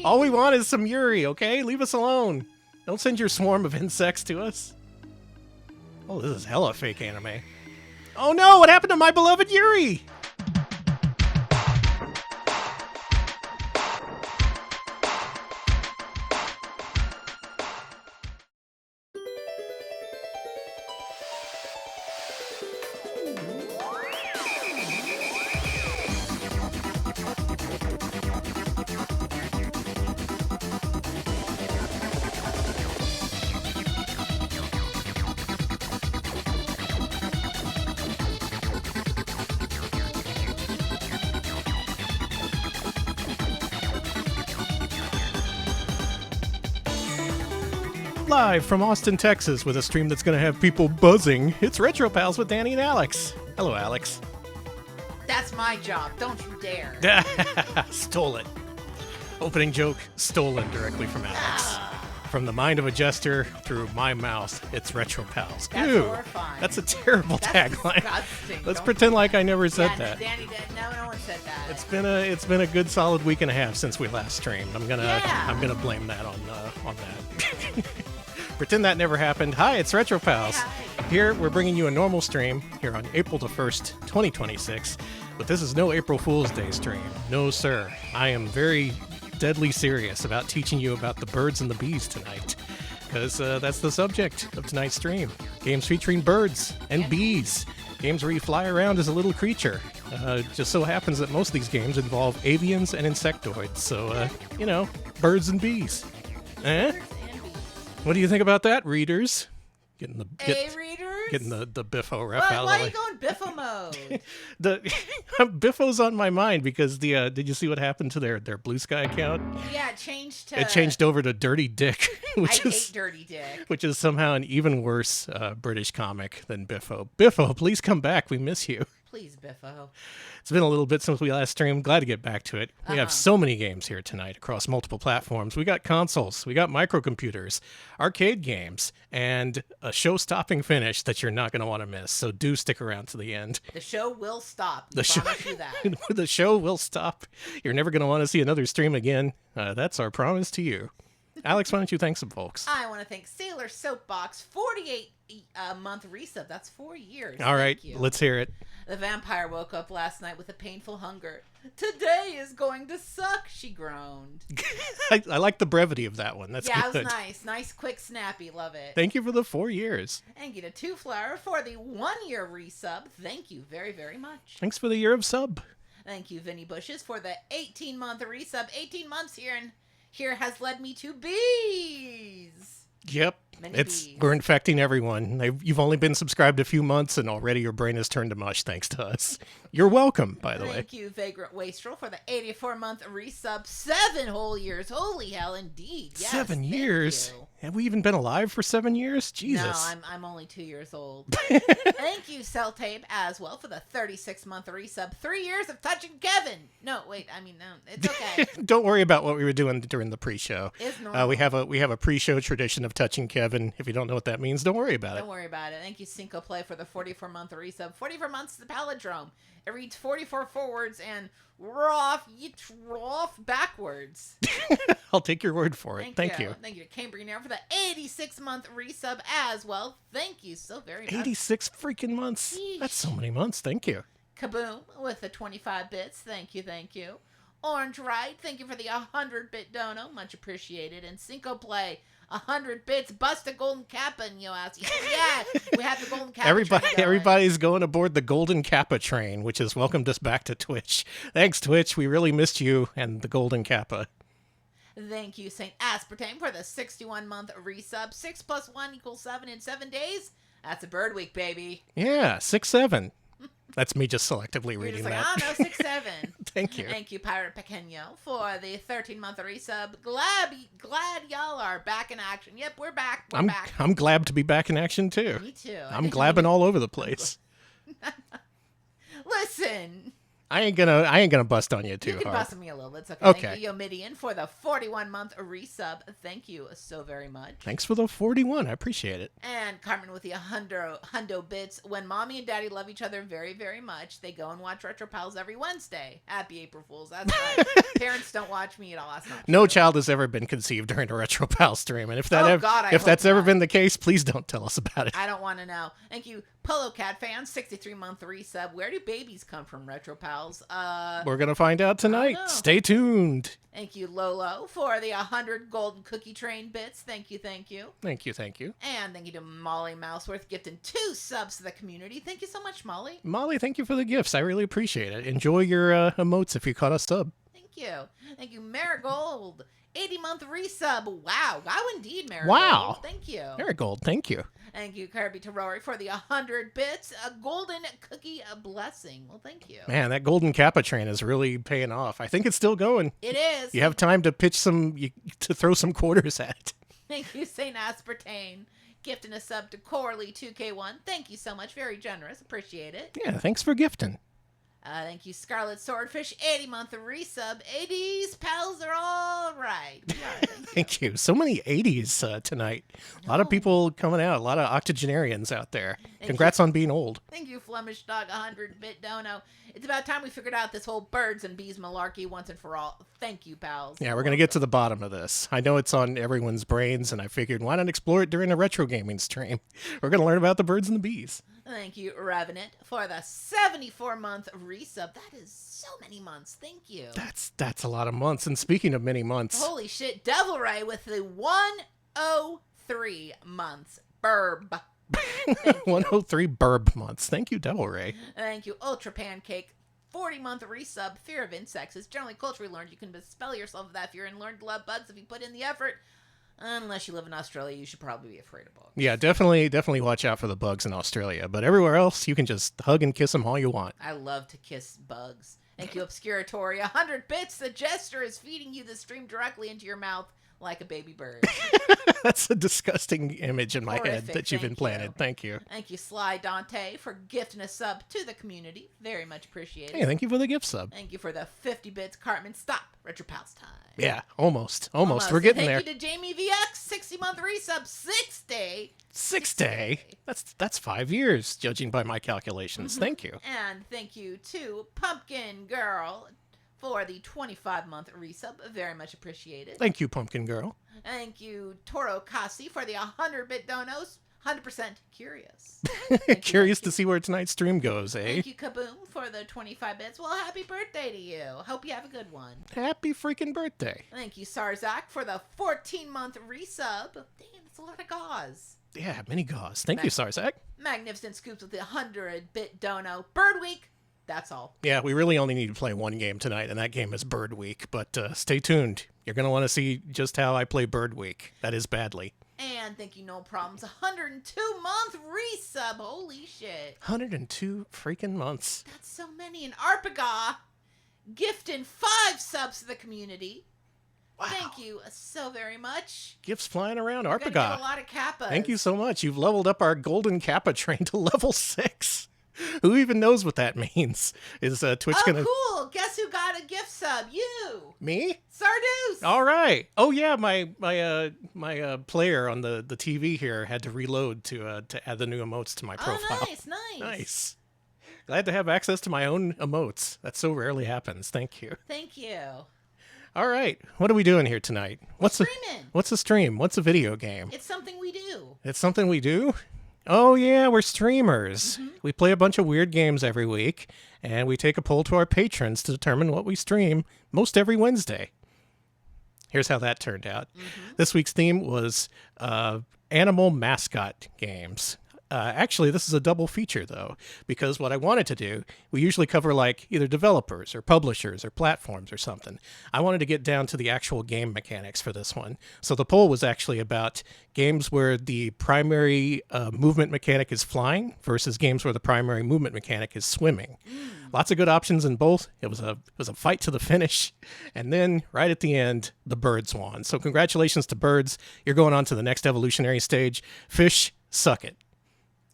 All we want is some Yuri, okay? Leave us alone. Don't send your swarm of insects to us. Oh, this is hella fake anime. Oh no, what happened to my beloved Yuri? Live from Austin, Texas, with a stream that's going to have people buzzing, it's Retro Pals with Danny and Alex. Hello, Alex. That's my job. Don't you dare. Stole it. Opening joke stolen directly from Alex. From the mind of a jester through my mouth, it's Retro Pals. That's Ew, horrifying. that's a terrible tagline. Disgusting. Let's Don't- pretend like I never said Yeah, that. Danny did. No one said that. It's been a good solid week and a half since we last streamed. I'm gonna Yeah. blame that on that. Pretend that never happened. Hi, it's Retro Pals. Hi. Here we're bringing you a normal stream here on April the 1st, 2026. But this is no April Fool's Day stream. No, sir. I am very deadly serious about teaching you about the birds and the bees tonight. Because that's the subject of tonight's stream. Games featuring birds and bees. Games where you fly around as a little creature. Just so happens that most of these games involve avians and insectoids. So, birds and bees. Eh? What do you think about that, readers? Getting the Biffo ref out of the Why are way. you going Biffo mode? The Biffo's on my mind because did you see what happened to their Blue Sky account? Yeah, it changed to... It changed over to Dirty Dick, I hate Dirty Dick. which is somehow an even worse British comic than Biffo. Biffo, please come back. We miss you. Please, Biffo. It's been a little bit since we last streamed. Glad to get back to it. We have so many games here tonight across multiple platforms. We got consoles, we got microcomputers, arcade games, and a show-stopping finish that you're not going to want to miss. So do stick around to the end. The show will stop. The show, Promise you that. the show will stop. You're never going to want to see another stream again. That's our promise to you. Alex, why don't you thank some folks? I want to thank Sailor Soapbox, 48-month resub. That's 4 years. All right, Thank you. let's hear it. The vampire woke up last night with a painful hunger. Today is going to suck, she groaned. I like the brevity of that one. That's Yeah, good. it was nice. Nice, quick, snappy. Love it. Thank you for the 4 years. Thank you to Two Flower for the 1-year resub. Thank you very, very much. Thanks for the year of sub. Thank you, Vinny Bushes, for the 18-month resub. 18 months here has led me to bees. Yep, Many bees. we're infecting everyone. You've only been subscribed a few months, and already your brain has turned to mush thanks to us. You're welcome, by the way. Thank you, Vagrant Wastrel, for the 84-month resub. 7 whole years. Holy hell, indeed. Yes, 7 thank years? you. Have we even been alive for 7 years? Jesus. No, I'm only 2 years old. Thank you, Cell Tape, as well, for the 36-month resub. 3 years of touching Kevin. No, wait, no, it's okay. Don't worry about what we were doing during the pre-show. It's normal. We have a pre-show tradition of touching Kevin. If you don't know what that means, don't worry about it. Don't worry about it. Thank you, Cinco Play, for the 44-month resub. 44 months is the palindrome. It reads 44 forwards and rough backwards. I'll take your word for it. Thank you. Thank you to Cambrian Air for the 86-month resub as well. Thank you so very much. 86 freaking months. Yeesh. That's so many months. Thank you. Kaboom with the 25 bits. Thank you. Orange Ride, thank you for the 100-bit dono. Much appreciated. And Cinco Play, 100 bits. Bust a golden kappa in your ass. Yeah, we have the golden kappa train going. Everybody's going aboard the Golden Kappa train, which has welcomed us back to Twitch. Thanks, Twitch. We really missed you and the Golden Kappa. Thank you, St. Aspartame, for the 61-month resub. 6 plus 1 equals 7 in 7 days. That's a bird week, baby. Yeah, 6-7. That's me just selectively You're reading just like, that. oh, no, 6-7. Thank you. Thank you, Pirate Pequeño, for the 13-month resub. Glad y'all are back in action. Yep, we're back. We're back. I'm glad to be back in action, too. Me too. I'm glabbing all over the place. Listen, I ain't gonna bust on you too You can hard. bust me a little. It's okay. Okay. Thank you, Yomidian, for the 41-month resub. Thank you so very much. Thanks for the 41. I appreciate it. And Carmen with the hundo bits. When mommy and daddy love each other very, very much, they go and watch Retro Pals every Wednesday. Happy April Fools. That's right. Parents don't watch me at all. That's not true. No child has ever been conceived during a Retro Pal stream, and if that I if hope that's ever not. been the case, please don't tell us about it. I don't want to know. Thank you, Polo Cat fans. 63-month resub. Where do babies come from, Retro Pals? We're gonna find out tonight. know. Stay tuned. Thank you, Lolo, for the 100 golden cookie train bits. Thank you, thank you. Thank you, thank you. And thank you to Molly Mouseworth gifting 2 subs to the community. Thank you so much, Molly. Molly, thank you for the gifts. I really appreciate it. Enjoy your emotes if you caught a sub. Thank you. Thank you, Marigold. 80-month resub. Wow. Wow, indeed, Marigold. Wow. Thank you. Marigold, thank you. Thank you, Kirby Terrori, for the 100 bits. A golden cookie, a blessing. Well, thank you. Man, that golden Kappa train is really paying off. I think it's still going. It is. You have time to to throw some quarters at it. Thank you, St. Aspartame. Gifting a sub to Corley2K1. Thank you so much. Very generous. Appreciate it. Yeah, thanks for gifting. Thank you, Scarlet Swordfish. 80-month resub. 80s pals are all right. We are. Thank you. So many 80s tonight. A lot of people coming out. A lot of octogenarians out there. Congrats on being old. Thank you, Flemish Dog 100-bit dono. It's about time we figured out this whole birds and bees malarkey once and for all. Thank you, pals. Yeah, we're going to get to the bottom of this. I know it's on everyone's brains, and I figured why not explore it during a retro gaming stream? We're going to learn about the birds and the bees. Thank you, Revenant, for the 74-month resub. That is so many months. Thank you. That's a lot of months. And speaking of many months, Holy shit, Devil Ray with the 103 months. Burb. 103 burb months. Thank you, Devil Ray. Thank you, Ultra Pancake. 40-month resub. Fear of insects is generally culturally learned. You can dispel yourself of that fear and learn to love bugs if you put in the effort. Unless you live in Australia, you should probably be afraid of bugs. Yeah, definitely watch out for the bugs in Australia. But everywhere else, you can just hug and kiss them all you want. I love to kiss bugs. Thank you, Obscuratory. 100 bits. The jester is feeding you the stream directly into your mouth like a baby bird. That's a disgusting image in my head Horrific. that you've Thank implanted. you. Thank you. Thank you, Sly Dante, for gifting a sub to the community. Very much appreciated. Hey, thank you for the gift sub. Thank you for the 50 bits. Cartman, stop. Retro Pals time. Yeah, almost. We're getting there. Thank you to Jamie VX, 60-month resub, 6-day. 6 day. That's 5 years, judging by my calculations. Thank you. And thank you to Pumpkin Girl for the 25-month resub. Very much appreciated. Thank you, Pumpkin Girl. Thank you, Toro Kasi, for the 100-bit donos. 100% curious. Curious to see where tonight's stream goes, eh? Thank you, Kaboom, for the 25 bits. Well, happy birthday to you. Hope you have a good one. Happy freaking birthday. Thank you, Sarzak, for the 14-month resub. Damn, that's a lot of gauze. Yeah, many gauze. Thank you, Sarzak. Magnificent Scoops with the 100-bit dono. Bird Week. That's all. Yeah, we really only need to play one game tonight, and that game is Bird Week. But stay tuned. You're going to want to see just how I play Bird Week. That is badly. And thank you, No Problems. 102-month resub. Holy shit. 102 freaking months. That's so many. And Arpaga gifting 5 subs to the community. Wow. Thank you so very much. Gifts flying around. We're gonna get Arpaga. a lot of kappas. Thank you so much. You've leveled up our golden Kappa train to level 6. Who even knows what that means? Is Twitch Oh, gonna... cool. Guess who got a gift sub? You. Me? Sardoose. All right. Oh yeah, my player on the TV here had to reload to add the new emotes to my profile. Oh, nice. Nice. Glad to have access to my own emotes. That so rarely happens. Thank you. Thank you. All right. What are we doing here tonight? What's streaming. What's a stream? What's a video game? It's something we do. It's something we do? Oh, yeah, we're streamers. We play a bunch of weird games every week, and we take a poll to our patrons to determine what we stream most every Wednesday. Here's how that turned out. This week's theme was animal mascot games. Actually, this is a double feature, though, because what I wanted to do, we usually cover like either developers or publishers or platforms or something. I wanted to get down to the actual game mechanics for this one. So the poll was actually about games where the primary movement mechanic is flying versus games where the primary movement mechanic is swimming. Lots of good options in both. It was a fight to the finish. And then right at the end, the birds won. So congratulations to birds. You're going on to the next evolutionary stage. Fish, suck it.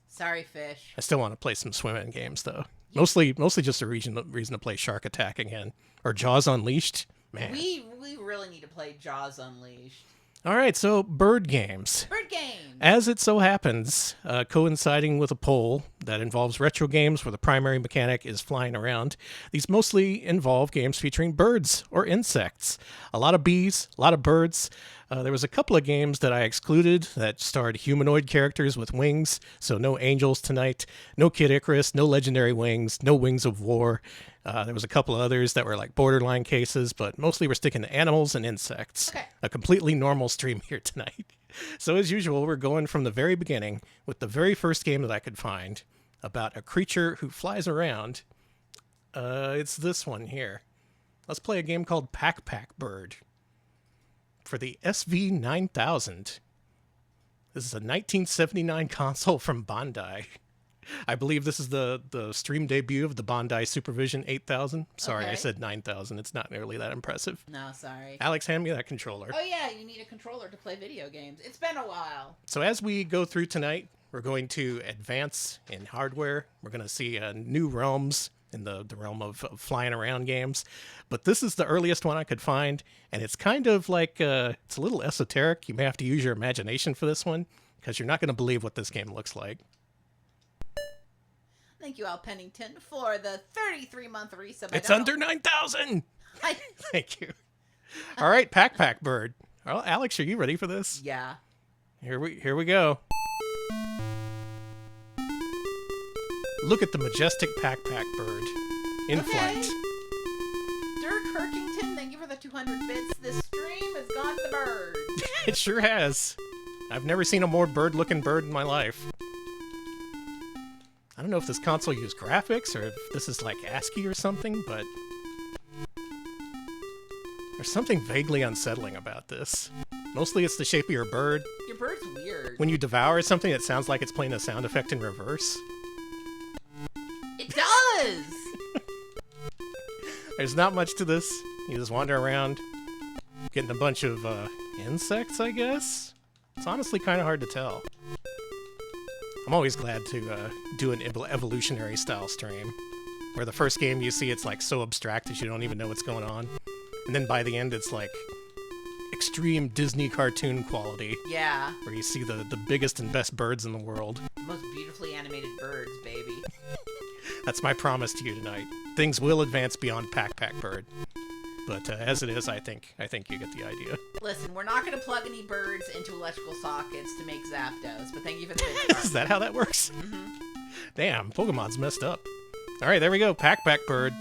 Sorry, Fish. I still want to play some swimming games, though. Mostly just a reason to play Shark Attack again. Or Jaws Unleashed. Man. We really need to play Jaws Unleashed. All right, so bird games. Bird games. As it so happens, coinciding with a poll that involves retro games where the primary mechanic is flying around, these mostly involve games featuring birds or insects. A lot of bees, a lot of birds. There was a couple of games that I excluded that starred humanoid characters with wings, so no angels tonight, no Kid Icarus, no legendary wings, no Wings of War. There was a couple of others that were like borderline cases, but mostly we're sticking to animals and insects. Okay. A completely normal stream here tonight. So as usual, we're going from the very beginning with the very first game that I could find about a creature who flies around. It's this one here. Let's play a game called Pack Bird for the SV9000. This is a 1979 console from Bandai. I believe this is the stream debut of the Bandai Supervision 8000. Sorry, Okay. I said 9000. It's not nearly that impressive. No, sorry. Alex, hand me that controller. Oh yeah, you need a controller to play video games. It's been a while. So as we go through tonight, we're going to advance in hardware. We're going to see new realms in the realm of flying around games. But this is the earliest one I could find, and it's kind of like, it's a little esoteric. You may have to use your imagination for this one, because you're not going to believe what this game looks like. Thank you, Al Pennington, for the 33-month resub. It's under 9,000! I... Thank you. All right, Pack Bird. Well, Alex, are you ready for this? Yeah. Here we go. Look at the majestic Pack Bird in flight. Dirk Herkington, thank you for the 200 bits. This stream has got the birds. It sure has. I've never seen a more bird-looking bird in my life. I don't know if this console used graphics or if this is like ASCII or something, but there's something vaguely unsettling about this. Mostly it's the shape of your bird. Your bird's weird. When you devour something, it sounds like it's playing a sound effect in reverse. It does! There's not much to this. You just wander around, getting a bunch of insects, I guess? It's honestly kind of hard to tell. I'm always glad to do an evolutionary style stream, where the first game you see it's like so abstract that you don't even know what's going on. And then by the end it's like extreme Disney cartoon quality, Yeah. where you see the biggest and best birds in the world. The most beautifully animated birds, baby. That's my promise to you tonight. Things will advance beyond Pack Bird. But as it is, I think you get the idea. Listen, we're not going to plug any birds into electrical sockets to make Zapdos, but thank you for the bit. Is that how that works? Mm-hmm. Damn, Pokemon's messed up. All right, there we go. Pack Bird,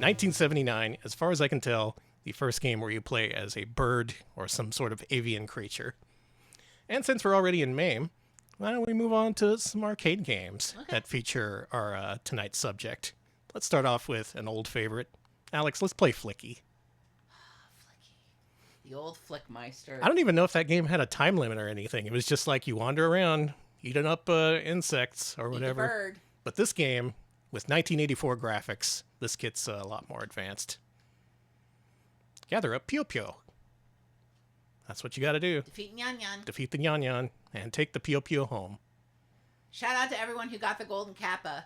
1979. As far as I can tell, the first game where you play as a bird or some sort of avian creature. And since we're already in MAME, why don't we move on to some arcade games that feature our tonight's subject. Let's start off with an old favorite. Alex, let's play Flicky. The old Flickmeister. I don't even know if that game had a time limit or anything. It was just like you wander around, eating up insects or whatever. Eat the bird. But this game, with 1984 graphics, this gets a lot more advanced. Gather up Pio. That's what you gotta do. Defeat Nyan Nyan. Defeat the Nyan and take the Pio home. Shout out to everyone who got the golden kappa.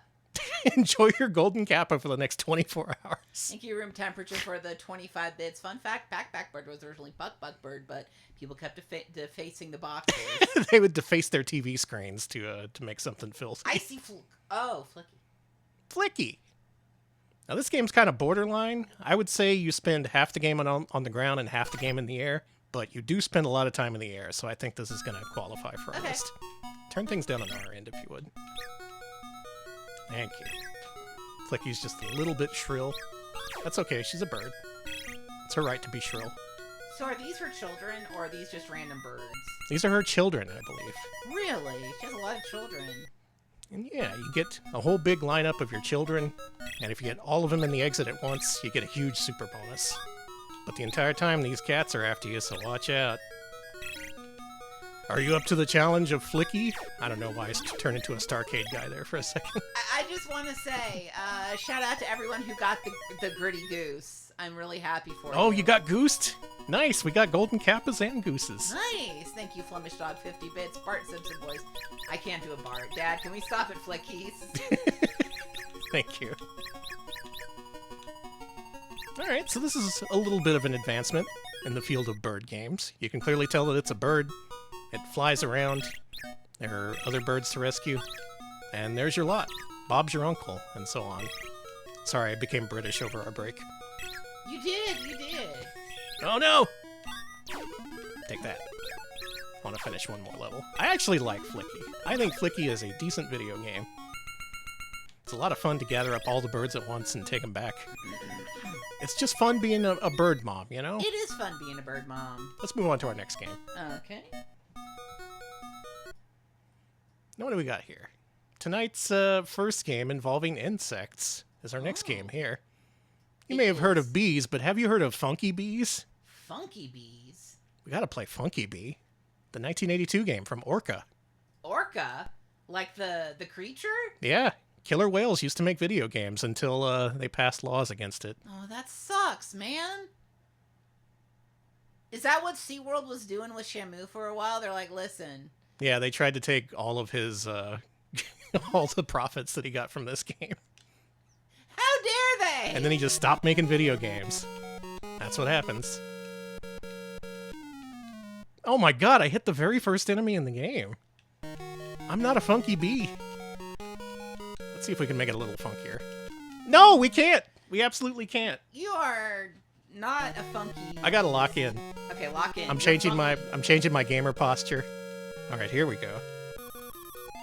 Enjoy your golden kappa for the next 24 hours. Thank you, room temperature, for the 25 bits. Fun fact, Pack Bird was originally Buck Bird, but people kept defacing the boxes. They would deface their TV screens to make something filthy. Icy Flicky. Flicky. Now this game's kind of borderline. I would say you spend half the game on the ground and half the game in the air, but you do spend a lot of time in the air, so I think this is going to qualify for our list. Turn things down on our end if you would. Thank you. Flicky's just a little bit shrill. That's okay, she's a bird. It's her right to be shrill. So are these her children, or are these just random birds? These are her children, I believe. Really? She has a lot of children. And yeah, you get a whole big lineup of your children, and if you get all of them in the exit at once, you get a huge super bonus. But the entire time, these cats are after you, so watch out. Are you up to the challenge of Flicky? I don't know why I turned into a Starcade guy there for a second. I just want to say, shout out to everyone who got the gritty goose. I'm really happy for you. Oh, you got goosed? Nice, we got golden kappas and gooses. Nice. Thank you, Flemish Dog 50 bits. Bart Simpson voice. I can't do a Bart. Dad, can we stop at Flickies? Thank you. Alright, so this is a little bit of an advancement in the field of bird games. You can clearly tell that it's a bird. It flies around. There are other birds to rescue. And there's your lot. Bob's your uncle, and so on. Sorry, I became British over our break. You did. Oh no! Take that. I want to finish one more level. I actually like Flicky. I think Flicky is a decent video game. It's a lot of fun to gather up all the birds at once and take them back. It's just fun being a bird mom, you know? It is fun being a bird mom. Let's move on to our next game. Okay. Now what do we got here? Tonight's first game involving insects is our next game here. You may have heard of bees, but have you heard of Funky Bees? Funky Bees? We gotta play Funky Bee. The 1982 game from Orca. Orca? Like the creature? Yeah. Killer whales used to make video games until they passed laws against it. Oh, that sucks, man. Is that what SeaWorld was doing with Shamu for a while? They're like, listen. Yeah, they tried to take all of his, all the profits that he got from this game. How dare they? And then he just stopped making video games. That's what happens. Oh my god, I hit the very first enemy in the game. I'm not a funky bee. Let's see if we can make it a little funkier. No, we can't! We absolutely can't. You are not a funky... I gotta lock in. Okay, lock in. I'm changing my gamer posture. Alright, here we go.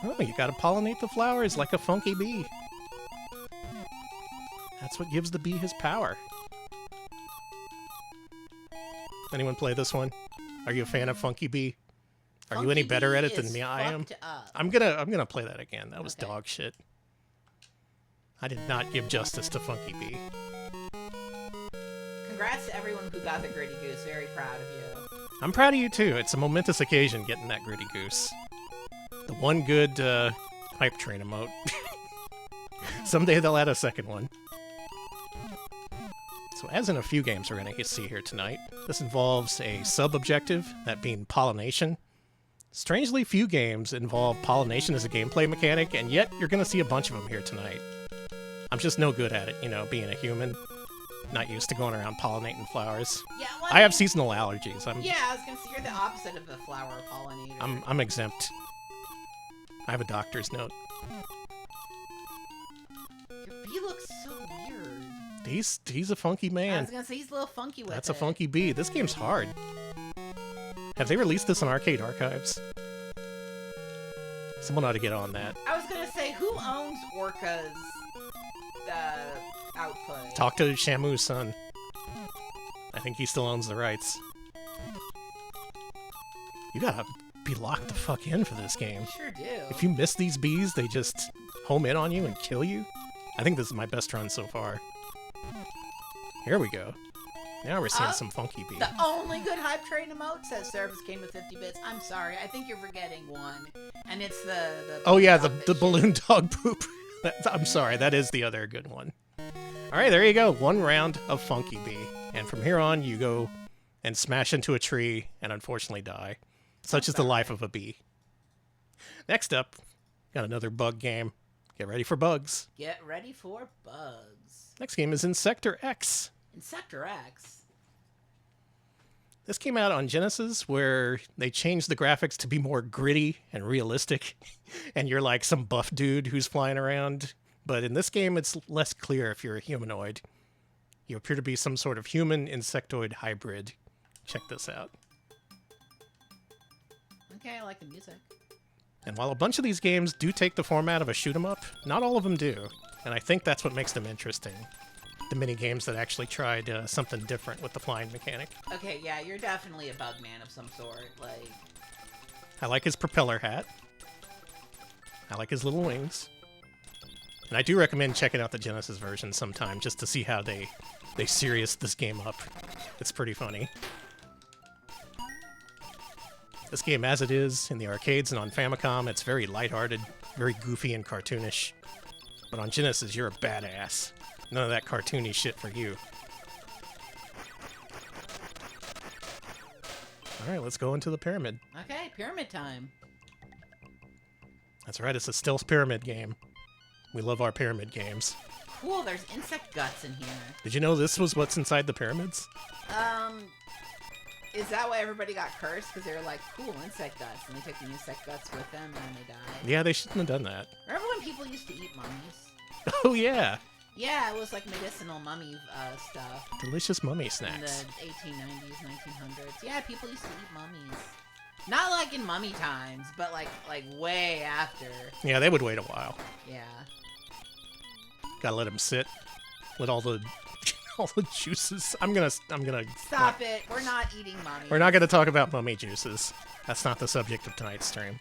Oh, you gotta pollinate the flowers like a funky bee. That's what gives the bee his power. Anyone play this one? Are you a fan of Funky Bee? Are you any better at it than me? I am. I'm gonna play that again. That was dog shit. I did not give justice to Funky Bee. Congrats to everyone who got the Gritty Goose. Very proud of you. I'm proud of you too. It's a momentous occasion getting that Gritty Goose. The one good hype train emote. Someday they'll add a second one. So as in a few games we're going to see here tonight, this involves a sub-objective, that being pollination. Strangely few games involve pollination as a gameplay mechanic, and yet you're going to see a bunch of them here tonight. I'm just no good at it, you know, being a human. Not used to going around pollinating flowers. Yeah, well, I have seasonal allergies. Yeah, I was going to say, you're the opposite of a flower pollinator. I'm exempt. I have a doctor's note. Your bee looks so weird. He's a funky man. I was gonna say he's a little funky with it. That's a funky bee. This game's hard. Have they released this on Arcade Archives? Someone ought to get on that. I was gonna say, who owns Orca's output? Talk to Shamu's son. I think he still owns the rights. You gotta be locked the fuck in for this game. I sure do. If you miss these bees, they just home in on you and kill you. I think this is my best run so far. Here we go. Now we're seeing some funky bees. The only good hype train emote says service came with 50 bits. I'm sorry, I think you're forgetting one. And it's the oh yeah, the balloon dog poop. I'm sorry, that is the other good one. Alright, there you go. One round of Funky Bee. And from here on, you go and smash into a tree and unfortunately die. Such is the life of a bee. Next up, got another bug game. Get ready for bugs. Get ready for bugs. Next game is Insector X. Insector X? This came out on Genesis, where they changed the graphics to be more gritty and realistic, and you're like some buff dude who's flying around. But in this game, it's less clear if you're a humanoid. You appear to be some sort of human insectoid hybrid. Check this out. Okay, I like the music. And while a bunch of these games do take the format of a shoot 'em up, not all of them do. And I think that's what makes them interesting. The mini games that actually tried something different with the flying mechanic. Okay, yeah, you're definitely a bug man of some sort. Like, I like his propeller hat. I like his little wings. And I do recommend checking out the Genesis version sometime just to see how they serious this game up. It's pretty funny. This game, as it is in the arcades and on Famicom, it's very lighthearted, very goofy and cartoonish. But on Genesis, you're a badass. None of that cartoony shit for you. Alright, let's go into the pyramid. okay, pyramid time. That's right, it's a stealth pyramid game. We love our pyramid games. Cool, there's insect guts in here. Did you know this was what's inside the pyramids? Is that why everybody got cursed? Because they were like, cool, insect guts. And they took the insect guts with them and then they died. Yeah, they shouldn't have done that. Remember when people used to eat mummies? Oh, yeah. Yeah, it was like medicinal mummy stuff. Delicious mummy In snacks. the 1890s, 1900s. Yeah, people used to eat mummies. Not like in mummy times, but like way after. Yeah, they would wait a while. Yeah. Gotta let them sit. Let all the juices. I'm gonna Stop it. We're not eating mummies. We're not gonna talk about mummy juices. That's not the subject of tonight's stream.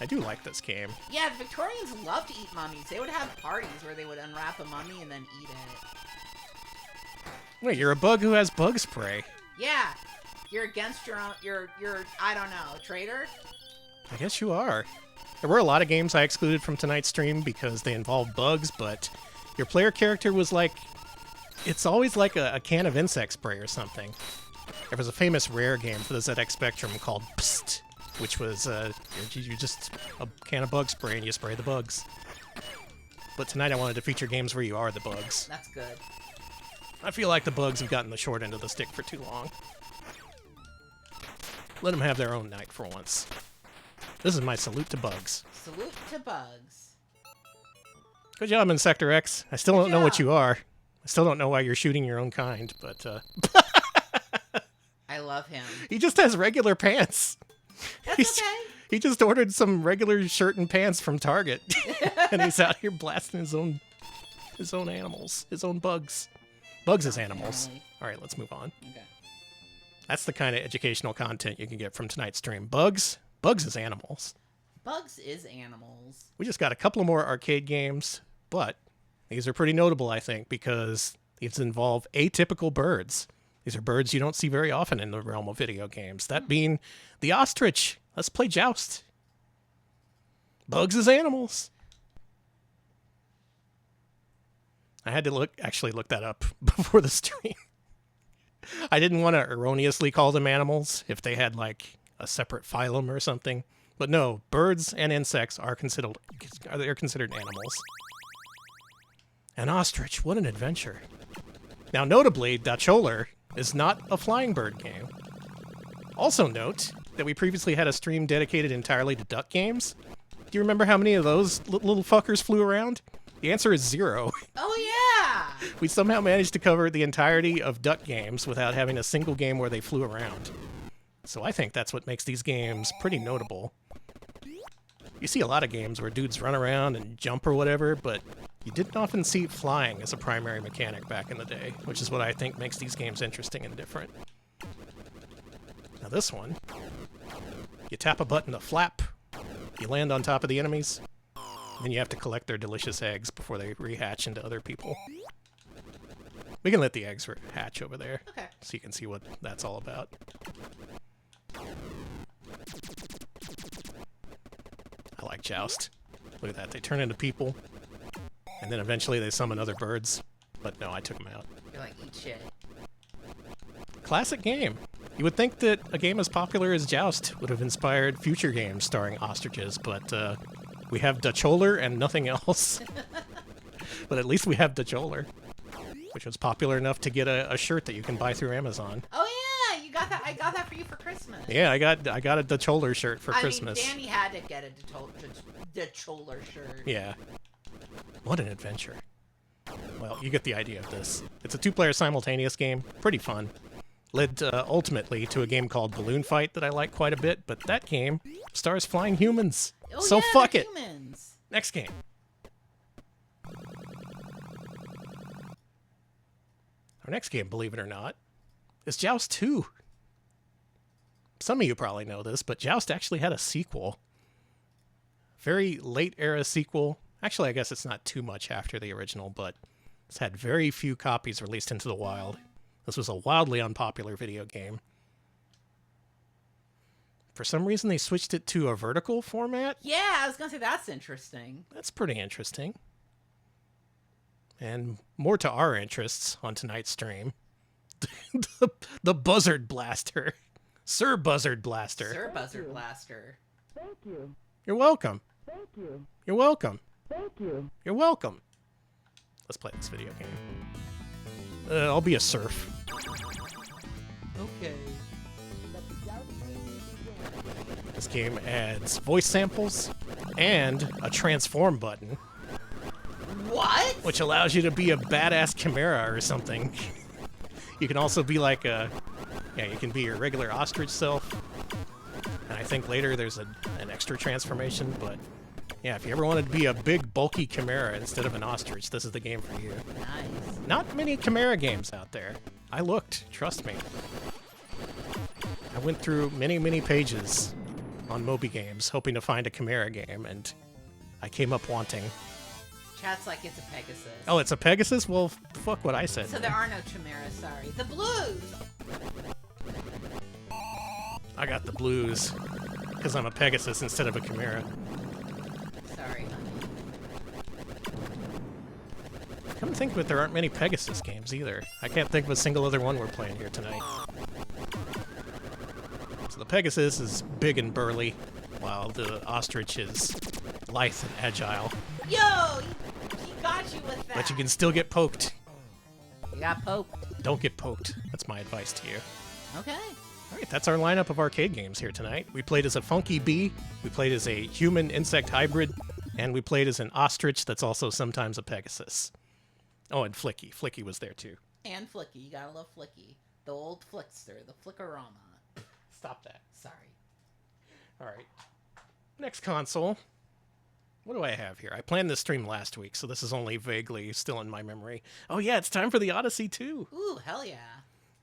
I do like this game. Yeah, the Victorians loved to eat mummies. They would have parties where they would unwrap a mummy and then eat it. Wait, you're a bug who has bug spray. Yeah. You're against your own, you're, I don't know, traitor? I guess you are. There were a lot of games I excluded from tonight's stream because they involved bugs, but your player character was like, it's always like a can of insect spray or something. There was a famous Rare game for the ZX Spectrum called Psst, which was you just a can of bug spray and you spray the bugs. But tonight I wanted to feature games where you are the bugs. That's good. I feel like the bugs have gotten the short end of the stick for too long. Let them have their own night for once. This is my salute to bugs. Salute to bugs. Good job, Insector X. I still don't know what job. you are. I still don't know why you're shooting your own kind, but I love him. he just has regular pants. That's okay. He just ordered some regular shirt and pants from Target, and he's out here blasting his own animals, his own bugs. Bugs as animals. Family. All right, let's move on. Okay. That's the kind of educational content you can get from tonight's stream. Bugs as animals. Bugs is animals. We just got a couple of more arcade games, but these are pretty notable, I think, because these involve atypical birds. These are birds you don't see very often in the realm of video games. That being the ostrich. Let's play Joust. Bugs as animals. I had to actually look that up before the stream. I didn't want to erroneously call them animals if they had like a separate phylum or something. But no, birds and insects are considered animals. An ostrich, what an adventure. Now notably, Dacholer is not a flying bird game. Also note that we previously had a stream dedicated entirely to duck games. Do you remember how many of those little fuckers flew around? The answer is 0. Oh, yeah! We somehow managed to cover the entirety of duck games without having a single game where they flew around. So I think that's what makes these games pretty notable. You see a lot of games where dudes run around and jump or whatever, but you didn't often see flying as a primary mechanic back in the day, which is what I think makes these games interesting and different. Now this one, you tap a button to flap, you land on top of the enemies, then you have to collect their delicious eggs before they rehatch into other people. We can let the eggs hatch over there, Okay. so you can see what that's all about. I like Joust. Look at that, they turn into people, and then eventually they summon other birds. But no, I took them out. You're like, eat shit. Classic game. You would think that a game as popular as Joust would have inspired future games starring ostriches, but we have Dacholer and nothing else. But at least we have Dacholer, which was popular enough to get a shirt that you can buy through Amazon. Oh, yeah! You got that. I got that for you for Christmas. Yeah, I got a Dacholer shirt for Christmas. I mean, Danny had to get a Dacholer shirt. Yeah. What an adventure. Well, you get the idea of this. It's a 2-player simultaneous game. Pretty fun. Led ultimately to a game called Balloon Fight that I like quite a bit, but that game stars flying humans. Oh, So yeah, fuck they're it. Humans. Next game. Our next game, believe it or not, is Joust 2. Some of you probably know this, but Joust actually had a sequel. Very late era sequel. Actually, I guess it's not too much after the original, but it's had very few copies released into the wild. This was a wildly unpopular video game. For some reason, they switched it to a vertical format. Yeah, I was gonna say that's interesting. That's pretty interesting. And more to our interests on tonight's stream. the Buzzard Blaster. Sir Buzzard Blaster. Sir Buzzard Blaster. You're welcome. Thank you. You're welcome. Thank you. You're welcome. Let's play this video game. I'll be a serf. Okay. This game adds voice samples and a transform button, What? which allows you to be a badass chimera or something. You can also be like a... Yeah, you can be your regular ostrich self. And I think later there's an extra transformation, but... Yeah, if you ever wanted to be a big, bulky chimera instead of an ostrich, this is the game for you. Nice. Not many chimera games out there. I looked, trust me. I went through many, many pages on Moby Games hoping to find a chimera game, and I came up wanting. Chat's like it's a Pegasus. Oh, it's a Pegasus? Well, fuck what I said. So there are no chimeras, sorry. The blues! I got the blues, because I'm a Pegasus instead of a chimera. Sorry, honey. Come to think of it, there aren't many Pegasus games either. I can't think of a single other one we're playing here tonight. So the Pegasus is big and burly, while the ostrich is lithe and agile. Yo! He got you with that. But you can still get poked. You got poked. Don't get poked. That's my advice to you. Okay. All right, that's our lineup of arcade games here tonight. We played as a funky bee, we played as a human-insect hybrid, and we played as an ostrich that's also sometimes a Pegasus. Oh, and Flicky. Flicky was there too. And Flicky. You gotta love Flicky. The old Flickster. The Flickorama. Stop that. Sorry. All right. Next console. What do I have here? I planned this stream last week, so this is only vaguely still in my memory. Oh yeah, it's time for the Odyssey 2. Ooh, hell yeah.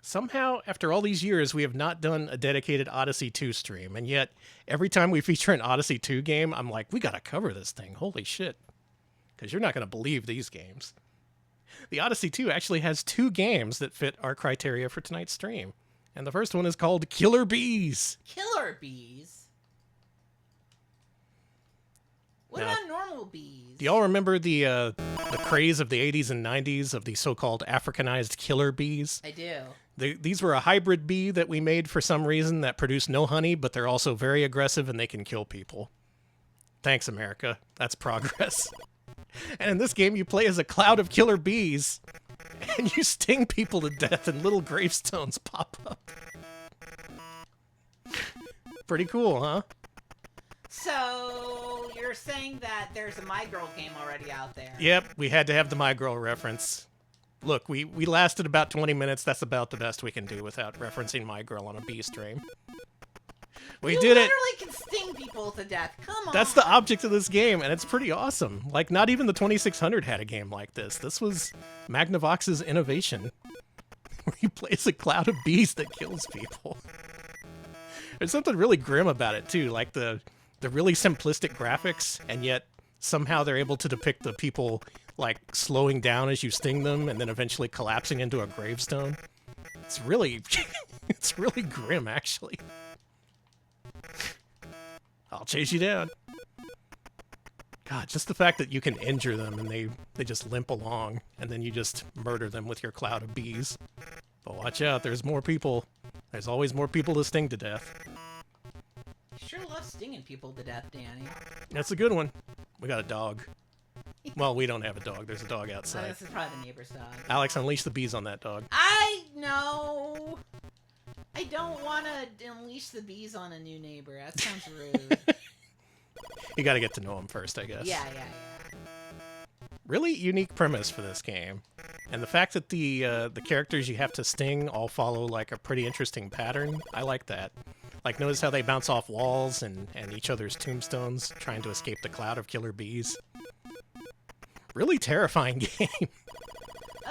Somehow, after all these years, we have not done a dedicated Odyssey 2 stream, and yet, every time we feature an Odyssey 2 game, I'm like, we gotta cover this thing, holy shit. Because you're not gonna believe these games. The Odyssey 2 actually has 2 games that fit our criteria for tonight's stream. And the first one is called Killer Bees. Killer bees? What Now, about normal bees? Do y'all remember the craze of the 80s and 90s of the so-called Africanized killer bees? I do. These were a hybrid bee that we made for some reason that produce no honey, but they're also very aggressive and they can kill people. Thanks, America. That's progress. And in this game, you play as a cloud of killer bees, and you sting people to death and little gravestones pop up. Pretty cool, huh? So, you're saying that there's a My Girl game already out there? Yep, we had to have the My Girl reference. Look, we lasted about 20 minutes. That's about the best we can do without referencing My Girl on a bee stream. We did it! You literally can sting people to death. Come on. That's the object of this game, and it's pretty awesome. Like, not even the 2600 had a game like this. This was Magnavox's innovation, where you play as a cloud of bees that kills people. There's something really grim about it, too, like the really simplistic graphics, and yet somehow they're able to depict the people, like, slowing down as you sting them, and then eventually collapsing into a gravestone. It's really, it's really grim, actually. I'll chase you down. God, just the fact that you can injure them and they just limp along, and then you just murder them with your cloud of bees. But watch out, there's more people. There's always more people to sting to death. You sure love stinging people to death, Danny. That's a good one. We got a dog. Well, we don't have a dog. There's a dog Oh, outside. this is probably the neighbor's dog. Alex, unleash the bees on that dog. I know. I don't want to unleash the bees on a new neighbor. That sounds rude. You gotta get to know him first, I guess. Yeah. Really unique premise for this game. And the fact that the characters you have to sting all follow like a pretty interesting pattern, I like that. Like, notice how they bounce off walls and each other's tombstones, trying to escape the cloud of killer bees. Really terrifying game.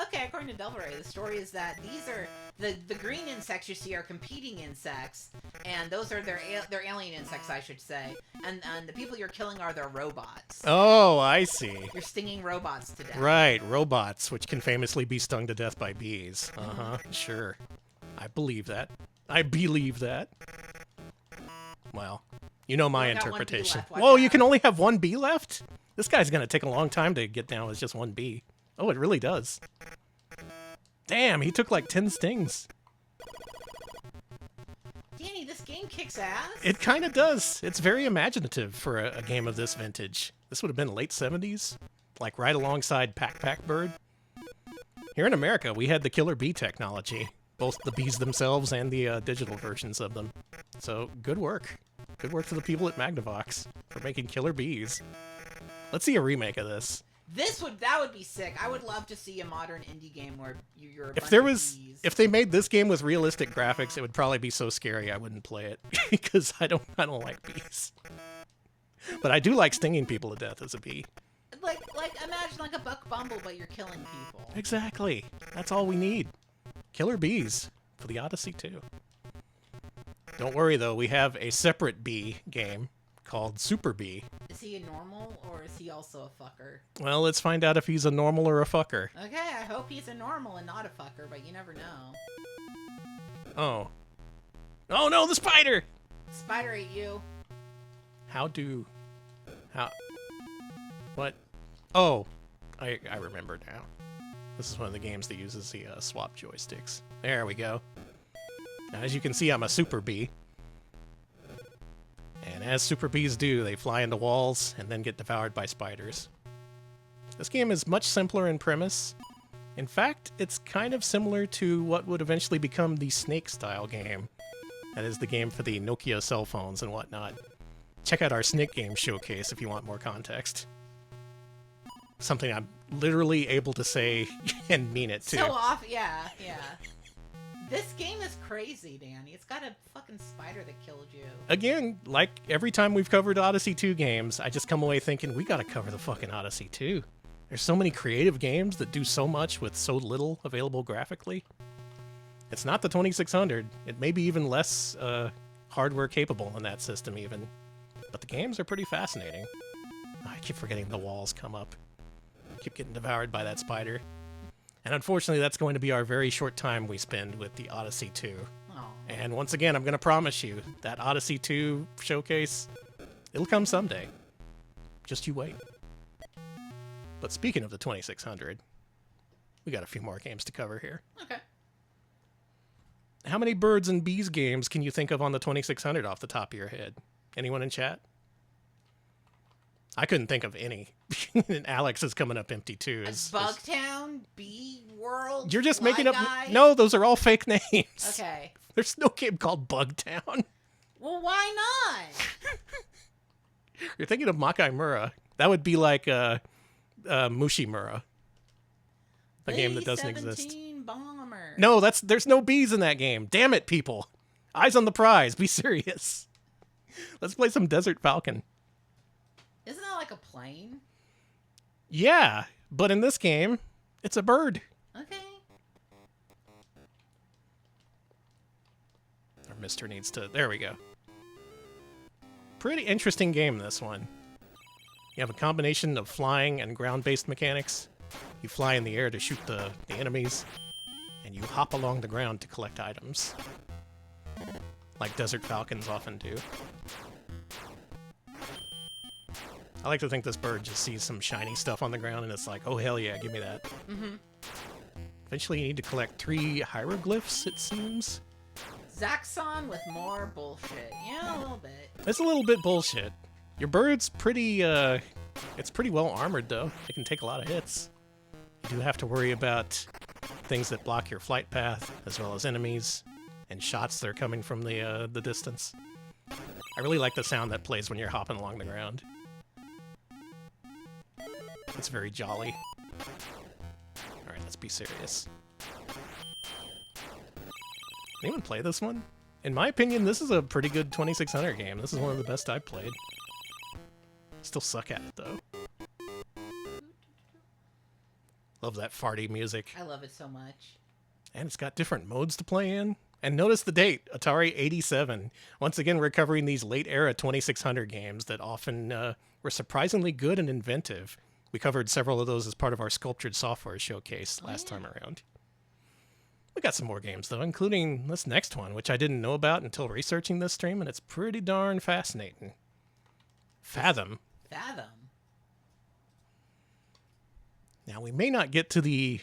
Okay, according to Delveray, the story is that these are the green insects you see are competing insects, and those are their alien insects, I should say. And the people you're killing are their robots. Oh, I see. You're stinging robots to death. Right, robots, which can famously be stung to death by bees. Uh-huh, sure. I believe that. I believe that. Well, you know my Only got one bee interpretation. left, watch Whoa, you out. can only have one bee left? This guy's gonna take a long time to get down with just one bee. Oh, it really does. Damn, he took like 10 stings. Danny, this game kicks ass. It kind of does. It's very imaginative for a game of this vintage. This would have been late 70s, like right alongside Pac Bird. Here in America, we had the killer bee technology, both the bees themselves and the digital versions of them. So good work. Good work to the people at Magnavox for making killer bees. Let's see a remake of this. That would be sick. I would love to see a modern indie game where you're a bunch of bees. If they made this game with realistic graphics, it would probably be so scary I wouldn't play it because I don't like bees. But I do like stinging people to death as a bee. Like imagine like a Buck Bumble, but you're killing people. Exactly. That's all we need. Killer bees for the Odyssey 2. Don't worry though, we have a separate bee game called Super Bee. Is he a normal or is he also a fucker? Well, let's find out if he's a normal or a fucker. Okay, I hope he's a normal and not a fucker, but you never know. Oh. Oh no, the spider! Spider ate you. How? What? Oh, I remember now. This is one of the games that uses the swap joysticks. There we go. Now, as you can see, I'm a super bee. And as super bees do, they fly into walls and then get devoured by spiders. This game is much simpler in premise. In fact, it's kind of similar to what would eventually become the Snake-style game. That is the game for the Nokia cell phones and whatnot. Check out our Snake game showcase if you want more context. Something I'm literally able to say and mean it too. So off, yeah. This game is crazy, Danny. It's got a fucking spider that killed you. Again, like every time we've covered Odyssey 2 games, I just come away thinking, we gotta cover the fucking Odyssey 2. There's so many creative games that do so much with so little available graphically. It's not the 2600. It may be even less hardware capable in that system even. But the games are pretty fascinating. I keep forgetting the walls come up. I keep getting devoured by that spider. And unfortunately, that's going to be our very short time we spend with the Odyssey 2. Oh. And once again, I'm going to promise you, that Odyssey 2 showcase, it'll come someday. Just you wait. But speaking of the 2600, we got a few more games to cover here. Okay. How many birds and bees games can you think of on the 2600 off the top of your head? Anyone in chat? I couldn't think of any. And Alex is coming up empty too. Bugtown, Bee World. You're just Fly making up. Guy? No, those are all fake names. Okay. There's no game called Bugtown. Well, why not? You're thinking of Makai Mura. That would be like Mushimura, a game that doesn't exist. Bomber. No, there's no bees in that game. Damn it, people. Eyes on the prize. Be serious. Let's play some Desert Falcon. Isn't that like a plane? Yeah, but in this game, it's a bird. Okay. Our mister needs to... There we go. Pretty interesting game, this one. You have a combination of flying and ground-based mechanics. You fly in the air to shoot the enemies, and you hop along the ground to collect items. Like Desert Falcons often do. I like to think this bird just sees some shiny stuff on the ground and it's like, oh hell yeah, give me that. Mm-hmm. Eventually you need to collect 3 hieroglyphs, it seems. Zaxxon with more bullshit. Yeah, a little bit. It's a little bit bullshit. Your bird's pretty, it's pretty well armored though. It can take a lot of hits. You do have to worry about things that block your flight path, as well as enemies, and shots that are coming from the distance. I really like the sound that plays when you're hopping along the ground. It's very jolly. Alright, let's be serious. Anyone play this one? In my opinion, this is a pretty good 2600 game. This is one of the best I've played. Still suck at it, though. Love that farty music. I love it so much. And it's got different modes to play in. And notice the date, Atari 87. Once again, we're covering these late-era 2600 games that often were surprisingly good and inventive. We covered several of those as part of our Sculptured Software showcase last time around. We got some more games, though, including this next one, which I didn't know about until researching this stream, and it's pretty darn fascinating. Fathom. Fathom? Now, we may not get to the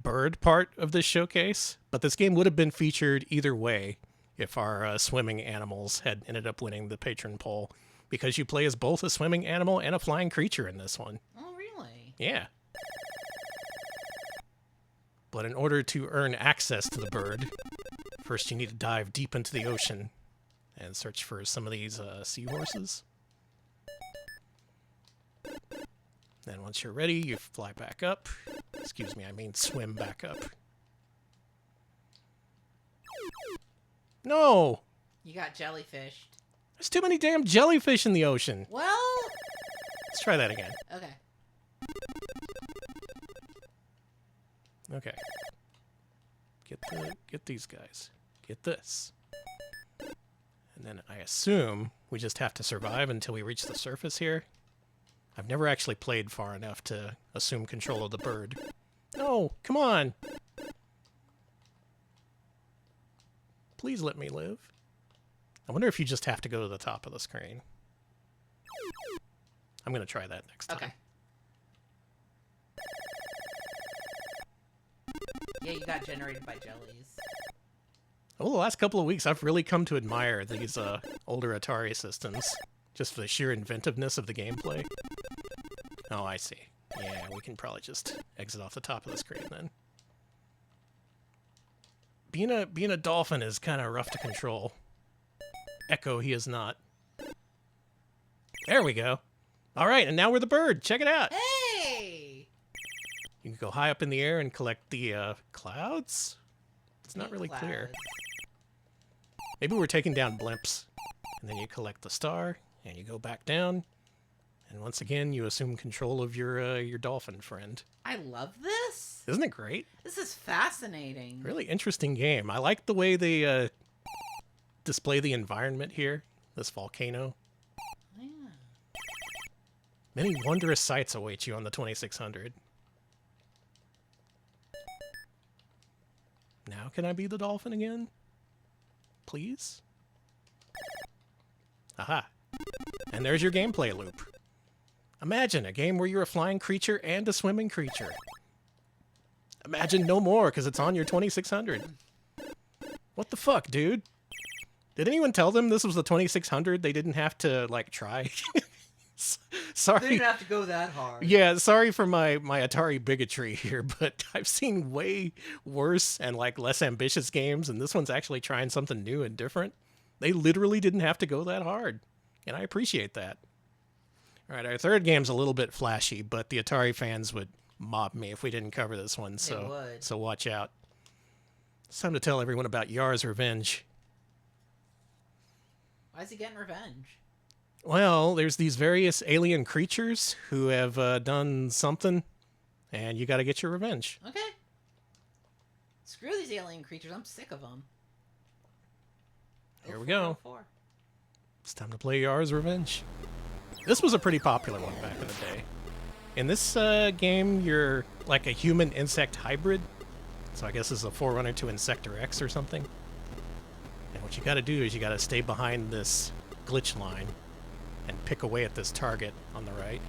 bird part of this showcase, but this game would have been featured either way if our swimming animals had ended up winning the patron poll, because you play as both a swimming animal and a flying creature in this one. Oh, really? Yeah. But in order to earn access to the bird, first you need to dive deep into the ocean and search for some of these seahorses. Then once you're ready, you fly back up. Excuse me, I mean swim back up. No! You got jellyfished. There's too many damn jellyfish in the ocean. Well... Let's try that again. Okay. Okay. Get these guys. Get this. And then I assume we just have to survive until we reach the surface here. I've never actually played far enough to assume control of the bird. No, come on. Please let me live. I wonder if you just have to go to the top of the screen. I'm going to try that next time. Okay. Yeah, you got generated by jellies. Over the last couple of weeks, I've really come to admire these older Atari systems, just for the sheer inventiveness of the gameplay. Oh, I see. Yeah, we can probably just exit off the top of the screen then. Being a dolphin is kind of rough to control. Echo, he is not. There we go. All right, and now we're the bird. Check it out. Hey! You can go high up in the air and collect the clouds. It's not really clear. Maybe we're taking down blimps. And then you collect the star, and you go back down. And once again, you assume control of your dolphin friend. I love this. Isn't it great? This is fascinating. Really interesting game. I like the way they display the environment here. This volcano. Yeah. Many wondrous sights await you on the 2600. Now can I be the dolphin again? Please? Aha. And there's your gameplay loop. Imagine a game where you're a flying creature and a swimming creature. Imagine no more, because it's on your 2600. What the fuck, dude? Did anyone tell them this was the 2600? They didn't have to, like, try? Sorry. They didn't have to go that hard. Yeah, sorry for my Atari bigotry here, but I've seen way worse and, like, less ambitious games, and this one's actually trying something new and different. They literally didn't have to go that hard, and I appreciate that. All right, our third game's a little bit flashy, but the Atari fans would mob me if we didn't cover this one, so watch out. It's time to tell everyone about Yar's Revenge. Why is he getting revenge? Well, there's these various alien creatures who have done something, and you got to get your revenge. Okay. Screw these alien creatures. I'm sick of them. Here we go. It's time to play Yar's Revenge. This was a pretty popular one back in the day. In this game, you're like a human-insect hybrid. So I guess this is a forerunner to Insector X or something. And what you got to do is you got to stay behind this glitch line and pick away at this target on the right.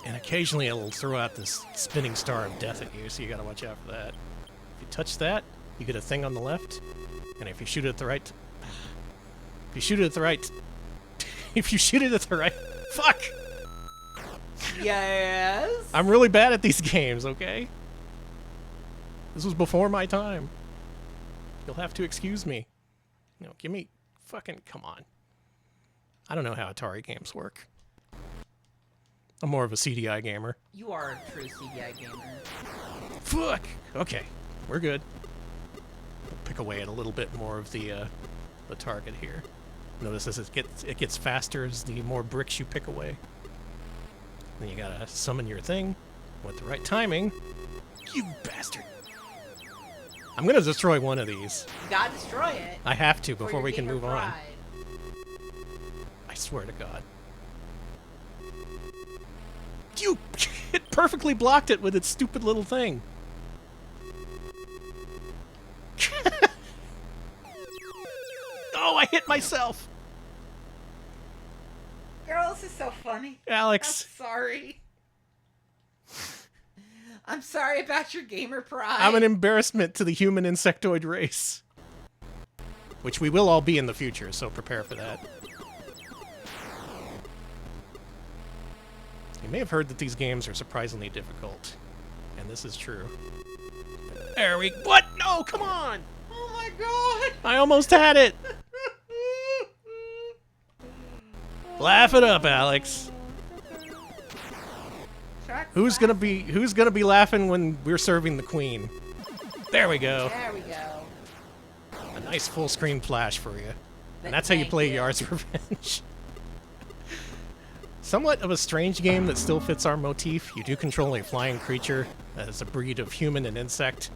And occasionally it'll throw out this spinning star of death at you, so you got to watch out for that. If you touch that, you get a thing on the left. And if you shoot it at the right... If you shoot it at the right... If you shoot it at the right... Fuck! Yes? I'm really bad at these games, okay? This was before my time. You'll have to excuse me. You know, give me... Fucking... Come on. I don't know how Atari games work. I'm more of a CDI gamer. You are a true CDI gamer. Fuck! Okay. We're good. Pick away at a little bit more of the target here. Notice as it gets faster as the more bricks you pick away. Then you gotta summon your thing with the right timing. You bastard! I'm gonna destroy one of these. You gotta destroy it. I have to before we can move on. pride. I swear to God. You! It perfectly blocked it with its stupid little thing. Oh, I hit myself! Girl, this is so funny. Alex. I'm sorry. I'm sorry about your gamer pride. I'm an embarrassment to the human insectoid race. which we will all be in the future, so prepare for that. You may have heard that these games are surprisingly difficult, and this is true. There we... What? No, come on! Oh my god! I almost had it! Laugh it up, Alex. Who's gonna be laughing when we're serving the queen? There we go. There we go. A nice full screen flash for you. And that's how you play Yar's Revenge. Somewhat of a strange game that still fits our motif. You do control a flying creature that is a breed of human and insect.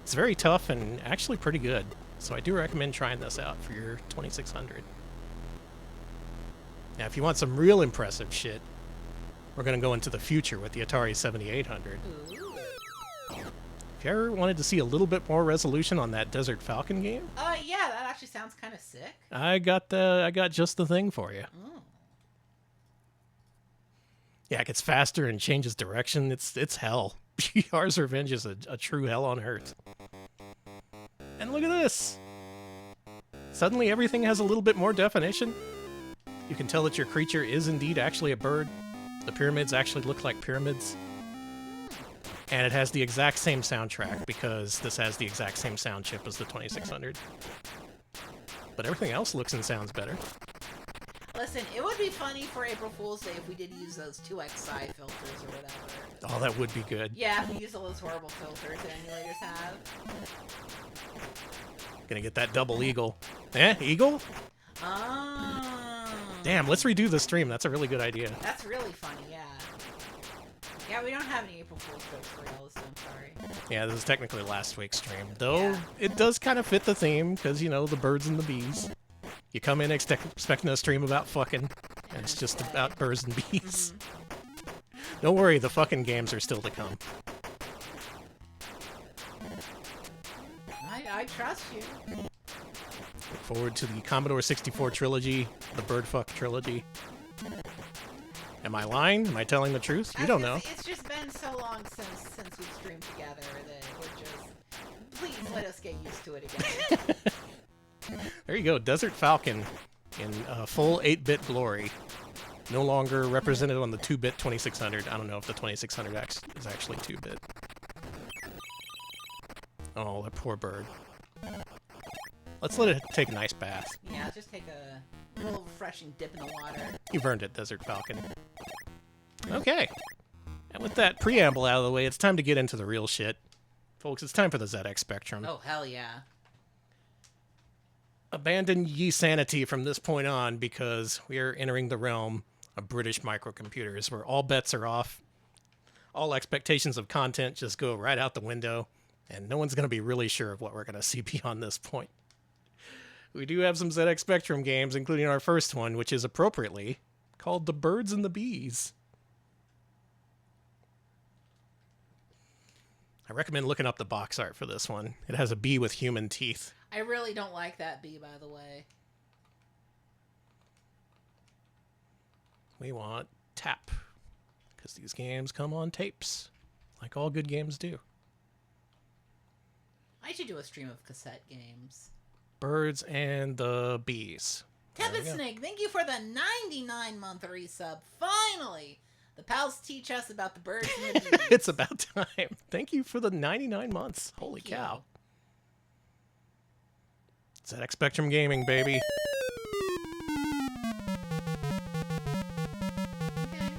It's very tough and actually pretty good. So I do recommend trying this out for your 2600. Now, if you want some real impressive shit, we're going to go into the future with the Atari 7800. Ooh. If you ever wanted to see a little bit more resolution on that Desert Falcon game, Yeah, that actually sounds kind of sick. I got just the thing for you. Oh. Yeah, it gets faster and changes direction. It's hell. Yar's Revenge is a true hell on earth. And look at this! Suddenly everything has a little bit more definition. You can tell that your creature is indeed actually a bird. The pyramids actually look like pyramids. And it has the exact same soundtrack, because this has the exact same sound chip as the 2600. But everything else looks and sounds better. Listen, it would be funny for April Fool's Day if we did use those 2xi filters or whatever. Oh, that would be good. Yeah, if we use all those horrible filters that emulators have. Gonna get that double eagle. Eagle? Oh. Damn, let's redo the stream. That's a really good idea. That's really funny, yeah. Yeah, we don't have any April Fool's jokes for y'all, so I'm sorry. Yeah, this is technically last week's stream. Though, Yeah. it does kind of fit the theme, because, you know, the birds and the bees. You come in expecting a stream about fucking, and it's just about birds and bees. Don't worry, the fucking games are still to come. I trust you. Look forward to the Commodore 64 trilogy, the Birdfuck trilogy. Am I lying? Am I telling the truth? You don't know. It's just been so long since we've streamed together that we're just... Please let us get used to it again. There you go, Desert Falcon in full 8-bit glory. No longer represented on the 2-bit 2600. I don't know if the 2600X is actually 2-bit. Oh, that poor bird. Let's let it take a nice bath. Yeah, just take a little refreshing dip in the water. You've earned it, Desert Falcon. Okay. And with that preamble out of the way, it's time to get into the real shit. Folks, it's time for the ZX Spectrum. Oh, hell yeah. Abandon ye sanity from this point on, because we are entering the realm of British microcomputers, where all bets are off. All expectations of content just go right out the window, and no one's going to be really sure of what we're going to see beyond this point. We do have some ZX Spectrum games, including our first one, which is appropriately called The Birds and the Bees. I recommend looking up the box art for this one. It has a bee with human teeth. I really don't like that bee, by the way. We want tap, because these games come on tapes, like all good games do. I should do a stream of cassette games. Birds and the Bees. Tepid Snake, thank you for the 99-month resub. Finally! The pals teach us about the birds and the bees. It's about time. Thank you for the 99 months. Holy cow. ZX Spectrum Gaming, baby. Okay.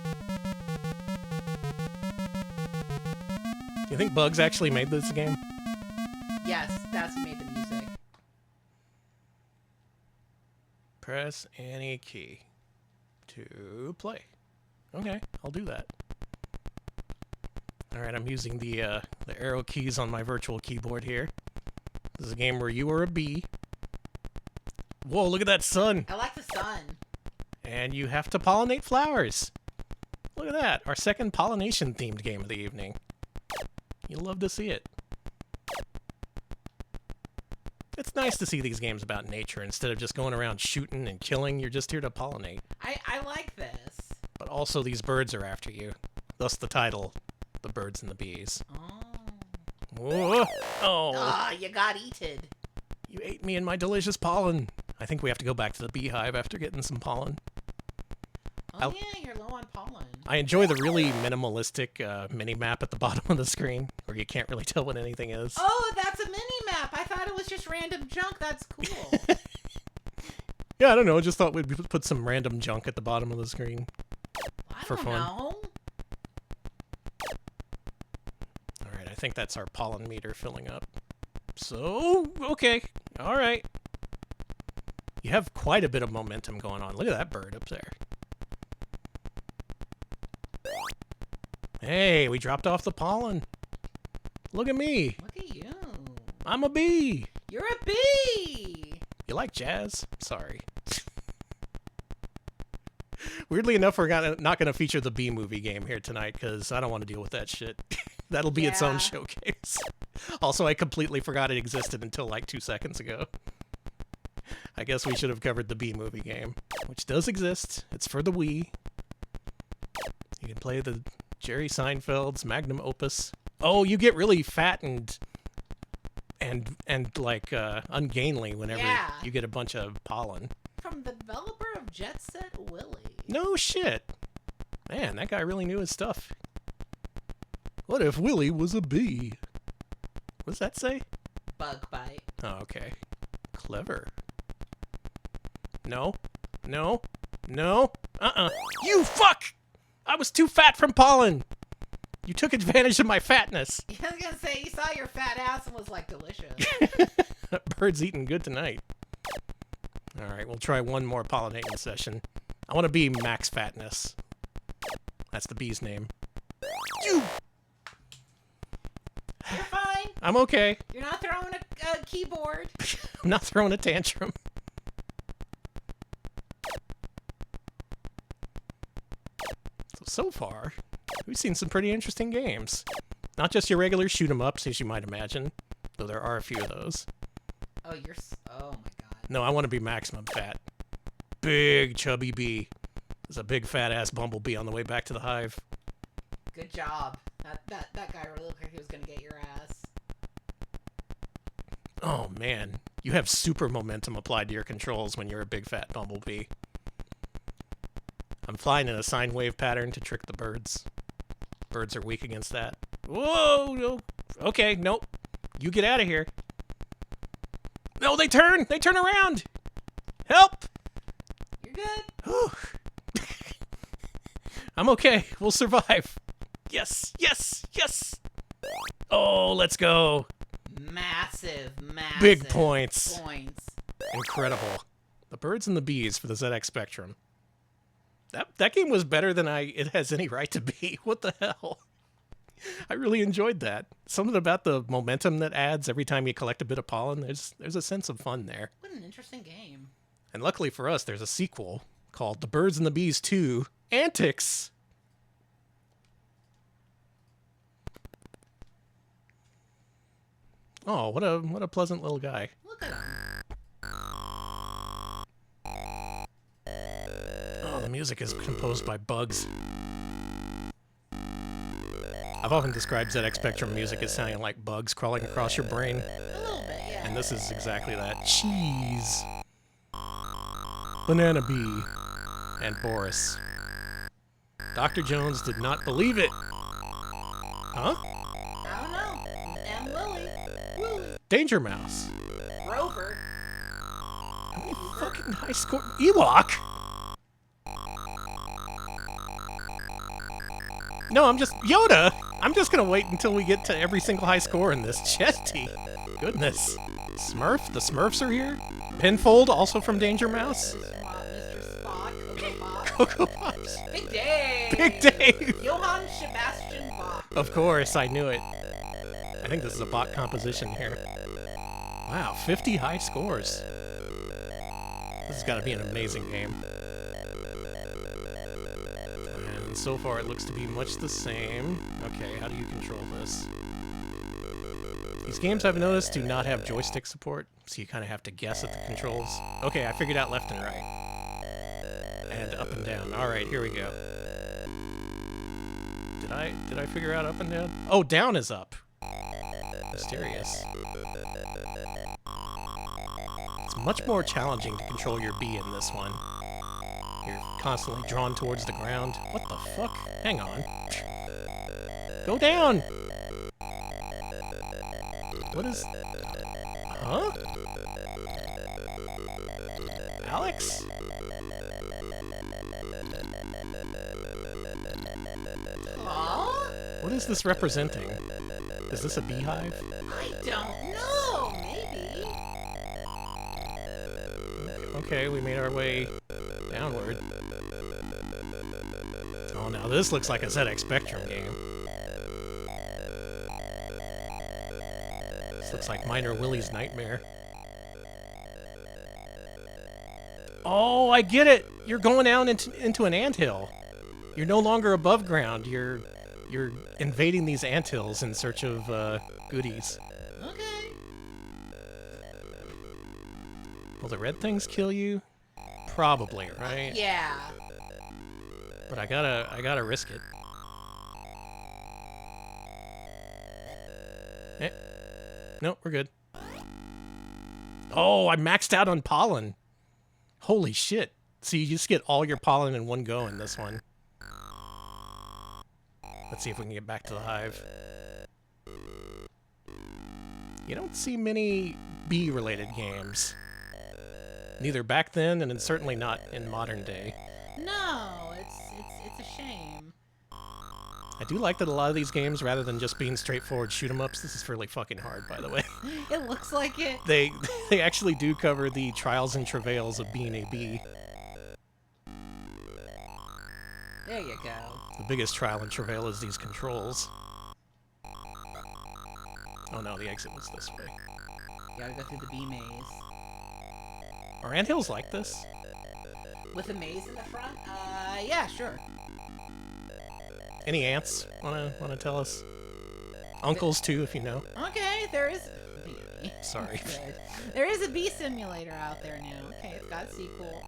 Do you think Bugs actually made this game? Yes, that's who made the music. Press any key to play. Okay, I'll do that. Alright, I'm using the arrow keys on my virtual keyboard here. This is a game where you are a bee. Whoa, look at that sun! I like the sun. And you have to pollinate flowers. Look at that, our second pollination-themed game of the evening. You'll love to see it. It's nice to see these games about nature instead of just going around shooting and killing. You're just here to pollinate. I like this. But also these birds are after you. Thus the title, The Birds and the Bees. Oh. Whoa. Oh, Ah, you got eaten. you ate me and my delicious pollen. I think we have to go back to the beehive after getting some pollen. Oh, yeah, you're low on pollen. I enjoy the really minimalistic mini-map at the bottom of the screen, where you can't really tell what anything is. Oh, that's a mini-map. I thought it was just random junk. That's cool. Yeah, I don't know. Just thought we'd put some random junk at the bottom of the screen for fun. Know. All right, I think that's our pollen meter filling up. So, okay. All right. You have quite a bit of momentum going on. Look at that bird up there. Hey, we dropped off the pollen. Look at me. Look at you. I'm a bee. You're a bee. You like jazz? Sorry. Weirdly enough, we're not going to feature the bee movie game here tonight because I don't want to deal with that shit. That'll be its own showcase. Also, I completely forgot it existed until like 2 seconds ago. I guess we should have covered the bee movie game, which does exist. It's for the Wii. You can play the Jerry Seinfeld's magnum opus. Oh, you get really fat and like ungainly whenever you get a bunch of pollen. From the developer of Jet Set Willy. No shit. Man, that guy really knew his stuff. What if Willy was a bee? What does that say? Bug bite. Oh, okay. Clever. No. No. No. You fuck! I was too fat from pollen! You took advantage of my fatness. I was gonna say, you saw your fat ass and was like, delicious. That bird's eating good tonight. Alright, we'll try one more pollinating session. I want to be max fatness. That's the bee's name. You! You're fine. I'm okay. You're not throwing a keyboard. I'm not throwing a tantrum. So far, we've seen some pretty interesting games. Not just your regular shoot-'em-ups, as you might imagine, though there are a few of those. Oh, oh my god. No, I want to be maximum fat. Big chubby bee. There's a big fat-ass bumblebee on the way back to the hive. Good job. That guy really looked like he was gonna get your ass. Oh man, you have super momentum applied to your controls when you're a big fat bumblebee. I'm flying in a sine wave pattern to trick the birds. Birds are weak against that. Whoa! No. Okay, nope. You get out of here. No, they turn! They turn around! Help! You're good. Whew. I'm okay. We'll survive. Yes! Yes! Yes! Oh, let's go. Massive. Big points. Points. Incredible. The Birds and the Bees for the ZX Spectrum. That game was better than it has any right to be. What the hell? I really enjoyed that. Something about the momentum that adds every time you collect a bit of pollen. There's a sense of fun there. What an interesting game. And luckily for us, there's a sequel called The Birds and the Bees 2: Antics. Oh, what a pleasant little guy. Look at him. Oh, the music is composed by bugs. I've often described ZX Spectrum music as sounding like bugs crawling across your brain. A little bit, yeah. And this is exactly that. Cheese. Banana Bee. And Boris. Dr. Jones did not believe it. Huh? I don't know. And Willy. Danger Mouse. Rover. How many fucking high score... Ewok? No, I'm just... Yoda! I'm just gonna wait until we get to every single high score in this. Chesty. Goodness. Smurf? The Smurfs are here? Pinfold, also from Danger Mouse? Mr. Spock. Cocoa Pops. Big Dave. Big Dave! Johann Sebastian Bach. Of course, I knew it. I think this is a bot composition here. Wow, 50 high scores. This has got to be an amazing game. And so far it looks to be much the same. Okay, how do you control this? These games, I've noticed, do not have joystick support, so you kind of have to guess at the controls. Okay, I figured out left and right. And up and down. Alright, here we go. Did I figure out up and down? Oh, down is up. Mysterious. much more challenging to control your bee in this one. You're constantly drawn towards the ground. What the fuck? Hang on. Go down! What is... Huh? Alex? Huh? What is this representing? Is this a beehive? I don't know. Maybe. Okay, we made our way downward. Oh, now this looks like a ZX Spectrum game. This looks like Minor Willie's Nightmare. Oh, I get it! You're going down into an anthill. You're no longer above ground. You're invading these anthills in search of goodies. Okay. Will the red things kill you? Probably, right? Yeah. But I gotta risk it. Eh. No, we're good. Oh, I maxed out on pollen. Holy shit. So you just get all your pollen in one go in this one. Let's see if we can get back to the hive. You don't see many bee-related games. Neither back then, and certainly not in modern day. No, it's a shame. I do like that a lot of these games, rather than just being straightforward shoot-'em-ups, this is really fucking hard, by the way. It looks like it. They actually do cover the trials and travails of being a bee. There you go. The biggest trial and travail is these controls. Oh no, the exit was this way. You gotta go through the bee maze. Are anthills like this? With a maze in the front? Yeah, sure. Any ants wanna tell us? Uncles too, if you know. Okay, there is... Sorry. Good. There is a bee simulator out there now. Okay, it's got a sequel.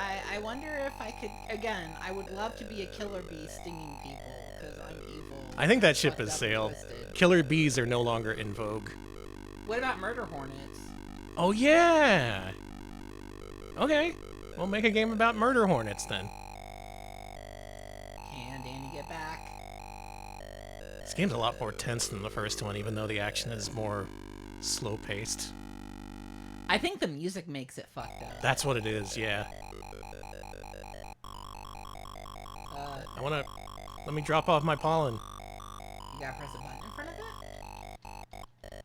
I wonder if I could... Again, I would love to be a killer bee stinging people, because I'm evil. I think that ship fucked has up sailed. and twisted. Killer bees are no longer in vogue. What about murder hornets? Oh yeah! Okay, we'll make a game about murder hornets then. Can Danny get back? This game's a lot more tense than the first one, even though the action is more slow-paced. I think the music makes it fucked up. That's what it is, yeah. Let me drop off my pollen. You gotta press a button in front of it?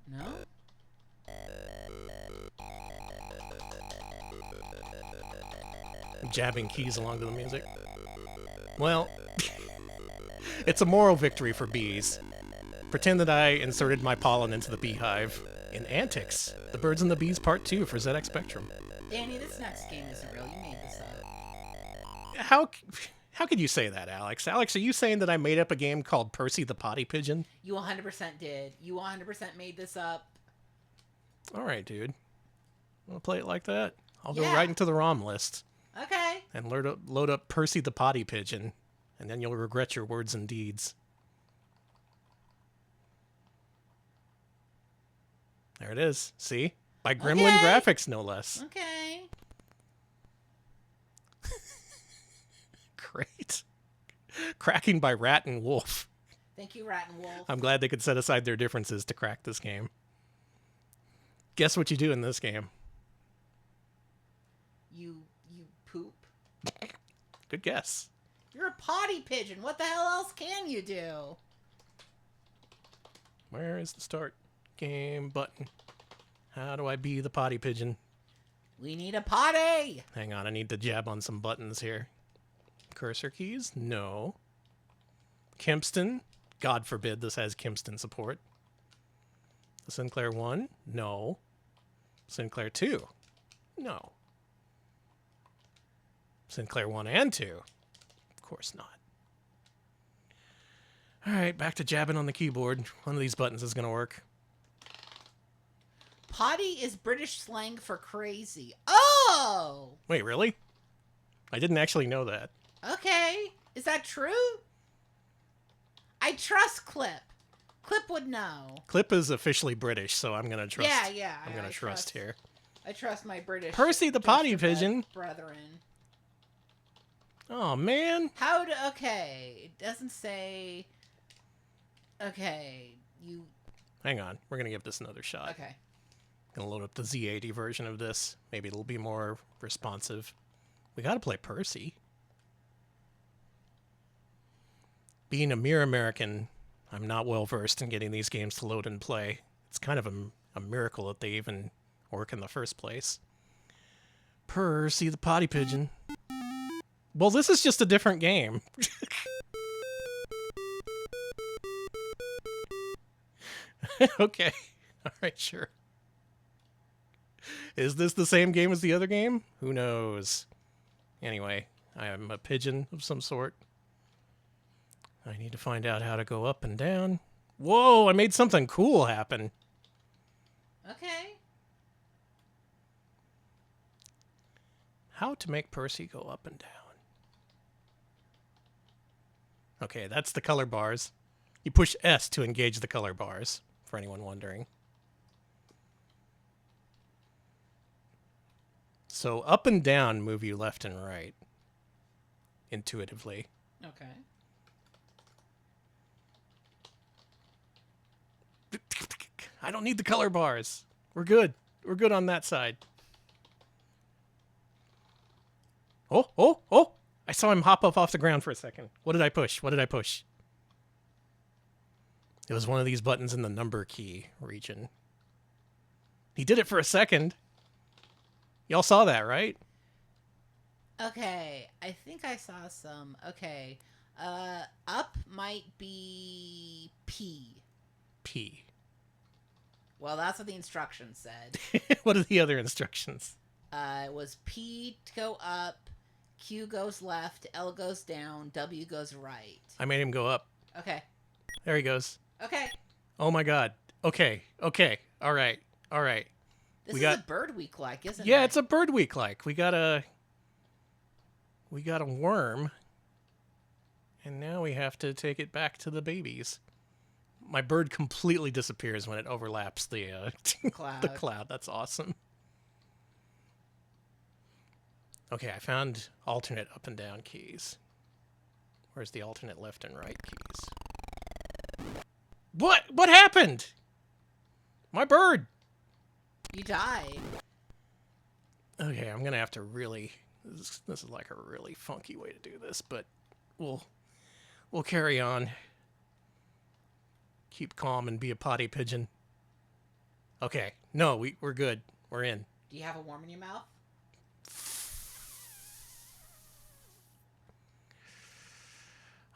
No? I'm jabbing keys along to the music. Well, it's a moral victory for bees. Pretend that I inserted my pollen into the beehive. In Antics, The Birds and the Bees Part 2 for ZX Spectrum. Danny, this next game isn't real. You made this up. How could you say that, Alex? Alex, are you saying that I made up a game called Percy the Potty Pigeon? You 100% did. You 100% made this up. All right, dude. Want to play it like that? I'll go Yeah. right into the ROM list Okay. and load up Percy the Potty Pigeon, and then you'll regret your words and deeds. There it is. See? By Gremlin Okay. Graphics, no less. Okay. Great. Cracking by Rat and Wolf. Thank you, Rat and Wolf. I'm glad they could set aside their differences to crack this game. Guess what you do in this game? You poop. Good guess. You're a potty pigeon. What the hell else can you do? Where is the start game button? How do I be the potty pigeon? We need a potty. Hang on, I need to jab on some buttons here. Cursor keys? No. Kempston? God forbid this has Kempston support. Sinclair 1? No. Sinclair 2? No. Sinclair 1 and 2? Of course not. Alright, back to jabbing on the keyboard. One of these buttons is going to work. Potty is British slang for crazy. Oh! Wait, really? I didn't actually know that. Okay. Is that true? I trust Clip. Clip would know. Clip is officially British, so I'm gonna trust. Yeah. I'm gonna trust here. I trust my British. Percy the potty pigeon. Brethren. Oh man. Okay. It doesn't say. Okay, you. Hang on. We're gonna give this another shot. Okay. Gonna load up the Z80 version of this. Maybe it'll be more responsive. We gotta play Percy. Being a mere American, I'm not well versed in getting these games to load and play. It's kind of a miracle that they even work in the first place. Percy the potty pigeon. Well, this is just a different game. Okay. All right, sure. Is this the same game as the other game? Who knows? Anyway, I am a pigeon of some sort. I need to find out how to go up and down. Whoa, I made something cool happen. Okay. How to make Percy go up and down. Okay, that's the color bars. You push S to engage the color bars, for anyone wondering. So up and down move you left and right, intuitively. Okay. I don't need the color bars. We're good. We're good on that side. Oh! I saw him hop up off the ground for a second. What did I push? It was one of these buttons in the number key region. He did it for a second. Y'all saw that, right? Okay. I think I saw some. Okay. Up might be P. P. Well, that's what the instructions said. What are the other instructions? It was P to go up, Q goes left, L goes down, W goes right. I made him go up. Okay. There he goes. Okay. Oh my god. Okay. All right. This is a bird week like, isn't it? Yeah, it's a bird week like. We got a worm. And now we have to take it back to the babies. My bird completely disappears when it overlaps the cloud. the cloud. That's awesome. Okay, I found alternate up and down keys. Where's the alternate left and right keys? What happened? My bird. You died. Okay, I'm gonna have to really. This is like a really funky way to do this, but we'll carry on. Keep calm and be a potty pigeon. Okay, no, we're good. We're in. Do you have a worm in your mouth?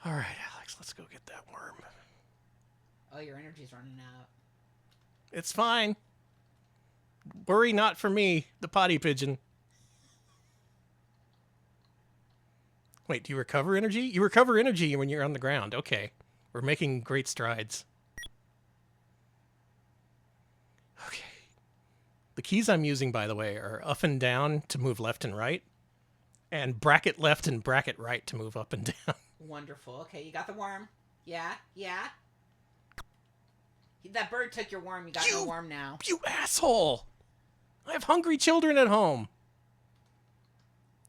All right, Alex, let's go get that worm. Oh, your energy's running out. It's fine. Worry not for me, the potty pigeon. Wait, do you recover energy? You recover energy when you're on the ground. Okay. We're making great strides. Okay. The keys I'm using, by the way, are up and down to move left and right, and bracket left and bracket right to move up and down. Wonderful. Okay, you got the worm. Yeah. That bird took your worm. You got no worm now. You asshole! I have hungry children at home.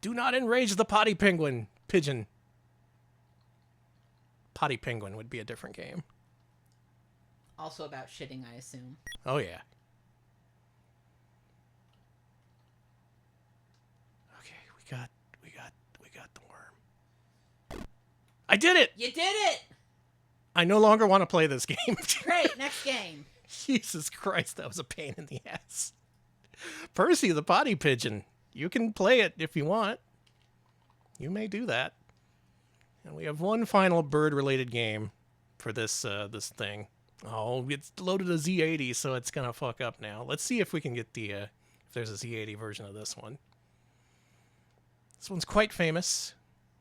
Do not enrage the potty pigeon. Potty penguin would be a different game. Also about shitting, I assume. Oh yeah. Okay, we got the worm. I did it! You did it! I no longer want to play this game. Great, next game. Jesus Christ, that was a pain in the ass. Percy the potty pigeon. You can play it if you want. You may do that. And we have one final bird-related game for this this thing. Oh, it's loaded a Z80, so it's gonna fuck up now. Let's see if we can get the if there's a Z80 version of this one. This one's quite famous.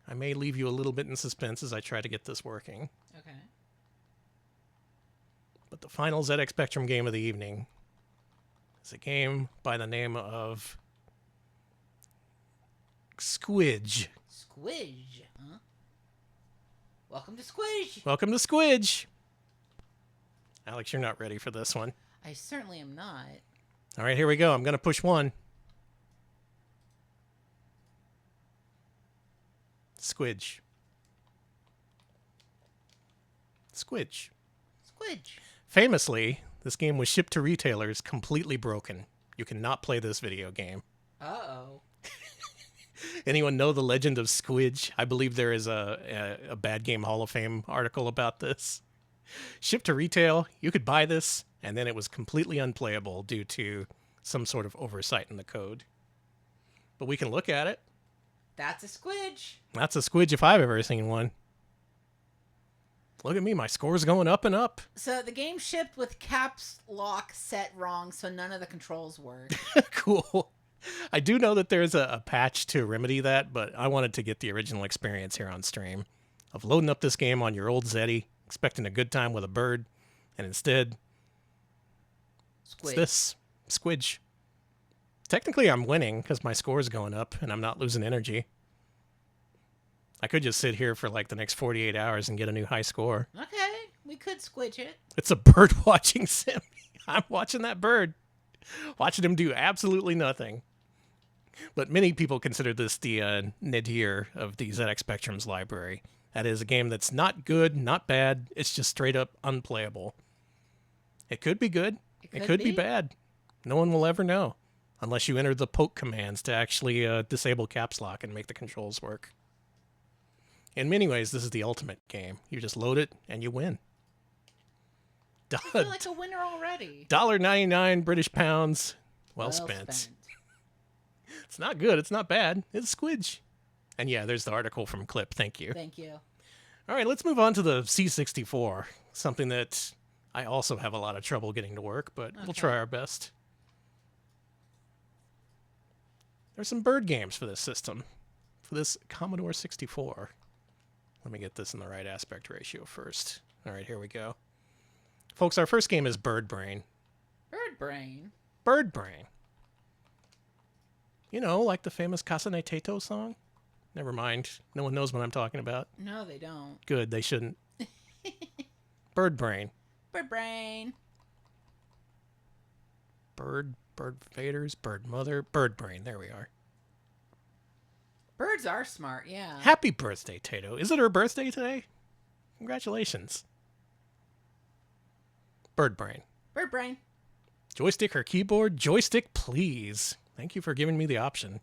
I may leave you a little bit in suspense as I try to get this working. Okay. But the final ZX Spectrum game of the evening is a game by the name of Squidge. Squidge, huh? Welcome to Squidge. Welcome to Squidge. Alex, you're not ready for this one. I certainly am not. All right, here we go. I'm going to push 1. Squidge. Squidge. Squidge. Famously, this game was shipped to retailers completely broken. You cannot play this video game. Uh-oh. Anyone know the legend of Squidge? I believe there is a Bad Game Hall of Fame article about this. Shipped to retail, you could buy this, and then it was completely unplayable due to some sort of oversight in the code. But we can look at it. That's a squidge. That's a squidge if I've ever seen one. Look at me, my score's going up and up. So the game shipped with caps lock set wrong, so none of the controls work. Cool. I do know that there's a patch to remedy that, but I wanted to get the original experience here on stream of loading up this game on your old Zeddy, expecting a good time with a bird, and instead, Squidge. it's this. Squidge. Technically, I'm winning because my score's going up and I'm not losing energy. I could just sit here for like the next 48 hours and get a new high score. Okay, we could squidge it. It's a bird watching sim. I'm watching that bird. Watching him do absolutely nothing. But many people consider this the nadir of the ZX Spectrum's library. That is a game that's not good, not bad. It's just straight up unplayable. It could be good. It could be bad. No one will ever know. Unless you enter the poke commands to actually disable caps lock and make the controls work. In many ways, this is the ultimate game. You just load it and you win. I feel like a winner already. $1.99 British pounds. Well spent. It's not good. It's not bad. It's Squidge. And yeah, there's the article from Clip. Thank you. Thank you. All right, let's move on to the C64. Something that I also have a lot of trouble getting to work, but we'll try our best. There's some bird games for this system. For this Commodore 64. Let me get this in the right aspect ratio first. All right, here we go. Folks, our first game is Bird Brain. Bird Brain? Bird Brain. You know, like the famous Kasane Teto song? Never mind. No one knows what I'm talking about. No, they don't. Good, they shouldn't. Bird Brain. Bird Brain. Bird Faders, Bird Mother, Bird Brain. There we are. Birds are smart, yeah. Happy birthday, Tato. Is it her birthday today? Congratulations. Bird Brain. Bird Brain. Joystick or keyboard? Joystick, please. Thank you for giving me the option.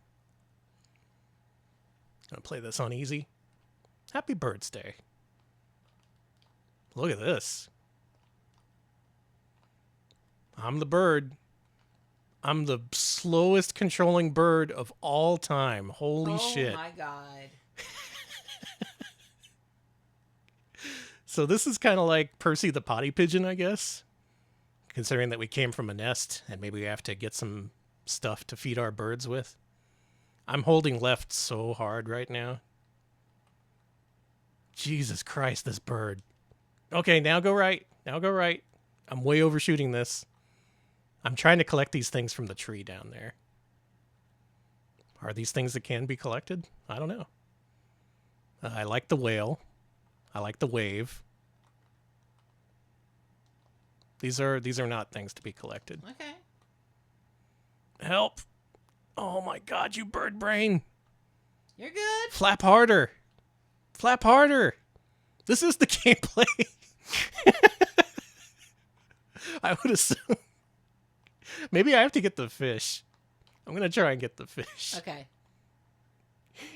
Gonna play this on easy. Happy Birds Day. Look at this. I'm the bird. I'm the slowest controlling bird of all time. Holy shit. Oh my god. So this is kind of like Percy the potty pigeon, I guess. Considering that we came from a nest and maybe we have to get some stuff to feed our birds with. I'm holding left so hard right now. Jesus Christ, this bird. Okay, now go right. Now go right. I'm way overshooting this. I'm trying to collect these things from the tree down there. Are these things that can be collected? I don't know. I like the whale. I like the wave. These are not things to be collected. Okay. Help. Oh my god, you bird brain. You're good. Flap harder. Flap harder. This is the gameplay. I would assume. Maybe I have to get the fish. I'm going to try and get the fish. Okay.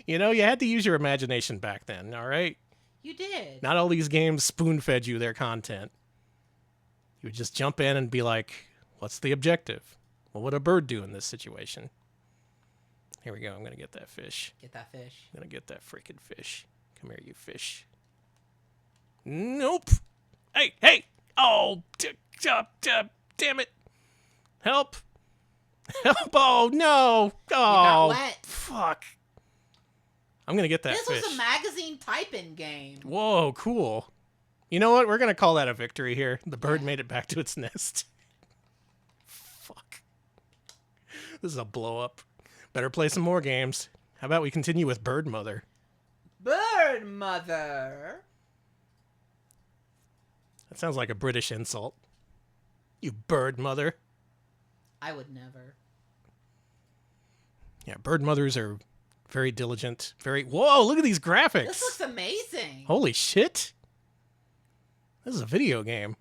You know, you had to use your imagination back then, all right? You did. Not all these games spoon-fed you their content. You would just jump in and be like, what's the objective? What would a bird do in this situation? Here we go. I'm going to get that fish. Get that fish. I'm going to get that freaking fish. Come here, you fish. Nope. Hey, hey. Oh, damn it. Help. Help. Oh, no. Oh, got wet. Fuck. I'm going to get that this fish. This was a magazine typing game. Whoa, cool. You know what? We're going to call that a victory here. The bird made it back to its nest. Fuck. This is a blow up. Better play some more games. How about we continue with Bird Mother? Bird Mother. That sounds like a British insult. You bird mother. I would never. Yeah, bird mothers are very diligent. Whoa, look at these graphics. This looks amazing. Holy shit. This is a video game.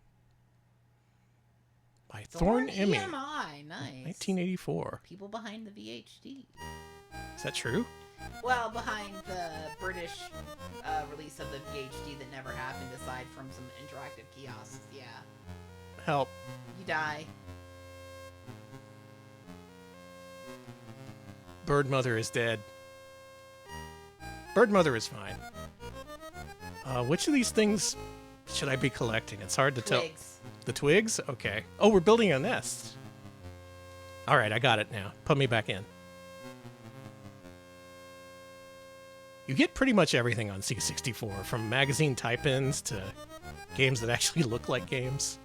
By Thorn Emmy. EMI, nice. 1984. People behind the VHD. Is that true? Well, behind the British release of the VHD that never happened, aside from some interactive kiosks, yeah. Help. You die. Bird mother is dead. Bird mother is fine. Which of these things should I be collecting? It's hard to tell. The twigs? Okay. Oh, we're building a nest. All right, I got it now. Put me back in. You get pretty much everything on C64, from magazine type-ins to games that actually look like games.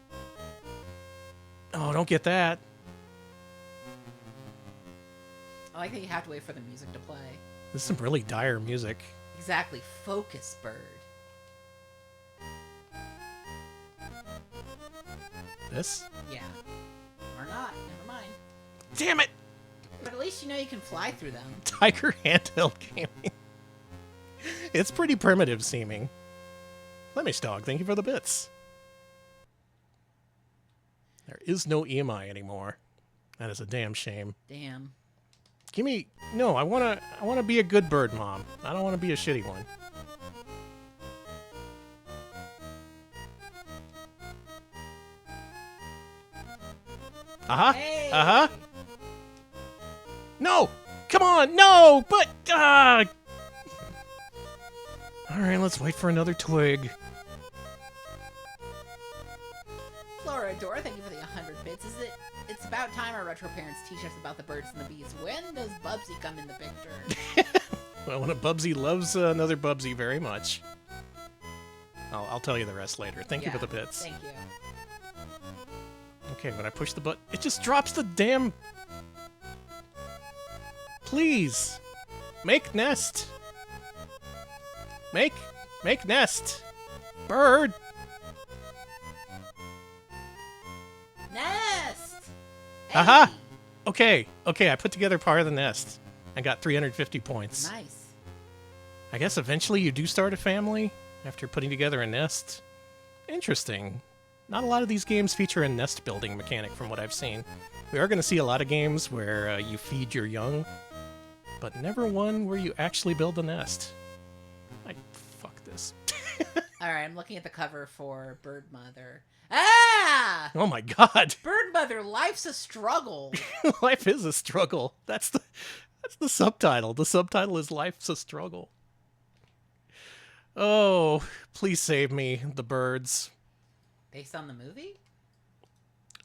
Oh, don't get that. I like that you have to wait for the music to play. This is some really dire music. Exactly. Focus, bird. This? Yeah. Or not. Never mind. Damn it! But at least you know you can fly through them. Tiger handheld gaming. It's pretty primitive seeming. Flemish Dog, thank you for the bits. There is no EMI anymore. That is a damn shame. Damn. Give me... No, I wanna be a good bird mom. I don't want to be a shitty one. Uh-huh. Hey. Uh-huh. No! Come on! No! But... Alright, let's wait for another twig. Florador, thank you for the 100 bits. It's about time our retro parents teach us about the birds and the bees. When does Bubsy come in the picture? Well, when a Bubsy loves another Bubsy very much. I'll tell you the rest later. Thank you for the bits. Thank you. Okay, when I push the button, it just drops the damn... Please! Make nest! Make nest! Bird! Nest! Aha! Hey. Okay, I put together part of the nest. I got 350 points. Nice. I guess eventually you do start a family after putting together a nest. Interesting. Not a lot of these games feature a nest building mechanic from what I've seen. We are going to see a lot of games where you feed your young, but never one where you actually build a nest. Fuck this. Alright, I'm looking at the cover for Bird Mother. Ah! Oh my god. Bird Mother, life's a struggle. Life is a struggle. That's the subtitle. The subtitle is Life's a Struggle. Oh, please save me, the birds. Based on the movie?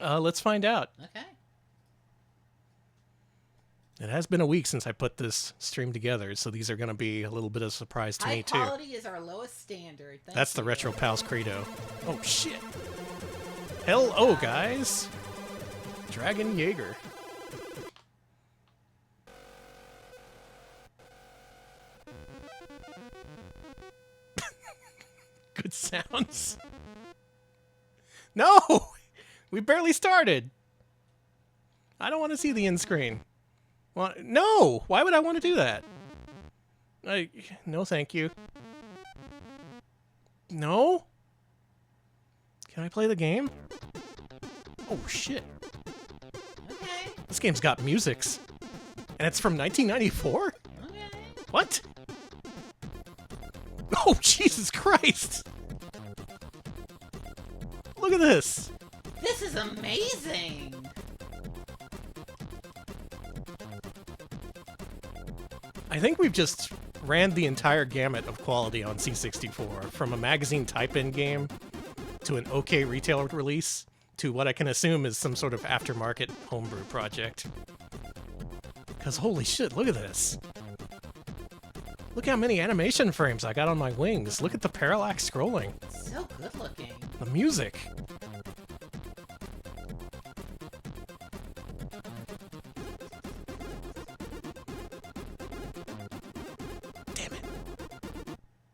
Let's find out. Okay. It has been a week since I put this stream together, so these are going to be a little bit of a surprise to me, too. High quality is our lowest standard. That's the Retro Pals credo. Oh, shit. Hello, guys. Dragon Jaeger. Good sounds. No! We barely started. I don't want to see the end screen. Well, no! Why would I want to do that? No, thank you. No? Can I play the game? Oh, shit. Okay. This game's got musics. And it's from 1994? Okay. What? Oh, Jesus Christ! Look at this! This is amazing! I think we've just ran the entire gamut of quality on C64, from a magazine type-in game to an okay retail release to what I can assume is some sort of aftermarket homebrew project. Because holy shit, look at this! Look how many animation frames I got on my wings. Look at the parallax scrolling. So good looking. The music. Damn it.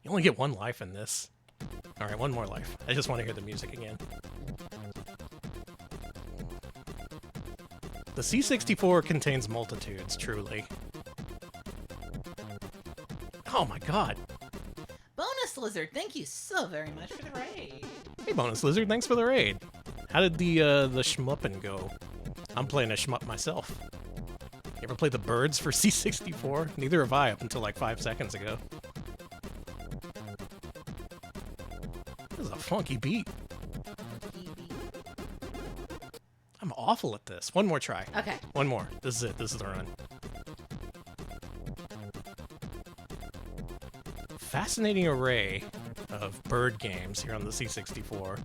You only get one life in this. Alright, one more life. I just want to hear the music again. The C64 contains multitudes, truly. Oh my god. Bonus Lizard, thank you so very much for the raid. Hey, Bonus Lizard, thanks for the raid. How did the shmuppin' go? I'm playing a shmup myself. You ever played the birds for C64? Neither have I up until like 5 seconds ago. This is a funky beat. I'm awful at this. One more try. Okay. One more. This is it. This is the run. Fascinating array of bird games here on the C64.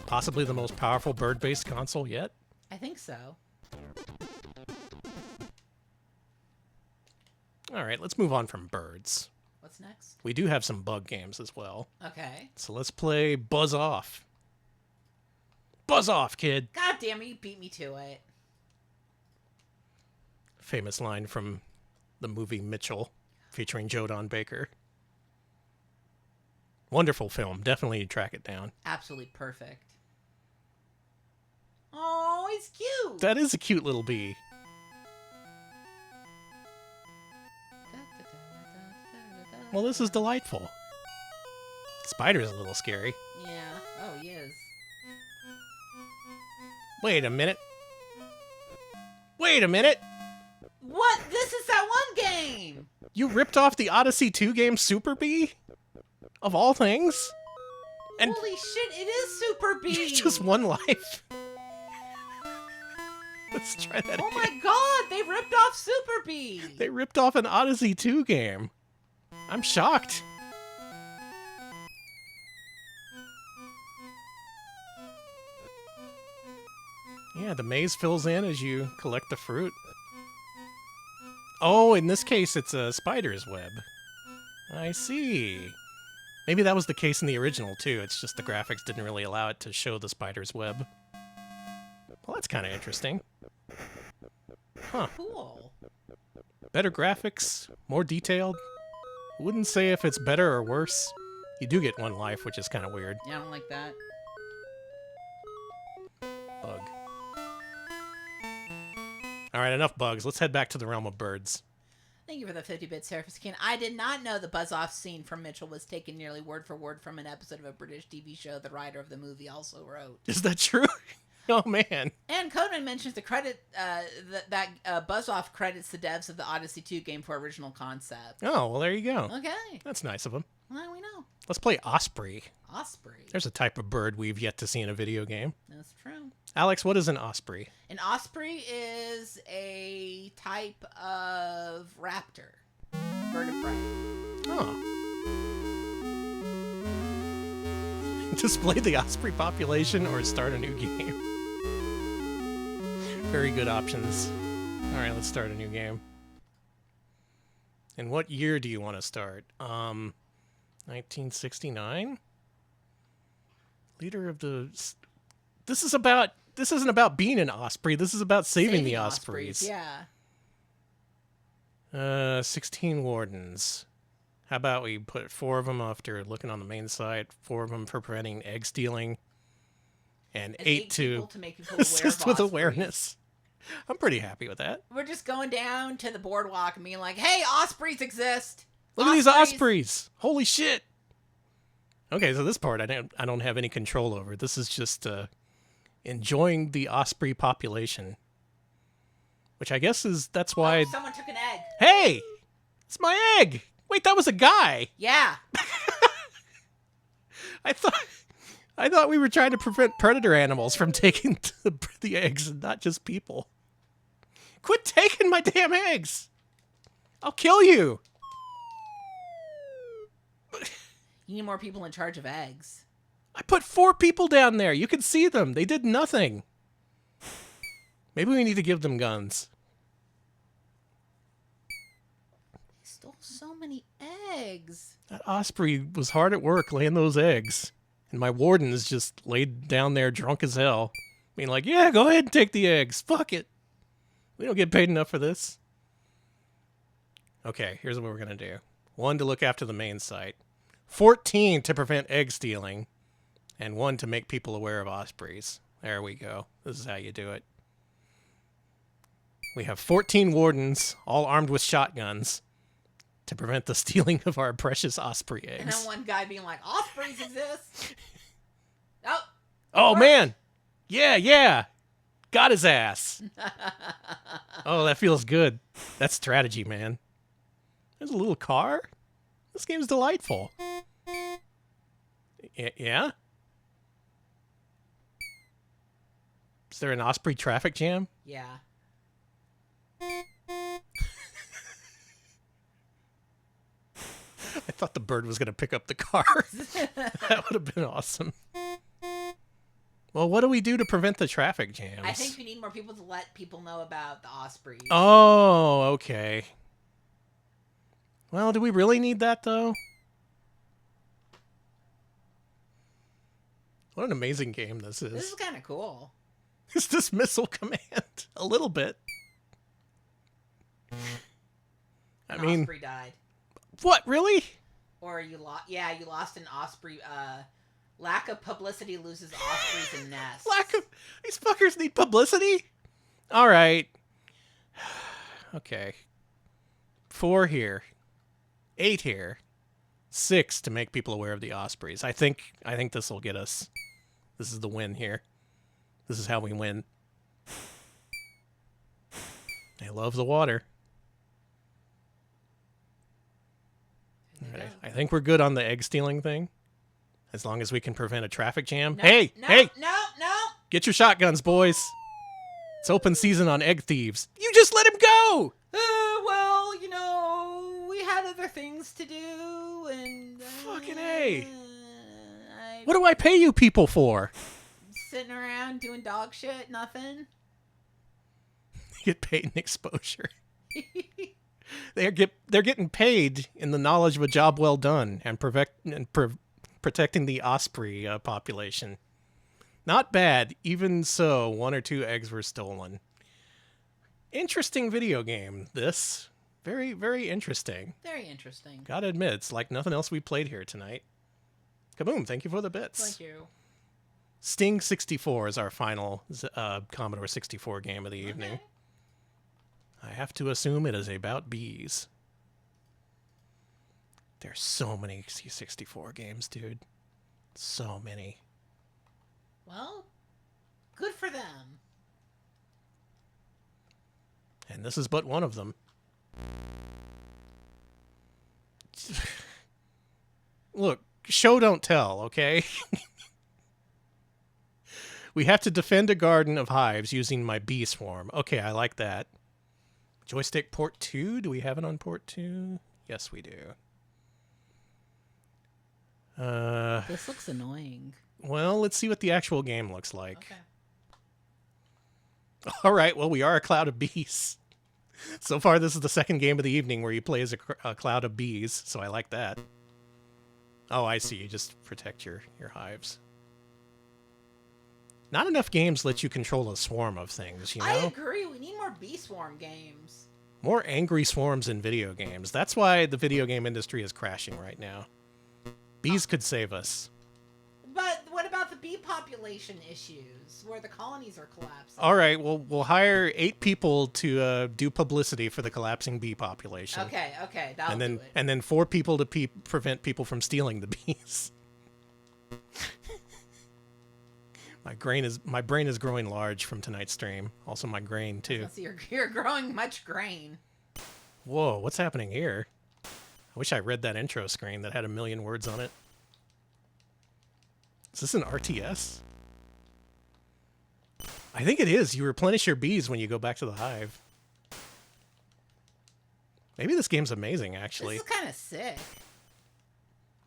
Possibly the most powerful bird-based console yet. I think so. All right, let's move on from birds. What's next? We do have some bug games as well. Okay. So let's play Buzz Off. Buzz off, kid! God damn it, you beat me to it. Famous line from the movie Mitchell, featuring Joe Don Baker. Wonderful film. Definitely track it down. Absolutely perfect. Oh, he's cute. That is a cute little bee. Well, this is delightful. Spider's a little scary. Yeah. Oh, he is. Wait a minute. Wait a minute! What? This is that one game! You ripped off the Odyssey 2 game Super Bee? Of all things? And holy shit, it is Super Bee! just one life. Let's try that again. Oh my god, they ripped off Super Bee! They ripped off an Odyssey 2 game. I'm shocked. Yeah, the maze fills in as you collect the fruit. Oh, in this case, it's a spider's web. I see. Maybe that was the case in the original, too. It's just the graphics didn't really allow it to show the spider's web. Well, that's kind of interesting. Huh. Cool. Better graphics, more detailed. Wouldn't say if it's better or worse. You do get one life, which is kind of weird. Yeah, I don't like that. Bug. Alright, enough bugs. Let's head back to the realm of birds. Thank you for the 50-bit Surface King. I did not know the buzz-off scene from Mitchell was taken nearly word for word from an episode of a British TV show the writer of the movie also wrote. Is that true? Oh, man. And Codeman mentions the credit that buzz-off credits the devs of the Odyssey 2 game for original concept. Oh, well, there you go. Okay. That's nice of them. Well, we know. Let's play Osprey. Osprey. There's a type of bird we've yet to see in a video game. That's true. Alex, what is an osprey? An osprey is a type of raptor. Bird of prey. Oh. Display the osprey population or start a new game. Very good options. Alright, let's start a new game. And what year do you want to start? 1969? Leader of the... This isn't about being an osprey. This is about saving the ospreys. Yeah. 16 wardens. How about we put 4 of them after looking on the main site, 4 of them for preventing egg stealing, and 8 to make people assist aware with of awareness. I'm pretty happy with that. We're just going down to the boardwalk and being like, hey, ospreys exist. Look at these ospreys. Holy shit. Okay, so this part I don't have any control over. This is just enjoying the osprey population. Which I guess that's why... Oh, someone took an egg. Hey! It's my egg! Wait, that was a guy! Yeah. I thought we were trying to prevent predator animals from taking the eggs and not just people. Quit taking my damn eggs! I'll kill you! You need more people in charge of eggs. I put 4 people down there. You can see them. They did nothing. Maybe we need to give them guns. They stole so many eggs. That osprey was hard at work laying those eggs. And my wardens just laid down there drunk as hell. Being like, yeah, go ahead and take the eggs. Fuck it. We don't get paid enough for this. Okay, here's what we're going to do. 1 to look after the main site. 14 to prevent egg stealing. And 1 to make people aware of ospreys. There we go. This is how you do it. We have 14 wardens, all armed with shotguns, to prevent the stealing of our precious osprey eggs. And then one guy being like, ospreys exist. Oh. Oh, man. Yeah. Got his ass. Oh, that feels good. That's strategy, man. There's a little car. This game's delightful. Yeah? Is there an osprey traffic jam? Yeah. I thought the bird was going to pick up the car. That would have been awesome. Well, what do we do to prevent the traffic jams? I think we need more people to let people know about the ospreys. Oh, okay. Well, do we really need that, though? What an amazing game this is. This is kind of cool. Is this missile command? A little bit. An osprey died. What, really? Or you lost an osprey. Lack of publicity loses ospreys and nests. These fuckers need publicity? All right. Okay. 4 here. 8 here. 6 to make people aware of the ospreys. I think this will get us. This is the win here. This is how we win. They love the water. Right. I think we're good on the egg stealing thing. As long as we can prevent a traffic jam. No, Hey! No! Get your shotguns, boys. It's open season on egg thieves. You just let him go! Well, we had other things to do, and... Fucking A. What do I pay you people for? Sitting around doing dog shit, nothing. Get paid in exposure. They're getting paid in the knowledge of a job well done and protecting the osprey population. Not bad. Even so, 1 or 2 eggs were stolen. Interesting video game, this. Very, very interesting. Very interesting. Gotta admit, it's like nothing else we played here tonight. Kaboom, thank you for the bits. Thank you. Sting 64 is our final Commodore 64 game of the evening. Okay. I have to assume it is about bees. There's so many C64 games, dude. So many. Well, good for them. And this is but one of them. Look, show don't tell, okay? We have to defend a garden of hives using my bee swarm. Okay, I like that. Joystick port 2? Do we have it on port 2? Yes, we do. This looks annoying. Well, let's see what the actual game looks like. Okay. All right, well, we are a cloud of bees. So far, this is the second game of the evening where you play as a cloud of bees, so I like that. Oh, I see. You just protect your hives. Not enough games let you control a swarm of things, you know? I agree. We need more bee swarm games. More angry swarms in video games. That's why the video game industry is crashing right now. Bees could save us. But what about the bee population issues, where the colonies are collapsing? All right, well, we'll hire 8 people to do publicity for the collapsing bee population. Okay, that'll do it. And then 4 people to prevent people from stealing the bees. My brain is growing large from tonight's stream. Also, my grain too. So you're growing much grain. Whoa, what's happening here? I wish I read that intro screen that had 1,000,000 words on it. Is this an RTS? I think it is. You replenish your bees when you go back to the hive. Maybe this game's amazing, actually. This is kind of sick.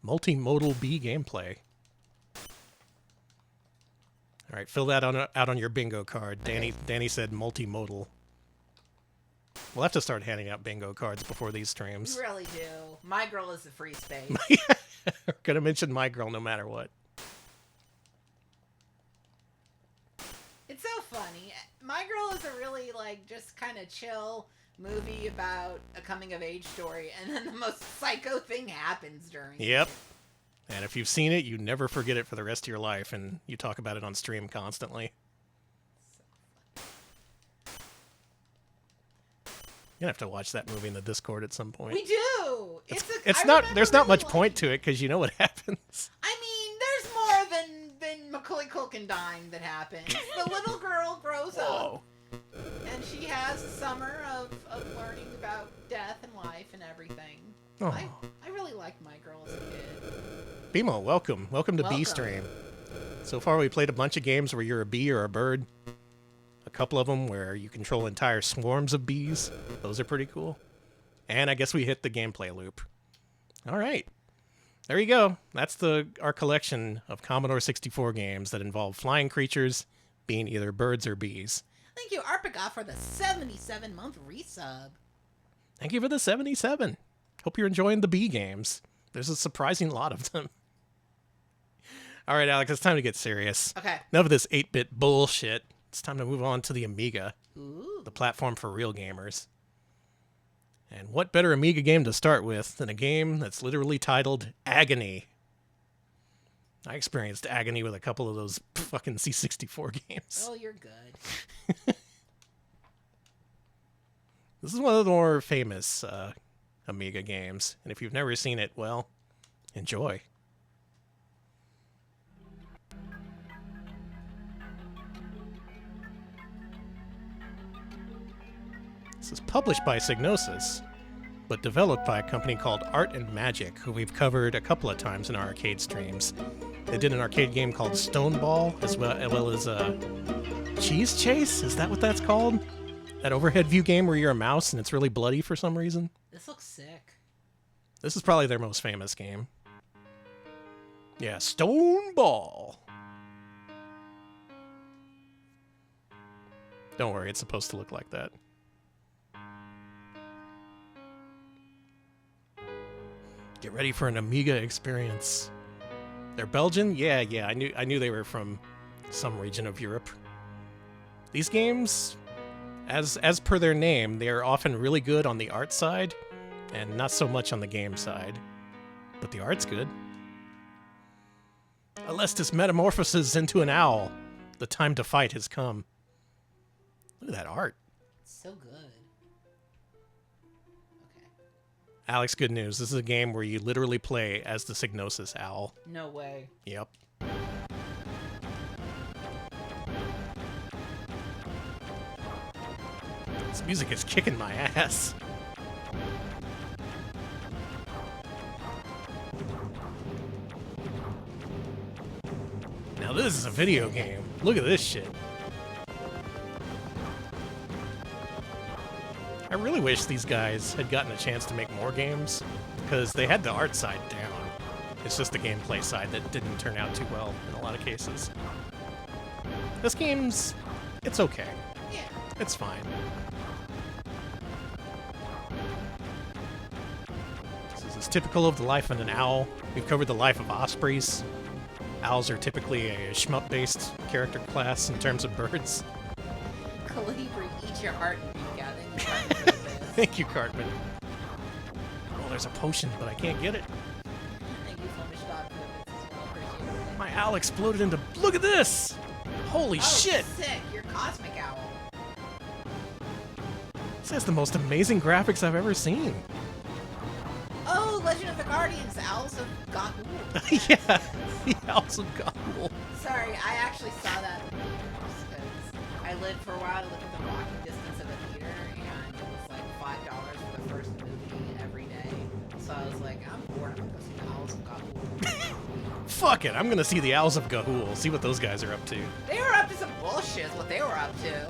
Multimodal bee gameplay. All right, fill that out on your bingo card. Danny said multimodal. We'll have to start handing out bingo cards before these streams. You really do. My girl is the free space. We're going to mention My Girl no matter what. It's so funny. My Girl is a really, just kind of chill movie about a coming-of-age story, and then the most psycho thing happens during it. Yep. And if you've seen it, you never forget it for the rest of your life, and you talk about it on stream constantly. gonna have to watch that movie in the Discord at some point. We do. It's not. There's not much point to it because you know what happens. I mean, there's more than Macaulay Culkin dying that happens. The little girl grows up, and she has a summer of learning about death and life and everything. Oh. I really liked my girl as a kid. Bimo, welcome to Bee Stream. So far, we played a bunch of games where you're a bee or a bird. A couple of them where you control entire swarms of bees. Those are pretty cool. And I guess we hit the gameplay loop. All right. There you go. That's our collection of Commodore 64 games that involve flying creatures being either birds or bees. Thank you, Arpiga, for the 77-month resub. Thank you for the 77. Hope you're enjoying the bee games. There's a surprising lot of them. All right, Alex, it's time to get serious. Okay. Enough of this 8-bit bullshit. It's time to move on to the Amiga, Ooh. the platform for real gamers. And what better Amiga game to start with than a game that's literally titled Agony? I experienced Agony with a couple of those fucking C64 games. Oh, you're good. This is one of the more famous Amiga games, and if you've never seen it, well, enjoy. This is published by Psygnosis, but developed by a company called Art and Magic, who we've covered a couple of times in our arcade streams. They did an arcade game called Stoneball, as well as Cheese Chase? Is that what that's called? That overhead view game where you're a mouse and it's really bloody for some reason? This looks sick. This is probably their most famous game. Yeah, Stoneball. Don't worry, it's supposed to look like that. Get ready for an Amiga experience. They're Belgian? Yeah, I knew they were from some region of Europe. These games, as per their name, they are often really good on the art side, and not so much on the game side. But the art's good. Alestis metamorphoses into an owl. The time to fight has come. Look at that art. It's so good. Alex, good news. This is a game where you literally play as the Psygnosis owl. No way. Yep. This music is kicking my ass. Now this is a video game. Look at this shit. I really wish these guys had gotten a chance to make more games, because they had the art side down. It's just the gameplay side that didn't turn out too well in a lot of cases. This game's... it's okay. Yeah. It's fine. This is typical of the life of an owl. We've covered the life of ospreys. Owls are typically a shmup-based character class in terms of birds. Kolibri, eat your heart and beak out. Thank you, Cartman. Oh, there's a potion, but I can't get it. Thank you so much, Dog, for the bits as well. Appreciate it. My owl exploded into... look at this! Holy shit! Sick. You're Cosmic Owl. This has the most amazing graphics I've ever seen. Oh, Legend of the Guardians, Owls of Ga'Hoole. Yeah, the Owls of Ga'Hoole. Sorry, I actually saw that in theaters because I lived for a while. I lived within walking distance of a theater, and it was like $5 for the first movie every day. So I was like, I'm bored. I'm gonna go see the Owls of Ga'Hoole. Fuck it, I'm gonna see the Owls of Ga'Hoole, see what those guys are up to. They were up to some bullshit. Is what they were up to.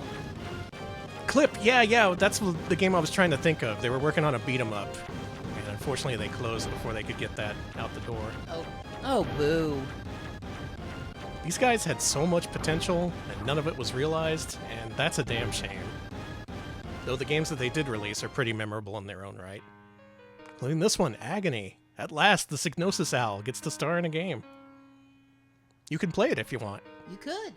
Clip, yeah, that's the game I was trying to think of. They were working on a beat 'em up, and unfortunately they closed before they could get that out the door. Oh, boo. These guys had so much potential, and none of it was realized, and that's a damn shame. Though the games that they did release are pretty memorable in their own right. Including this one, Agony. At last, the Psygnosis Owl gets to star in a game. You can play it if you want. You could.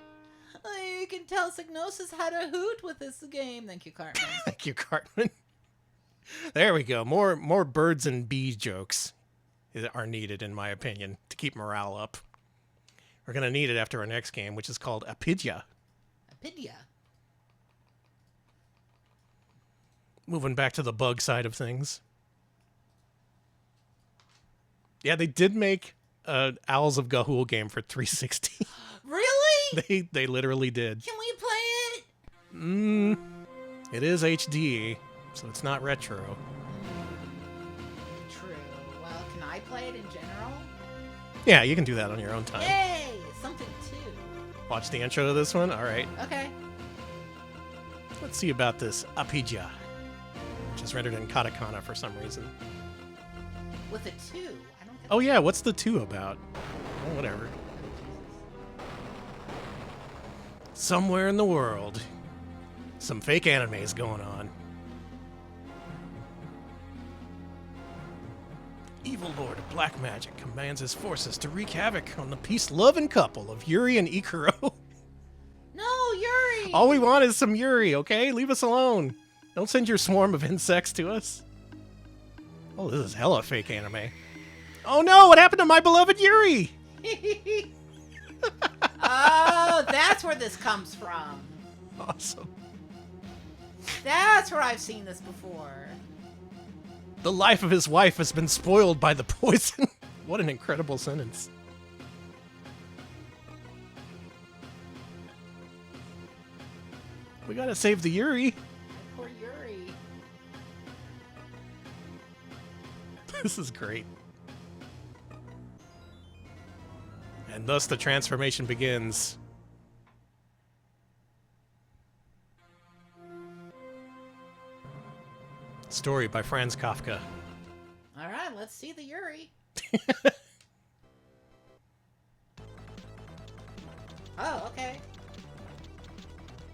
You can tell Psygnosis how to hoot with this game. Thank you, Cartman. Thank you, Cartman. There we go. More birds and bee jokes are needed, in my opinion, to keep morale up. We're going to need it after our next game, which is called Apidya. Apidya. Moving back to the bug side of things. Yeah, they did make Owls of Ga'Hoole game for 360. Really? They literally did. Can we play it? It is HD, so it's not retro. True. Well, can I play it in general? Yeah, you can do that on your own time. Yay! Something too. Watch the intro to this one? Alright. Okay. Let's see about this Apija, which is rendered in katakana for some reason. With a 2. I don't get Oh yeah, what's the 2 about? Oh, whatever. Somewhere in the world, some fake anime is going on. Evil Lord of Black Magic commands his forces to wreak havoc on the peace-loving couple of Yuri and Ikuro. No, Yuri! All we want is some Yuri, okay? Leave us alone. Don't send your swarm of insects to us. Oh, this is hella fake anime. Oh no, what happened to my beloved Yuri? Oh, that's where this comes from. Awesome. That's where I've seen this before. The life of his wife has been spoiled by the poison. What an incredible sentence. We gotta save the Yuri. Poor Yuri. This is great. And thus the transformation begins. Story by Franz Kafka. All right, let's see the Yuri. Oh, okay.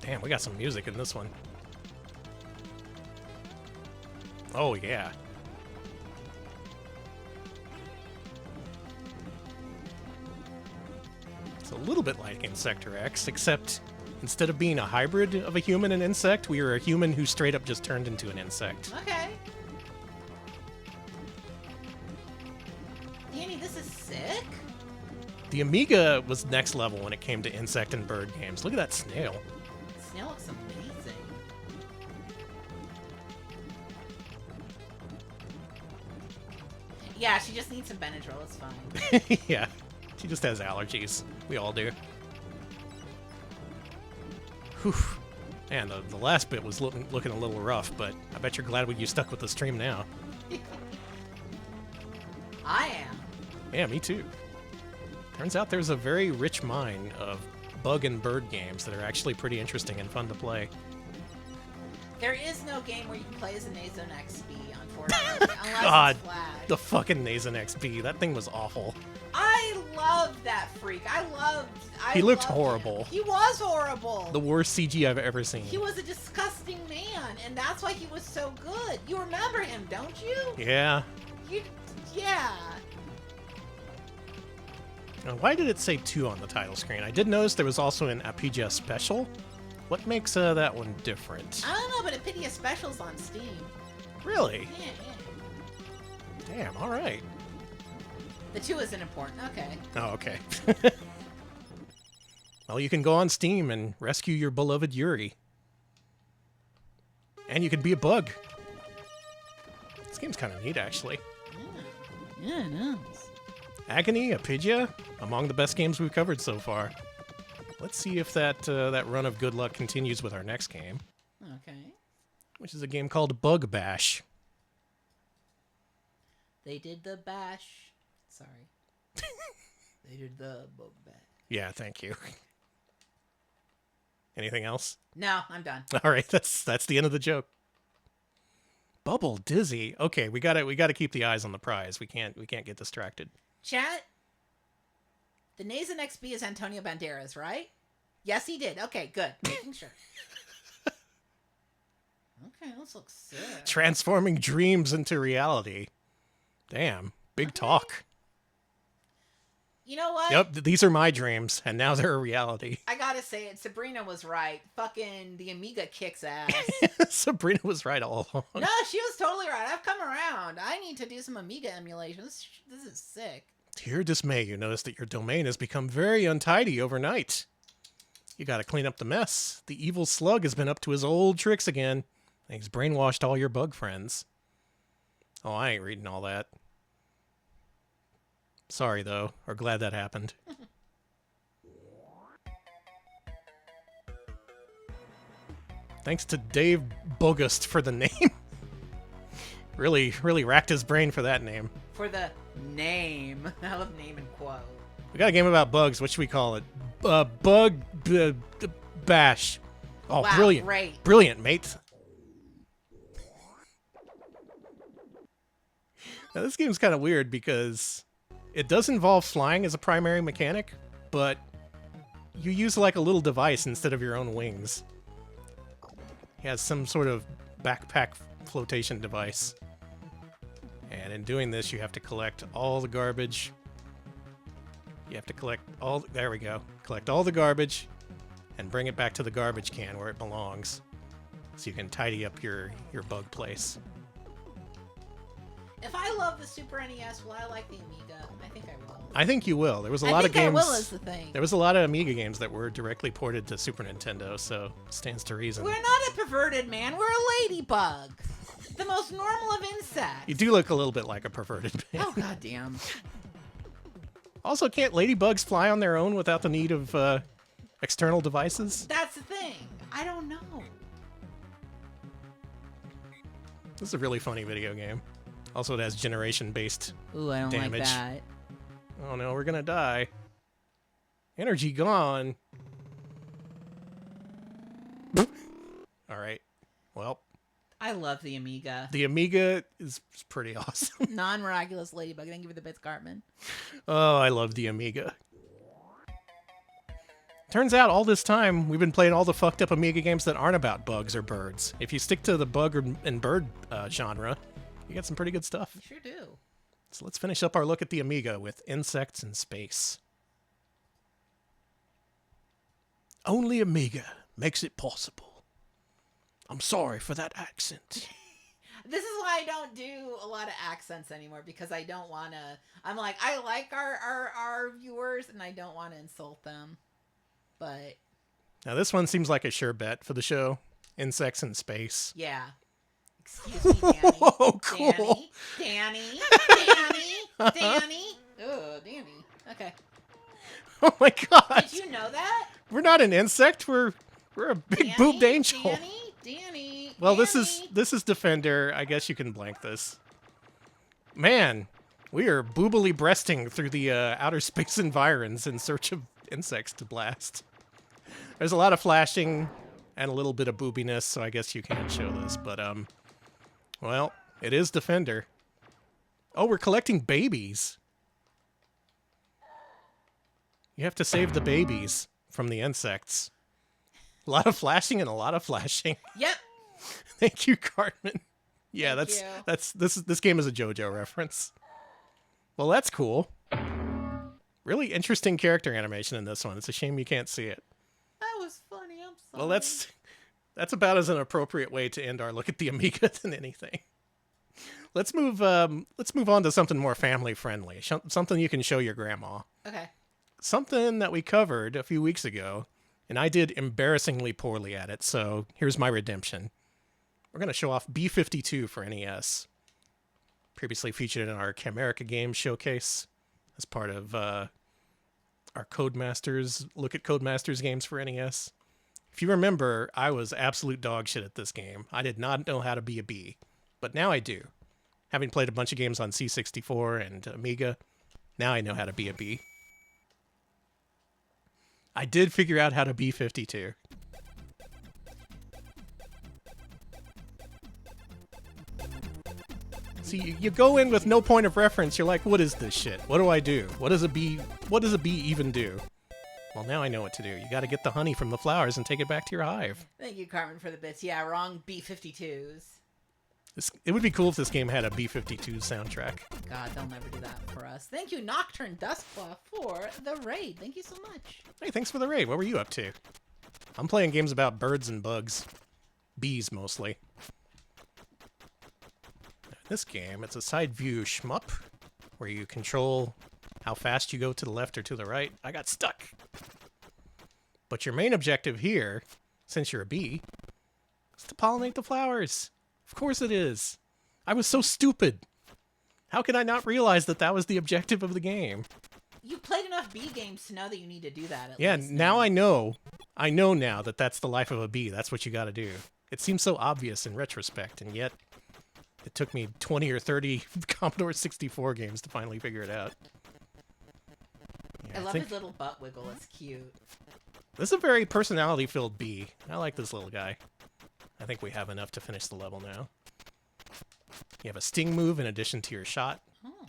Damn, we got some music in this one. Oh, yeah. It's a little bit like Insector X, except instead of being a hybrid of a human and insect, we are a human who straight up just turned into an insect. Okay. Danny, this is sick. The Amiga was next level when it came to insect and bird games. Look at that snail. Snail looks amazing. Yeah, she just needs some Benadryl. It's fine. Yeah, she just has allergies. We all do. Whew. Man, the last bit was looking a little rough, but I bet you're glad you stuck with the stream now. I am. Yeah, me too. Turns out there's a very rich mine of bug and bird games that are actually pretty interesting and fun to play. There is no game where you can play as a Nazone XB, unfortunately, unless God, it's Flash. the fucking Nazon XB. That thing was awful. I loved that freak. He looked loved horrible. him. He was horrible. The worst CG I've ever seen. He was a disgusting man, and that's why he was so good. You remember him, don't you? Yeah. Yeah. Now, why did it say 2 on the title screen? I did notice there was also an Apija Special. What makes that one different? I don't know, but Apidia Special's on Steam. Really? Yeah. Damn, alright. The 2 isn't important. Okay. Oh, okay. Well, you can go on Steam and rescue your beloved Yuri. And you could be a bug. This game's kind of neat, actually. Yeah, it is. Agony, Apija, among the best games we've covered so far. Let's see if that run of good luck continues with our next game. Okay. Which is a game called Bug Bash. They did the bash. Sorry. They did the bug bash. Yeah, thank you. Anything else? No, I'm done. All right, that's the end of the joke. Bubble Dizzy. Okay, we gotta keep the eyes on the prize. We can't get distracted. Chat. The Nazon XB is Antonio Banderas, right? Yes, he did. Okay, good. Making sure. Okay, this looks sick. Transforming dreams into reality. Damn, big talk. You know what? Yep, these are my dreams, and now they're a reality. I gotta say it. Sabrina was right. Fucking the Amiga kicks ass. Sabrina was right all along. No, she was totally right. I've come around. I need to do some Amiga emulation. This is sick. To your dismay, you notice that your domain has become very untidy overnight. You gotta clean up the mess. The evil slug has been up to his old tricks again, And he's brainwashed all your bug friends. Oh, I ain't reading all that. Sorry, though. Or glad that happened. Thanks to Dave Bogust for the name. Really racked his brain for that name. For the name. I love name and quote. We got a game about bugs. What should we call it? Bash. Oh, wow, brilliant. Great. Brilliant, mate. Now, this game's kind of weird because it does involve flying as a primary mechanic, but you use like a little device instead of your own wings. He has some sort of backpack flotation device. And in doing this, you have to collect all the garbage. You have to collect all... There we go. Collect all the garbage and bring it back to the garbage can where it belongs. So you can tidy up your bug place. If I love the Super NES, will I like the Amiga? I think I will. I think you will. There was a lot of games... I think I will is the thing. There was a lot of Amiga games that were directly ported to Super Nintendo, so it stands to reason. We're not a perverted man. We're a ladybug. The most normal of insects. You do look a little bit like a perverted man. Oh, goddamn. Also, can't ladybugs fly on their own without the need of external devices? That's the thing. I don't know. This is a really funny video game. Also, it has generation-based Ooh, I don't damage. like that. Oh no, we're gonna die. Energy gone. Alright. Well. I love the Amiga. The Amiga is pretty awesome. Non-miraculous ladybug. Thank you for the bits, Cartman. Oh, I love the Amiga. Turns out all this time, we've been playing all the fucked up Amiga games that aren't about bugs or birds. If you stick to the bug and bird genre, you get some pretty good stuff. You sure do. So let's finish up our look at the Amiga with Insects in Space. Only Amiga makes it possible. I'm sorry for that accent. This is why I don't do a lot of accents anymore, because I don't want to... I'm like, I like our viewers, and I don't want to insult them. But... Now this one seems like a sure bet for the show. Insects in Space. Yeah. Excuse me, Danny. Whoa, cool. Danny. Oh, Danny. Okay. Oh my god. Did you know that? We're not an insect. We're a big boobed angel. Danny. Well, this is Defender. I guess you can blank this. Man, we are boobily breasting through the outer space environs in search of insects to blast. There's a lot of flashing and a little bit of boobiness, so I guess you can't show this. But well, it is Defender. Oh, we're collecting babies. You have to save the babies from the insects. A lot of flashing and a lot of flashing. Yep. Thank you, Cartman. Yeah, Thank this game is a JoJo reference. Well, that's cool. Really interesting character animation in this one. It's a shame you can't see it. That was funny. I'm sorry. Well, that's about as an appropriate way to end our look at the Amiga than anything. Let's move on to something more family friendly. Something you can show your grandma. Okay. Something that we covered a few weeks ago, and I did embarrassingly poorly at it, so here's my redemption. We're going to show off B-52 for NES. Previously featured in our Camerica Games showcase as part of our Codemasters, look at Codemasters games for NES. If you remember, I was absolute dog shit at this game. I did not know how to be a bee, but now I do. Having played a bunch of games on C64 and Amiga, now I know how to be a bee. I did figure out how to be 52. See, you go in with no point of reference. You're like, what is this shit? What do I do? What does a bee even do? Well, now I know what to do. You got to get the honey from the flowers and take it back to your hive. Thank you, Carmen, for the bits. Yeah, wrong B-52s. It would be cool if this game had a B-52 soundtrack. God, they'll never do that for us. Thank you, Nocturne Duskclaw, for the raid. Thank you so much. Hey, thanks for the raid. What were you up to? I'm playing games about birds and bugs. Bees, mostly. This game, it's a side view shmup, where you control how fast you go to the left or to the right. I got stuck. But your main objective here, since you're a bee, is to pollinate the flowers. Of course it is. I was so stupid. How could I not realize that that was the objective of the game? You played enough bee games to know that you need to do that. Yeah, least now I know. I know now that that's the life of a bee. That's what you got to do. It seems so obvious in retrospect, and yet it took me 20 or 30 Commodore 64 games to finally figure it out. Yeah, I love his little butt wiggle. It's cute. This is a very personality-filled bee. I like this little guy. I think we have enough to finish the level now. You have a sting move in addition to your shot. Oh.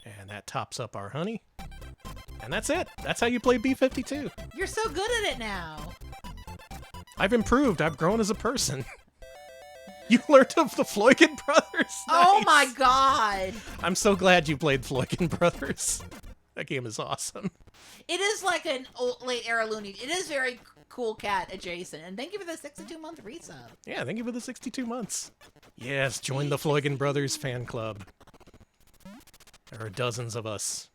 And that tops up our honey. And that's it. That's how you play B-52. You're so good at it now. I've improved. I've grown as a person. You learned of the Floykin Brothers? Oh Nice. my god. I'm so glad you played Floykin Brothers. That game is awesome. It is like an old, late era Looney. It is very cool cat adjacent. And thank you for the 62-month resub. Yeah, thank you for the 62 months. Yes, join the Floykin Brothers fan club. There are dozens of us.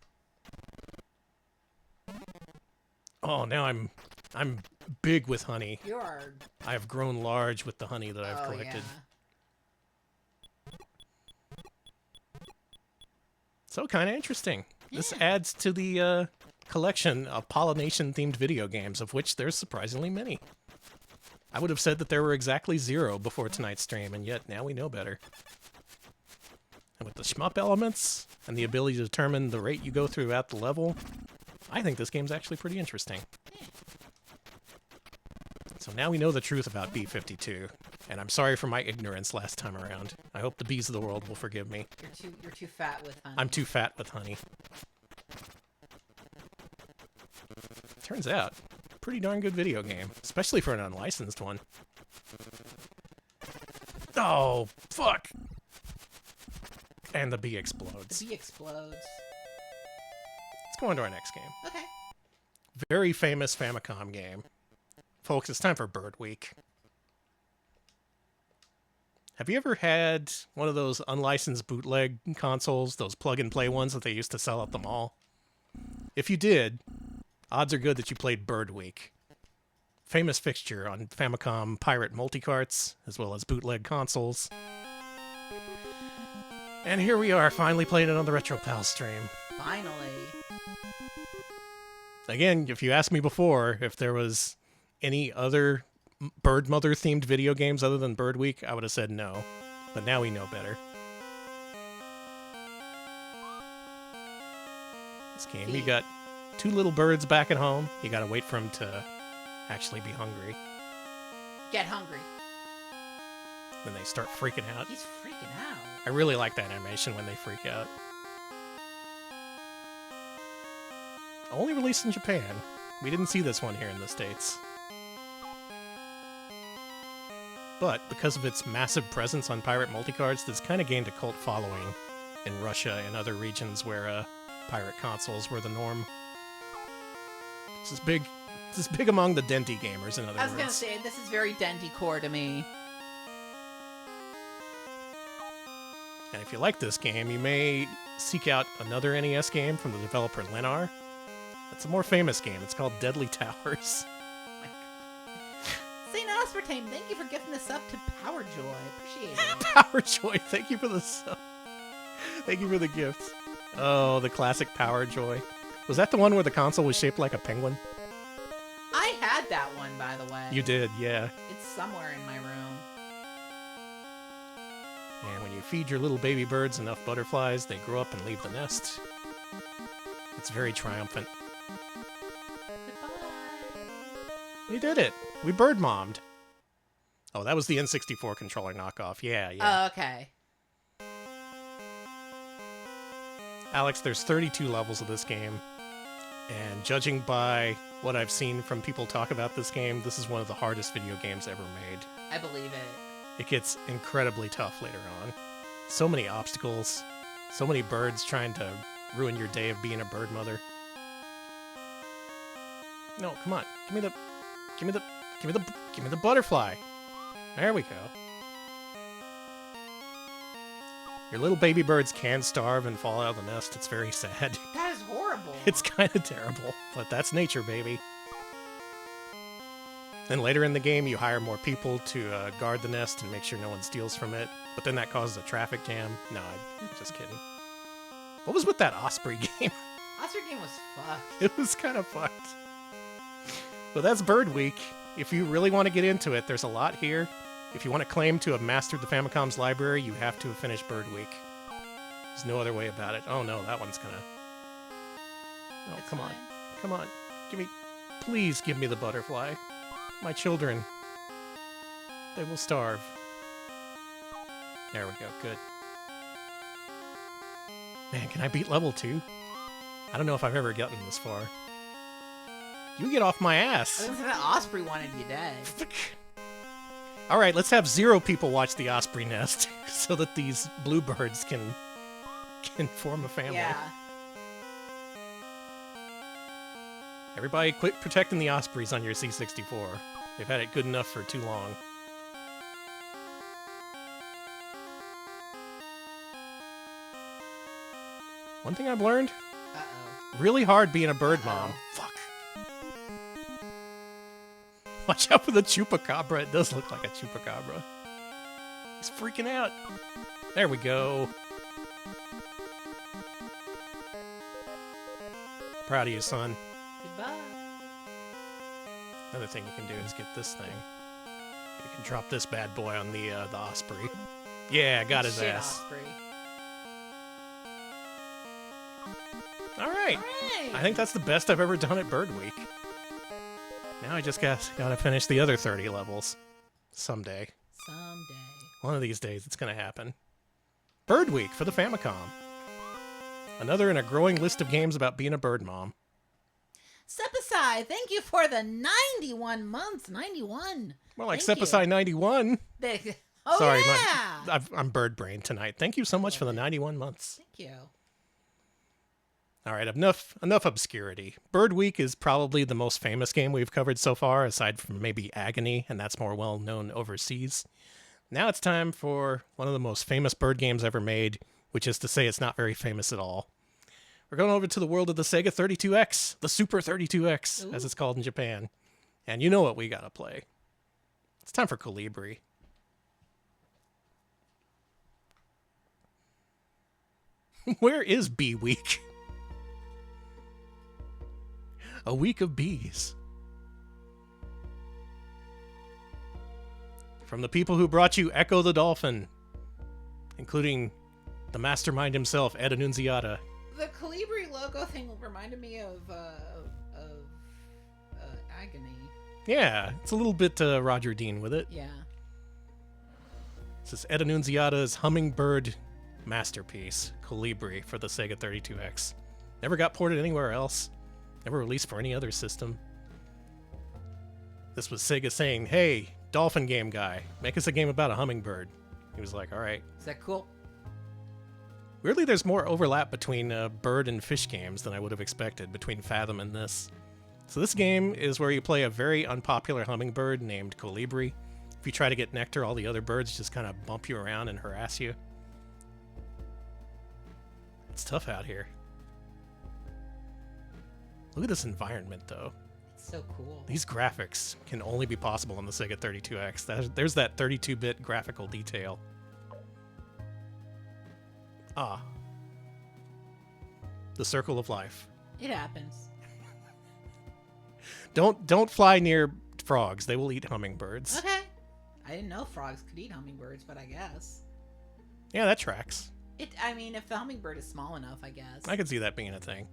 Oh, now I'm big with honey. You are. I have grown large with the honey that I've collected. Yeah. So kind of interesting. Yeah. This adds to the collection of pollination-themed video games, of which there's surprisingly many. I would have said that there were exactly 0 before tonight's stream, and yet now we know better. And with the shmup elements and the ability to determine the rate you go throughout the level, I think this game's actually pretty interesting. So now we know the truth about B-52, and I'm sorry for my ignorance last time around. I hope the bees of the world will forgive me. You're too fat with honey. I'm too fat with honey. Turns out, pretty darn good video game, especially for an unlicensed one. Oh, fuck! And the bee explodes. The bee explodes. Let's go on to our next game. Okay. Very famous Famicom game. Folks, it's time for Bird Week. Have you ever had one of those unlicensed bootleg consoles, those plug-and-play ones that they used to sell at the mall? If you did, odds are good that you played Bird Week. Famous fixture on Famicom pirate multicarts, as well as bootleg consoles. And here we are, finally playing it on the RetroPal stream. Finally. Again, if you asked me before if there was any other Bird Mother themed video games other than Bird Week, I would have said no. But now we know better. This game, you got 2 little birds back at home. You gotta wait for them to actually be hungry. Get hungry. Then they start freaking out. He's freaking out. I really like that animation when they freak out. Only released in Japan. We didn't see this one here in the States. But because of its massive presence on pirate multicarts, this kind of gained a cult following in Russia and other regions where pirate consoles were the norm. This is big. This is big among the Denty gamers, in other words. I was gonna say, this is very Denty core to me. And if you like this game, you may seek out another NES game from the developer Lenar. It's a more famous game. It's called Deadly Towers. St. Aspartame, thank you for gifting this up to Power Joy. Appreciate it. Power Joy, thank you for the sub. Thank you for the gift. Oh, the classic Power Joy. Was that the one where the console was shaped like a penguin? I had that one, by the way. You did, yeah. It's somewhere in my room. And when you feed your little baby birds enough butterflies, they grow up and leave the nest. It's very triumphant. Goodbye. We did it. We bird-mommed. Oh, that was the N64 controller knockoff. Yeah, yeah. Oh, okay. Alex, there's 32 levels of this game. And judging by what I've seen from people talk about this game, this is one of the hardest video games ever made. I believe it. It gets incredibly tough later on. So many obstacles. So many birds trying to ruin your day of being a bird mother. No, come on. Give me the butterfly. There we go. Your little baby birds can starve and fall out of the nest. It's very sad. That is horrible. It's kind of terrible, but that's nature, baby. Then later in the game, you hire more people to guard the nest and make sure no one steals from it. But then that causes a traffic jam. No, I'm just kidding. What was with that Osprey game? Osprey game was fucked. It was kind of fucked. Well, that's Bird Week. If you really want to get into it, there's a lot here. If you want to claim to have mastered the Famicom's library, you have to have finished Bird Week. There's no other way about it. Oh no, that one's gonna... Oh, It's come on. fine. Come on. Please give me the butterfly. My children. They will starve. There we go, good. Man, can I beat level 2? I don't know if I've ever gotten this far. You get off my ass. I think that Osprey wanted you dead. Alright, let's have 0 people watch the Osprey nest so that these bluebirds can form a family. Yeah. Everybody quit protecting the ospreys on your C64. They've had it good enough for too long. One thing I've learned, Uh-oh. really hard being a bird mom. Fuck. Watch out for the chupacabra. It does look like a chupacabra. He's freaking out. There we go. Proud of you, son. Goodbye. Another thing you can do is get this thing. You can drop this bad boy on the osprey. Yeah, got his Shit, ass. Osprey. All right. Alright. I think that's the best I've ever done at Bird Week. Now I just gotta finish the other 30 levels. Someday. Someday. One of these days it's gonna happen. Bird Week for the Famicom. Another in a growing list of games about being a bird mom. Step aside. Thank you for the 91 months. 91. More like Thank you. Sepicide 91. Oh, Sorry, yeah. I'm bird brain tonight. Thank you so much for the 91 months. Thank you. All right, enough obscurity. Bird Week is probably the most famous game we've covered so far, aside from maybe Agony, and that's more well-known overseas. Now it's time for one of the most famous bird games ever made, which is to say it's not very famous at all. We're going over to the world of the Sega 32X, the Super 32X, Ooh. as it's called in Japan. And you know what we gotta play. It's time for Kolibri. Where is Bee Week? A week of bees. From the people who brought you Echo the Dolphin, including the mastermind himself, Ed Annunziata. The Kolibri logo thing reminded me of Agony. Yeah, it's a little bit Roger Dean with it. Yeah. This is Ed Annunziata's hummingbird masterpiece, Kolibri, for the Sega 32X. Never got ported anywhere else. Never released for any other system. This was Sega saying, hey, dolphin game guy, make us a game about a hummingbird. He was like, all right. Is that cool? Weirdly, there's more overlap between bird and fish games than I would have expected between Fathom and this. So this game is where you play a very unpopular hummingbird named Kolibri. If you try to get nectar, all the other birds just kind of bump you around and harass you. It's tough out here. Look at this environment, though. It's so cool. These graphics can only be possible on the Sega 32X. There's that 32-bit graphical detail. Ah. The circle of life. It happens. Don't fly near frogs. They will eat hummingbirds. Okay. I didn't know frogs could eat hummingbirds, but I guess. Yeah, that tracks. I mean, if the hummingbird is small enough, I guess. I could see that being a thing.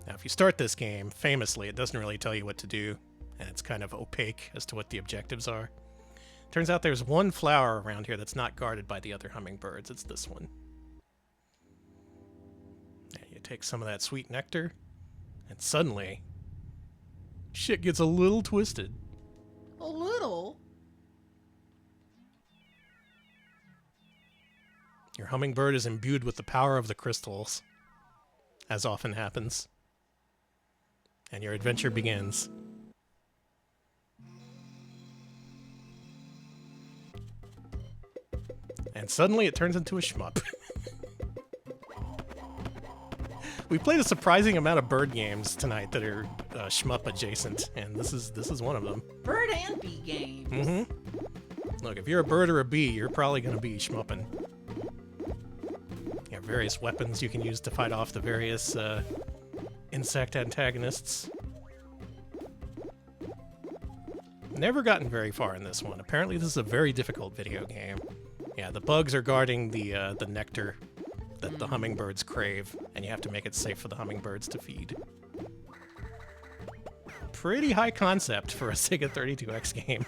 Now, if you start this game, famously, it doesn't really tell you what to do, and it's kind of opaque as to what the objectives are. Turns out there's one flower around here that's not guarded by the other hummingbirds. It's this one. And you take some of that sweet nectar, and suddenly, shit gets a little twisted. A little? Your hummingbird is imbued with the power of the crystals, as often happens. And your adventure begins. And suddenly it turns into a shmup. We played a surprising amount of bird games tonight that are shmup adjacent, and this is one of them. Bird and bee games. Mm-hmm. Look, if you're a bird or a bee, you're probably going to be shmupping. You have various weapons you can use to fight off the various insect antagonists. Never gotten very far in this one. Apparently this is a very difficult video game. Yeah, the bugs are guarding the nectar that the hummingbirds crave, and you have to make it safe for the hummingbirds to feed. Pretty high concept for a Sega 32X game.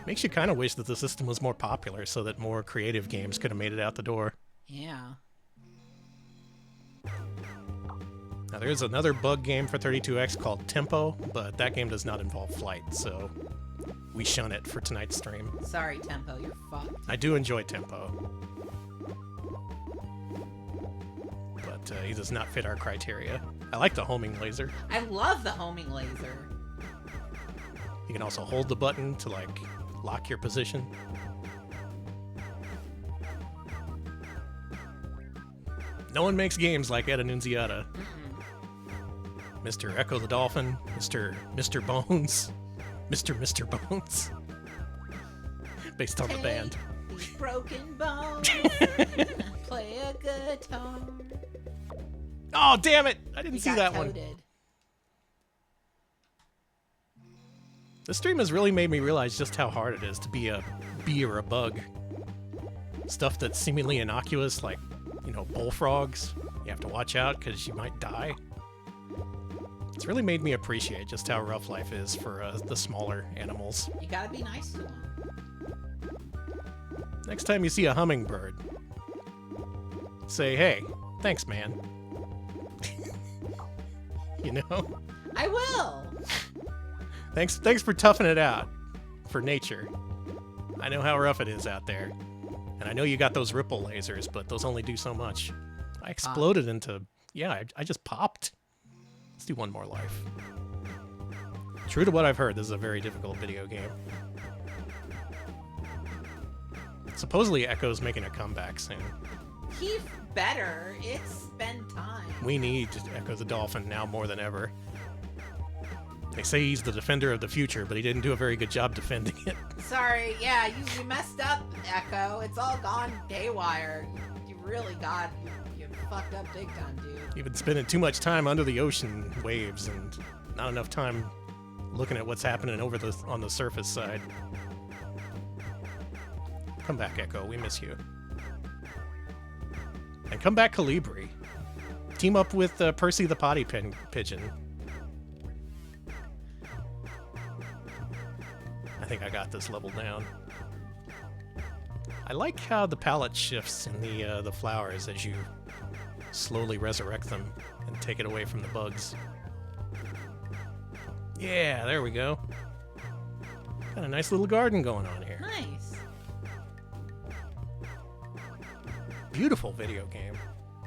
Makes you kind of wish that the system was more popular so that more creative games could have made it out the door. Yeah. Now there's another bug game for 32X called Tempo, but that game does not involve flight, so we shun it for tonight's stream. Sorry, Tempo, you're fucked. I do enjoy Tempo, but he does not fit our criteria. I like the homing laser. I love the homing laser. You can also hold the button to, like, lock your position. No one makes games like Ed Annunziata. Mr. Echo the Dolphin, Mr. Bones, Mr. Bones. Based on the band. These broken bones, play a guitar. Oh, damn it! I didn't You see got that one. toted. This stream has really made me realize just how hard it is to be a bee or a bug. Stuff that's seemingly innocuous, like, you know, bullfrogs. You have to watch out because you might die. It's really made me appreciate just how rough life is for the smaller animals. You gotta be nice to them. Next time you see a hummingbird, say, hey, thanks, man. You know? I will. Thanks for toughing it out for nature. I know how rough it is out there. And I know you got those ripple lasers, but those only do so much. I exploded into... Yeah, I just popped. Let's do one more life. True to what I've heard, this is a very difficult video game. Supposedly Echo's making a comeback soon. He better. It's been time. We need Echo the Dolphin now more than ever. They say he's the defender of the future, but he didn't do a very good job defending it. Sorry, yeah, you messed up, Echo. It's all gone haywire. You really got... You fucked up big time, dude. You've been spending too much time under the ocean waves and not enough time looking at what's happening over on the surface side. Come back, Echo. We miss you. And come back, Kolibri. Team up with Percy the Potty Pigeon. I think I got this level down. I like how the palette shifts in the flowers as you slowly resurrect them and take it away from the bugs. Yeah, there we go. Got a nice little garden going on here. Nice. Beautiful video game.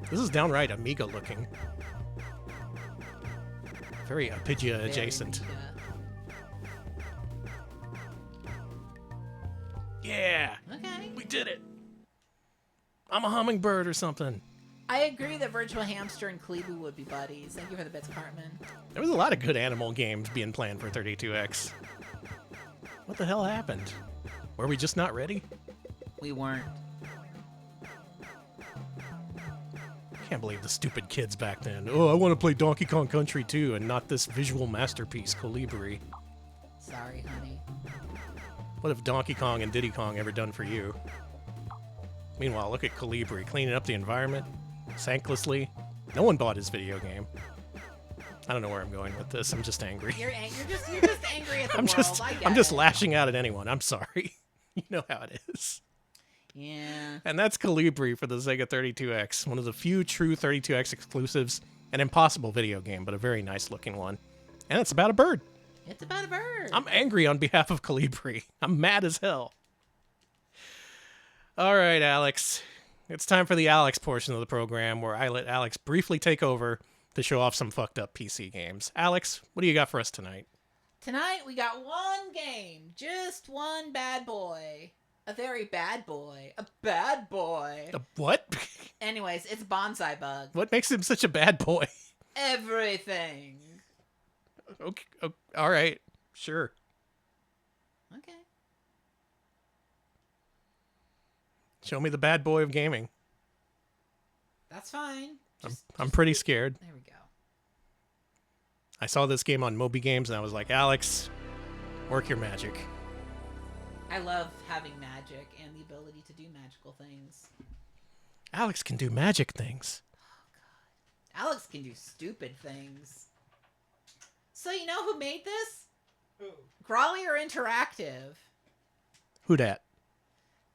This is downright Amiga looking. Very Apigia adjacent. Yeah! Okay. We did it! I'm a hummingbird or something. I agree that Virtual Hamster and Kolibri would be buddies. Thank you for the bits, Cartman. There was a lot of good animal games being planned for 32X. What the hell happened? Were we just not ready? We weren't. Can't believe the stupid kids back then. Oh, I want to play Donkey Kong Country 2 and not this visual masterpiece, Kolibri. Sorry, honey. What have Donkey Kong and Diddy Kong ever done for you? Meanwhile, look at Kolibri cleaning up the environment, thanklessly. No one bought his video game. I don't know where I'm going with this. I'm just angry. You're just angry at the world. I'm just lashing out at anyone. I'm sorry. You know how it is. Yeah. And that's Kolibri for the Sega 32X, one of the few true 32X exclusives, an impossible video game, but a very nice looking one. And it's about a bird. It's about a bird. I'm angry on behalf of Kolibri. I'm mad as hell. All right, Alex. It's time for the Alex portion of the program where I let Alex briefly take over to show off some fucked up PC games. Alex, what do you got for us tonight? Tonight we got one game. Just one bad boy. A very bad boy. A bad boy. A what? Anyways, it's Bonsai Bug. What makes him such a bad boy? Everything. Okay, all right, sure. Okay. Show me the bad boy of gaming. That's fine. I'm pretty scared. There we go. I saw this game on Moby Games and I was like, Alex, work your magic. I love having magic and the ability to do magical things. Alex can do magic things. Alex can do stupid things. So you know who made this? Who? Grolier Interactive. Who dat?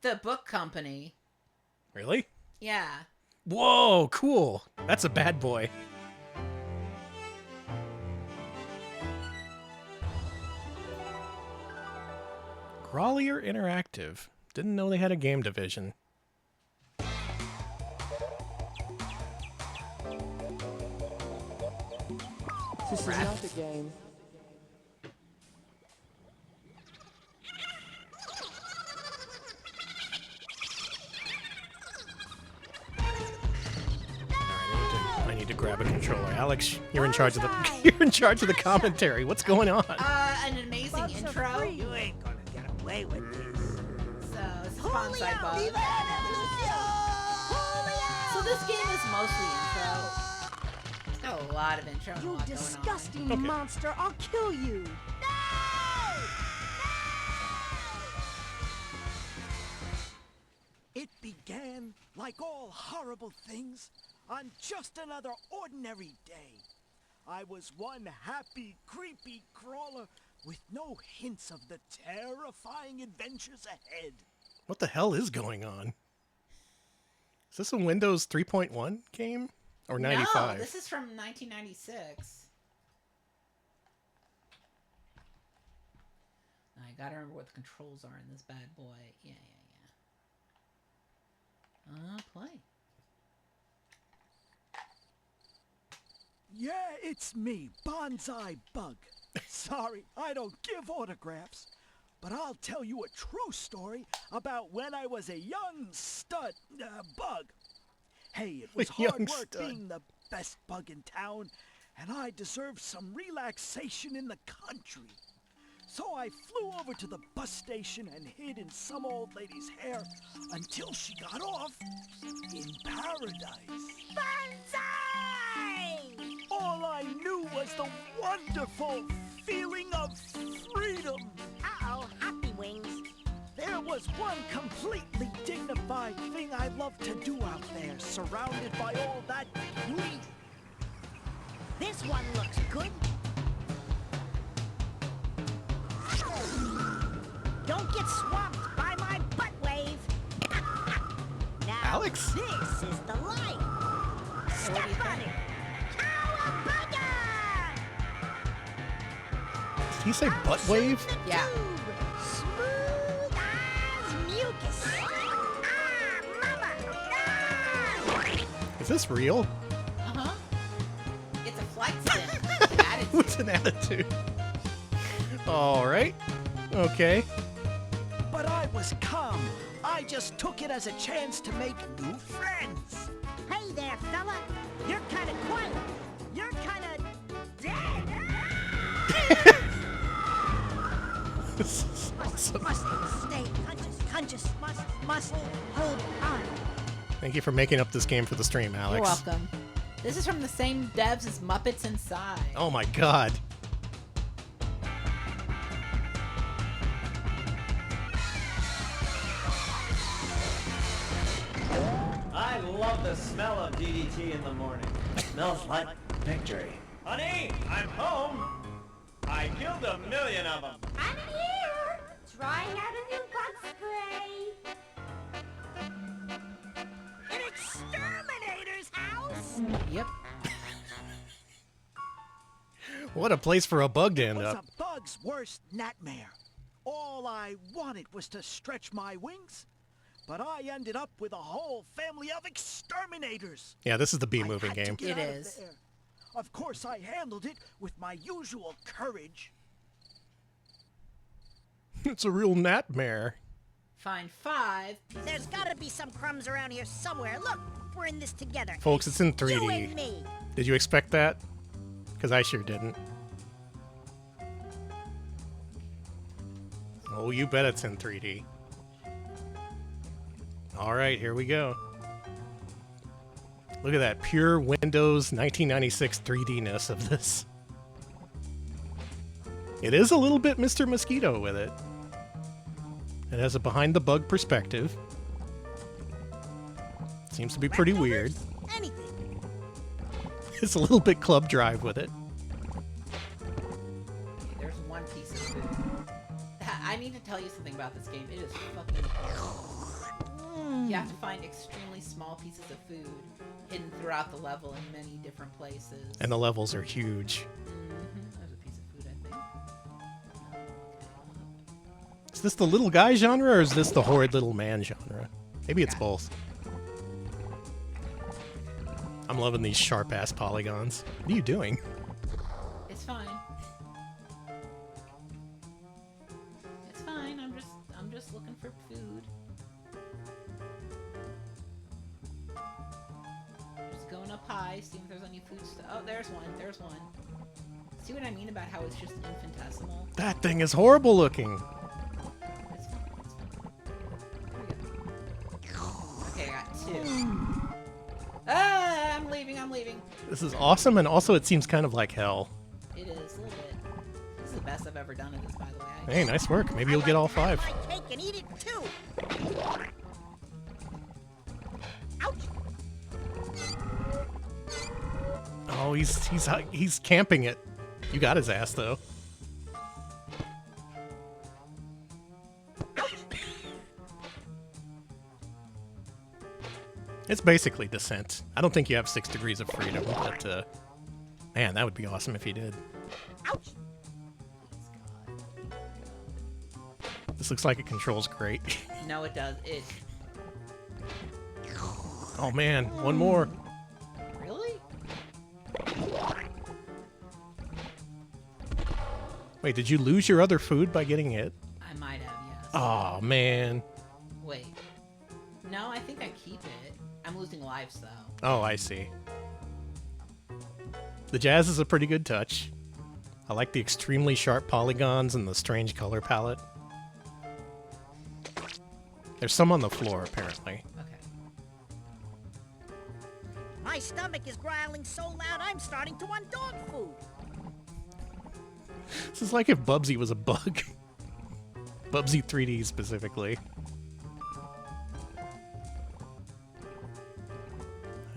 The book company. Really? Yeah. Whoa, cool. That's a bad boy. Grolier Interactive. Didn't know they had a game division. This is not a game. I need to grab a controller. Alex, you're in charge of the you're in charge of the commentary. What's going on? An amazing intro. You ain't gonna get away with this. So this is Bonsai Bug. So this game is mostly intro. It's got a lot of intro. And a You lot disgusting Okay. monster! I'll kill you! It began, like all horrible things, on just another ordinary day. I was one happy, creepy crawler with no hints of the terrifying adventures ahead. What the hell is going on? Is this a Windows 3.1 game? Or 95? No, this is from 1996. I gotta remember what the controls are in this bad boy. Yeah. Play. Yeah, it's me, Bonsai Bug. Sorry, I don't give autographs, but I'll tell you a true story about when I was a young stud bug. Hey, it was A young hard work stud. being the best bug in town, and I deserved some relaxation in the country. So I flew over to the bus station and hid in some old lady's hair until she got off in paradise. Bonsai! All I knew was the wonderful feeling of freedom. Uh-oh, happy wings. There was one completely dignified thing I loved to do out there, surrounded by all that beauty. This one looks good. Don't get swamped by my butt wave. Now, Alex? this is the light. Step on it. Cowabunga! Did he say butt wave? Yeah. Smooth as mucus. Mama! Is this real? Uh-huh. It's a flight sim. Attitude. What's an attitude? All right. Okay. But I was calm. I just took it as a chance to make new friends. Hey there, fella. You're kind of quiet. You're kind of dead. This is awesome. Must stay conscious. Must hold on. Thank you for making up this game for the stream, Alex. You're welcome. This is from the same devs as Muppets Inside. Oh my god. I love the smell of DDT in the morning. Smells like victory. Honey, I'm home. I killed 1,000,000 of them. I'm here, trying out a new bug spray. An exterminator's house. Yep. What a place for a bug to end Was up. a bug's worst nightmare. All I wanted was to stretch my wings, but I ended up with a whole family of exterminators. Yeah, this is the I B-moving had to game. get It out of is. there. Of course, I handled it with my usual courage. It's a real nightmare. Find 5. There's gotta be some crumbs around here somewhere. Look, we're in this together. Folks, it's in You and 3D. me. Did you expect that? Because I sure didn't. Oh, you bet it's in 3D. All right, here we go. Look at that pure Windows 1996 3D-ness of this. It is a little bit Mr. Mosquito with it. It has a behind-the-bug perspective. Seems to be pretty weird. Anything. It's a little bit Club Drive with it. There's one piece of food. I need to tell you something about this game. It is fucking horrible. You have to find extremely small pieces of food hidden throughout the level in many different places. And the levels are huge. There's a piece of food, I think. Is this the little guy genre, or is this the horrid little man genre? Maybe it's both. I'm loving these sharp-ass polygons. What are you doing? It's fine. It's fine. I'm just looking for food. Just going up high, seeing if there's any food stuff. Oh, there's one. There's one. See what I mean about how it's just infinitesimal? That thing is horrible looking. It's fine. It's fine. There we go. Okay, I got 2. Ah, I'm leaving. I'm leaving. This is awesome, and also it seems kind of like hell. It is a little bit. This is the best I've ever done at this, by the way. Hey, nice work. Maybe you'll get all 5. I like cake and eat it too. Ouch. Oh, he's camping it. You got his ass though. It's basically Descent. I don't think you have 6 degrees of freedom, but man, that would be awesome if you did. Ouch. This looks like it controls great. No, it does. It. Oh man, one more. Really? Wait, did you lose your other food by getting hit? I might have, yes. Oh man. Wait. No, I think I keep it. I'm losing lives, though. Oh, I see. The jazz is a pretty good touch. I like the extremely sharp polygons and the strange color palette. There's some on the floor, apparently. Okay. My stomach is growling so loud I'm starting to want dog food. This is like if Bubsy was a bug. Bubsy 3D specifically.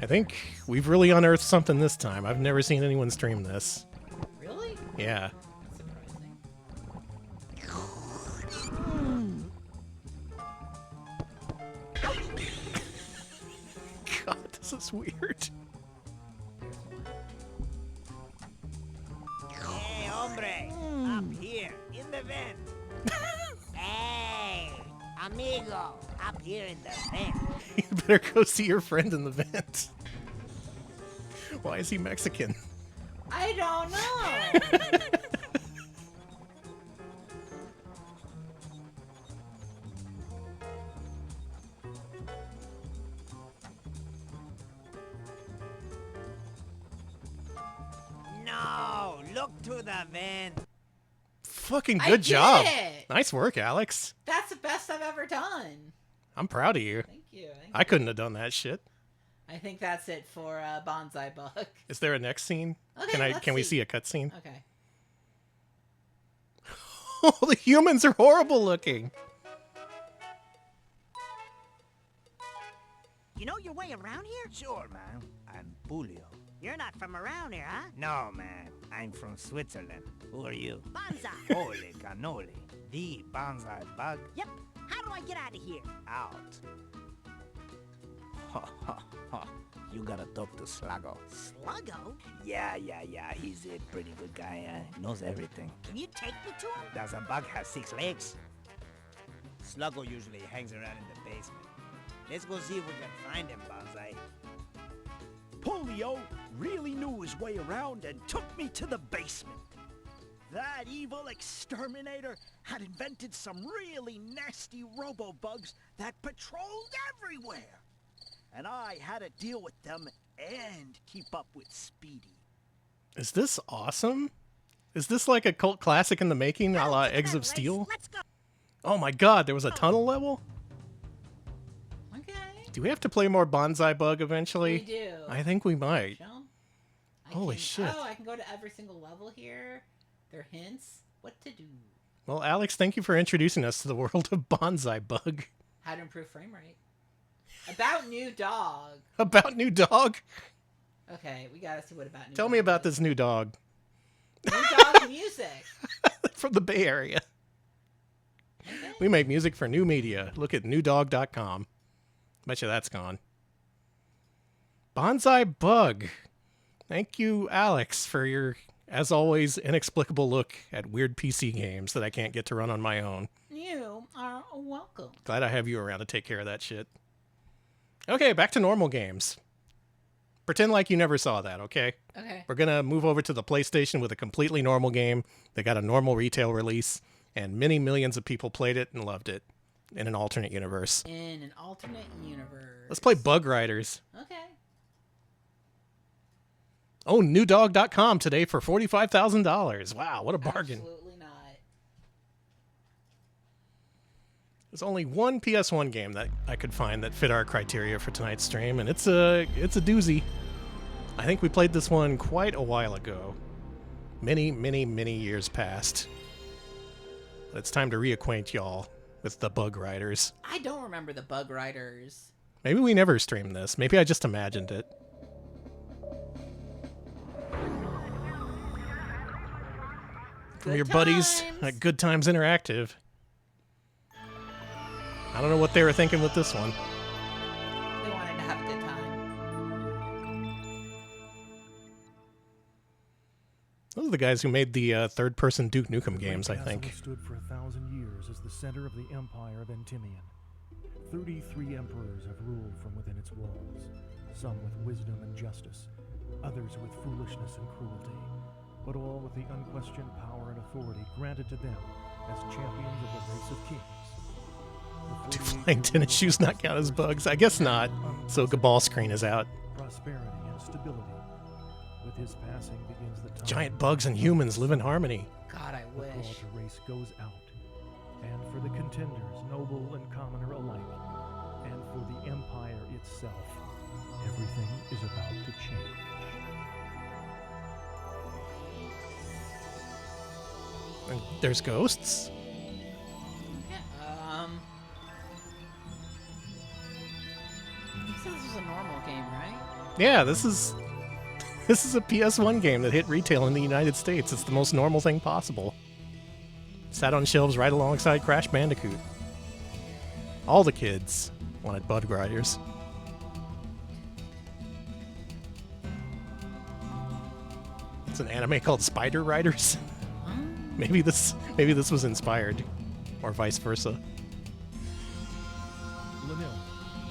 I think we've really unearthed something this time. I've never seen anyone stream this. Really? Yeah. That's surprising. God, this is weird. Hey, hombre, up here in the vent. Hey, amigo, up here in the vent. You better go see your friend in the vent. Why is he Mexican? I don't know. No, look to the vent. Fucking I good did job. it! Nice work, Alex. That's the best I've ever done. I'm proud of you. Thank you. I couldn't have done that shit. I think that's it for Bonsai Buck. Is there a next scene? Okay, Can we let's see a cutscene? Okay. Oh, the humans are horrible looking. You know your way around here? Sure, man. I'm Julio. You're not from around here, huh? No, man. I'm from Switzerland. Who are you? Bonsai. Holy cannoli. The bonsai bug Yep. How do I get out of here? out. Ha ha ha. You gotta talk to Slago. Sluggo? Yeah. He's a pretty good guy. Knows everything. Can you take me to him? Does a bug have 6 legs? Sluggo usually hangs around in the basement. Let's go see if we can find him, Bonsai. Polio really knew his way around and took me to the basement. That evil exterminator had invented some really nasty robo-bugs that patrolled everywhere. And I had to deal with them and keep up with Speedy. Is this awesome? Is this like a cult classic in the making, a la Eggs of Steel? Let's go. Oh my god, there was a tunnel level? Okay. Do we have to play more Bonsai Bug eventually? We do. I think we might. Shall? Holy shit. Oh, I can go to every single level here. There are hints. What to do. Well, Alex, thank you for introducing us to the world of Bonsai Bug. How to improve frame rate. About new dog. About new dog? Okay, we gotta see what about new Tell dog me about is. this new dog. New dog music. From the Bay Area. Okay. We make music for new media. Look at newdog.com. Bet you that's gone. Bonsai Bug. Thank you, Alex, for your, as always, inexplicable look at weird PC games that I can't get to run on my own. You are welcome. Glad I have you around to take care of that shit. Okay, back to normal games. Pretend like you never saw that, okay? Okay. We're going to move over to the PlayStation with a completely normal game. They got a normal retail release, and many millions of people played it and loved it in an alternate universe. In an alternate universe. Let's play Bug Riders. Okay. Oh, newdog.com today for $45,000. Wow, what a bargain. Absolutely not. There's only one PS1 game that I could find that fit our criteria for tonight's stream, and it's a doozy. I think we played this one quite a while ago. Many, many, many years past. But it's time to reacquaint y'all with the Bug Riders. I don't remember the Bug Riders. Maybe we never streamed this. Maybe I just imagined it. From Good your buddies times. at Good Times Interactive. I don't know what they were thinking with this one. They wanted to have a good time. Those are the guys who made the third-person Duke Nukem games, I Castle think. stood for 1,000 years as the center of the empire of Endymion. 33 emperors have ruled from within its walls, some with wisdom and justice, others with foolishness and cruelty, but all with the unquestioned power and authority granted to them as champions of the race of kings. Do flying tennis shoes not count as bugs? I guess not. So Gabal screen is out. Prosperity and stability. With his passing begins the time. Giant bugs and humans live in harmony. God, I The wish. Gibraltar race goes out, and for the contenders, noble and commoner alike, and for the empire itself, everything is about to change. And there's ghosts. You said this was a normal game, right? Yeah, this is a PS1 game that hit retail in the United States. It's the most normal thing possible. Sat on shelves right alongside Crash Bandicoot. All the kids wanted Bug Riders. It's an anime called Spider Riders. Maybe this was inspired, or vice versa. Lanil,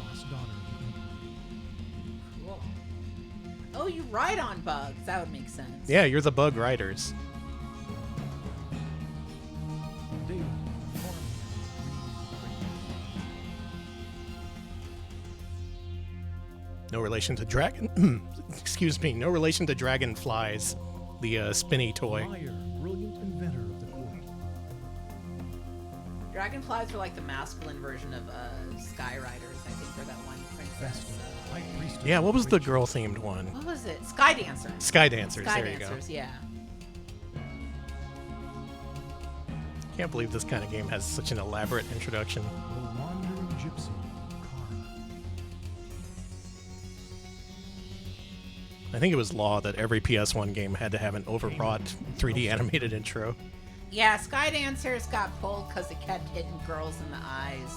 lost daughter of the Emperor. Cool. Oh, you ride on bugs. That would make sense. Yeah, you're the Bug Riders. David, No relation to Dragon. Excuse me. No relation to Dragonflies, the spinny toy. Liar, brilliant inventor of the court. Dragonflies were like the masculine version of Sky Riders, I think, or that one princess. Vesta, high priestess Yeah, what of was the Rachel. girl-themed one? What was it? Sky Dancers. Sky Dancers. Sky There you Dancers, yeah. go. Can't believe this kind of game has such an elaborate introduction. The wandering gypsy, Kara. I think it was law that every PS1 game had to have an overwrought 3D animated intro. Yeah, Sky Dancers got pulled because it kept hitting girls in the eyes.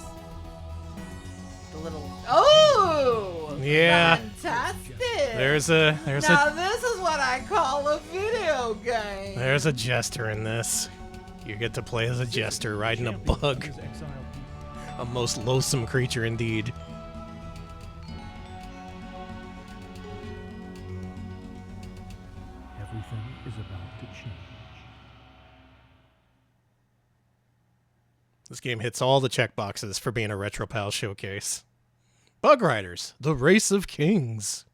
The little... Oh! Yeah. Fantastic! There's a Now this is what I call a video game! there's a jester in this. You get to play as a jester riding a Champion bug. of his exiled people. A most loathsome creature indeed. Everything is about to change. game hits all the checkboxes for being a RetroPal showcase. Bug Riders, the Race of Kings.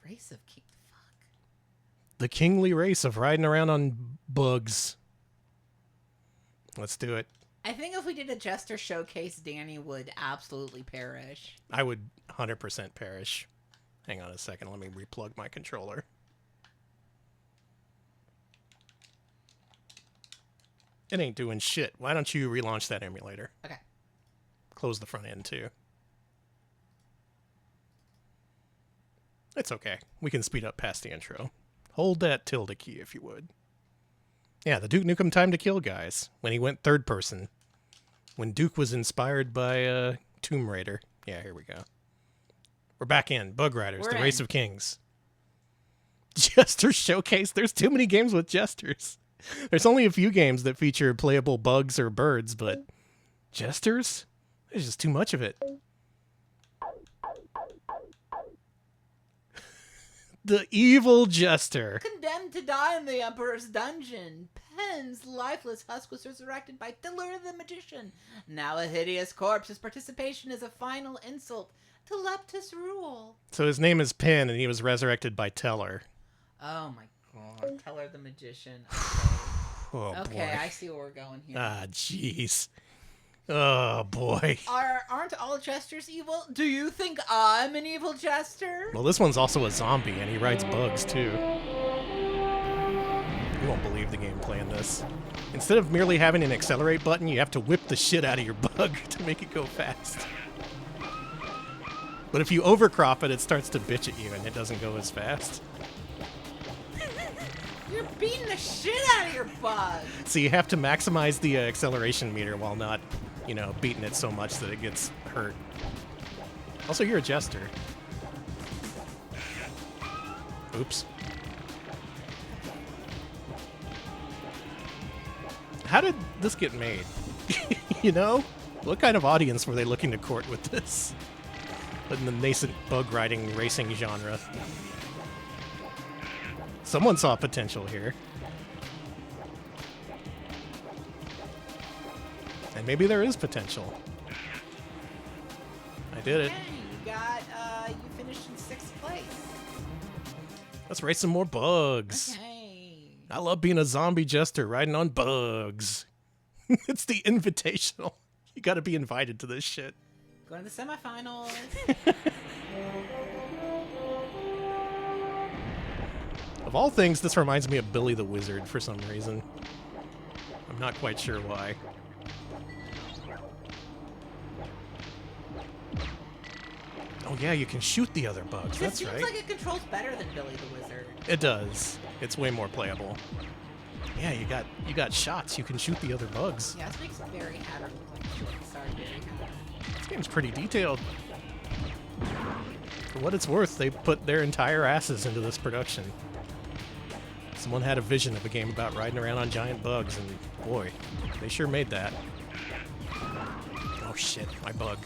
Race of King. Fuck. The kingly race of riding around on bugs. Let's do it. I think if we did a Jester showcase, Danny would absolutely perish. I would 100% perish. Hang on a second. Let me replug my controller. It ain't doing shit. Why don't you relaunch that emulator? Okay. Close the front end, too. It's okay. We can speed up past the intro. Hold that tilde key, if you would. Yeah, the Duke Nukem Time to Kill guys. When he went third person. When Duke was inspired by Tomb Raider. Yeah, here we go. We're back in. Bug Riders, We're the in. Race of Kings. Jester Showcase. There's too many games with jesters. There's only a few games that feature playable bugs or birds, but jesters? There's just too much of it. The evil jester. Condemned to die in the Emperor's dungeon, Penn's lifeless husk was resurrected by Tiller the Magician. Now a hideous corpse, his participation is a final insult to Leptus' rule. So his name is Penn, and he was resurrected by Teller. Oh my god, Teller the Magician. Oh, Okay, boy. I see where we're going here. Ah, jeez. Oh, boy. Aren't all jesters evil? Do you think I'm an evil jester? Well, this one's also a zombie, and he rides bugs, too. You won't believe the gameplay in this. Instead of merely having an accelerate button, you have to whip the shit out of your bug to make it go fast. But if you overcrop it, it starts to bitch at you, and it doesn't go as fast. You're beating the shit out of your bug. So you have to maximize the acceleration meter while not, you know, beating it so much that it gets hurt. Also, you're a jester. Oops. How did this get made? You know? What kind of audience were they looking to court with this? In the nascent bug riding racing genre. Someone saw potential here. And maybe there is potential. I did it. Okay, you finished in 6th place. Let's race some more bugs. Okay. I love being a zombie jester riding on bugs. It's the invitational. You gotta be invited to this shit. Going to the semifinals. Of all things, this reminds me of Billy the Wizard for some reason. I'm not quite sure why. Oh yeah, you can shoot the other bugs. That's It right. seems like it controls better than Billy the Wizard. It does. It's way more playable. Yeah, you got shots. You can shoot the other bugs. Yeah, this makes Barry Hatter look like a short. Sorry, Barry Hatter. This game's pretty detailed. For what it's worth, they put their entire asses into this production. Someone had a vision of a game about riding around on giant bugs, and boy, they sure made that. Oh shit, my bug.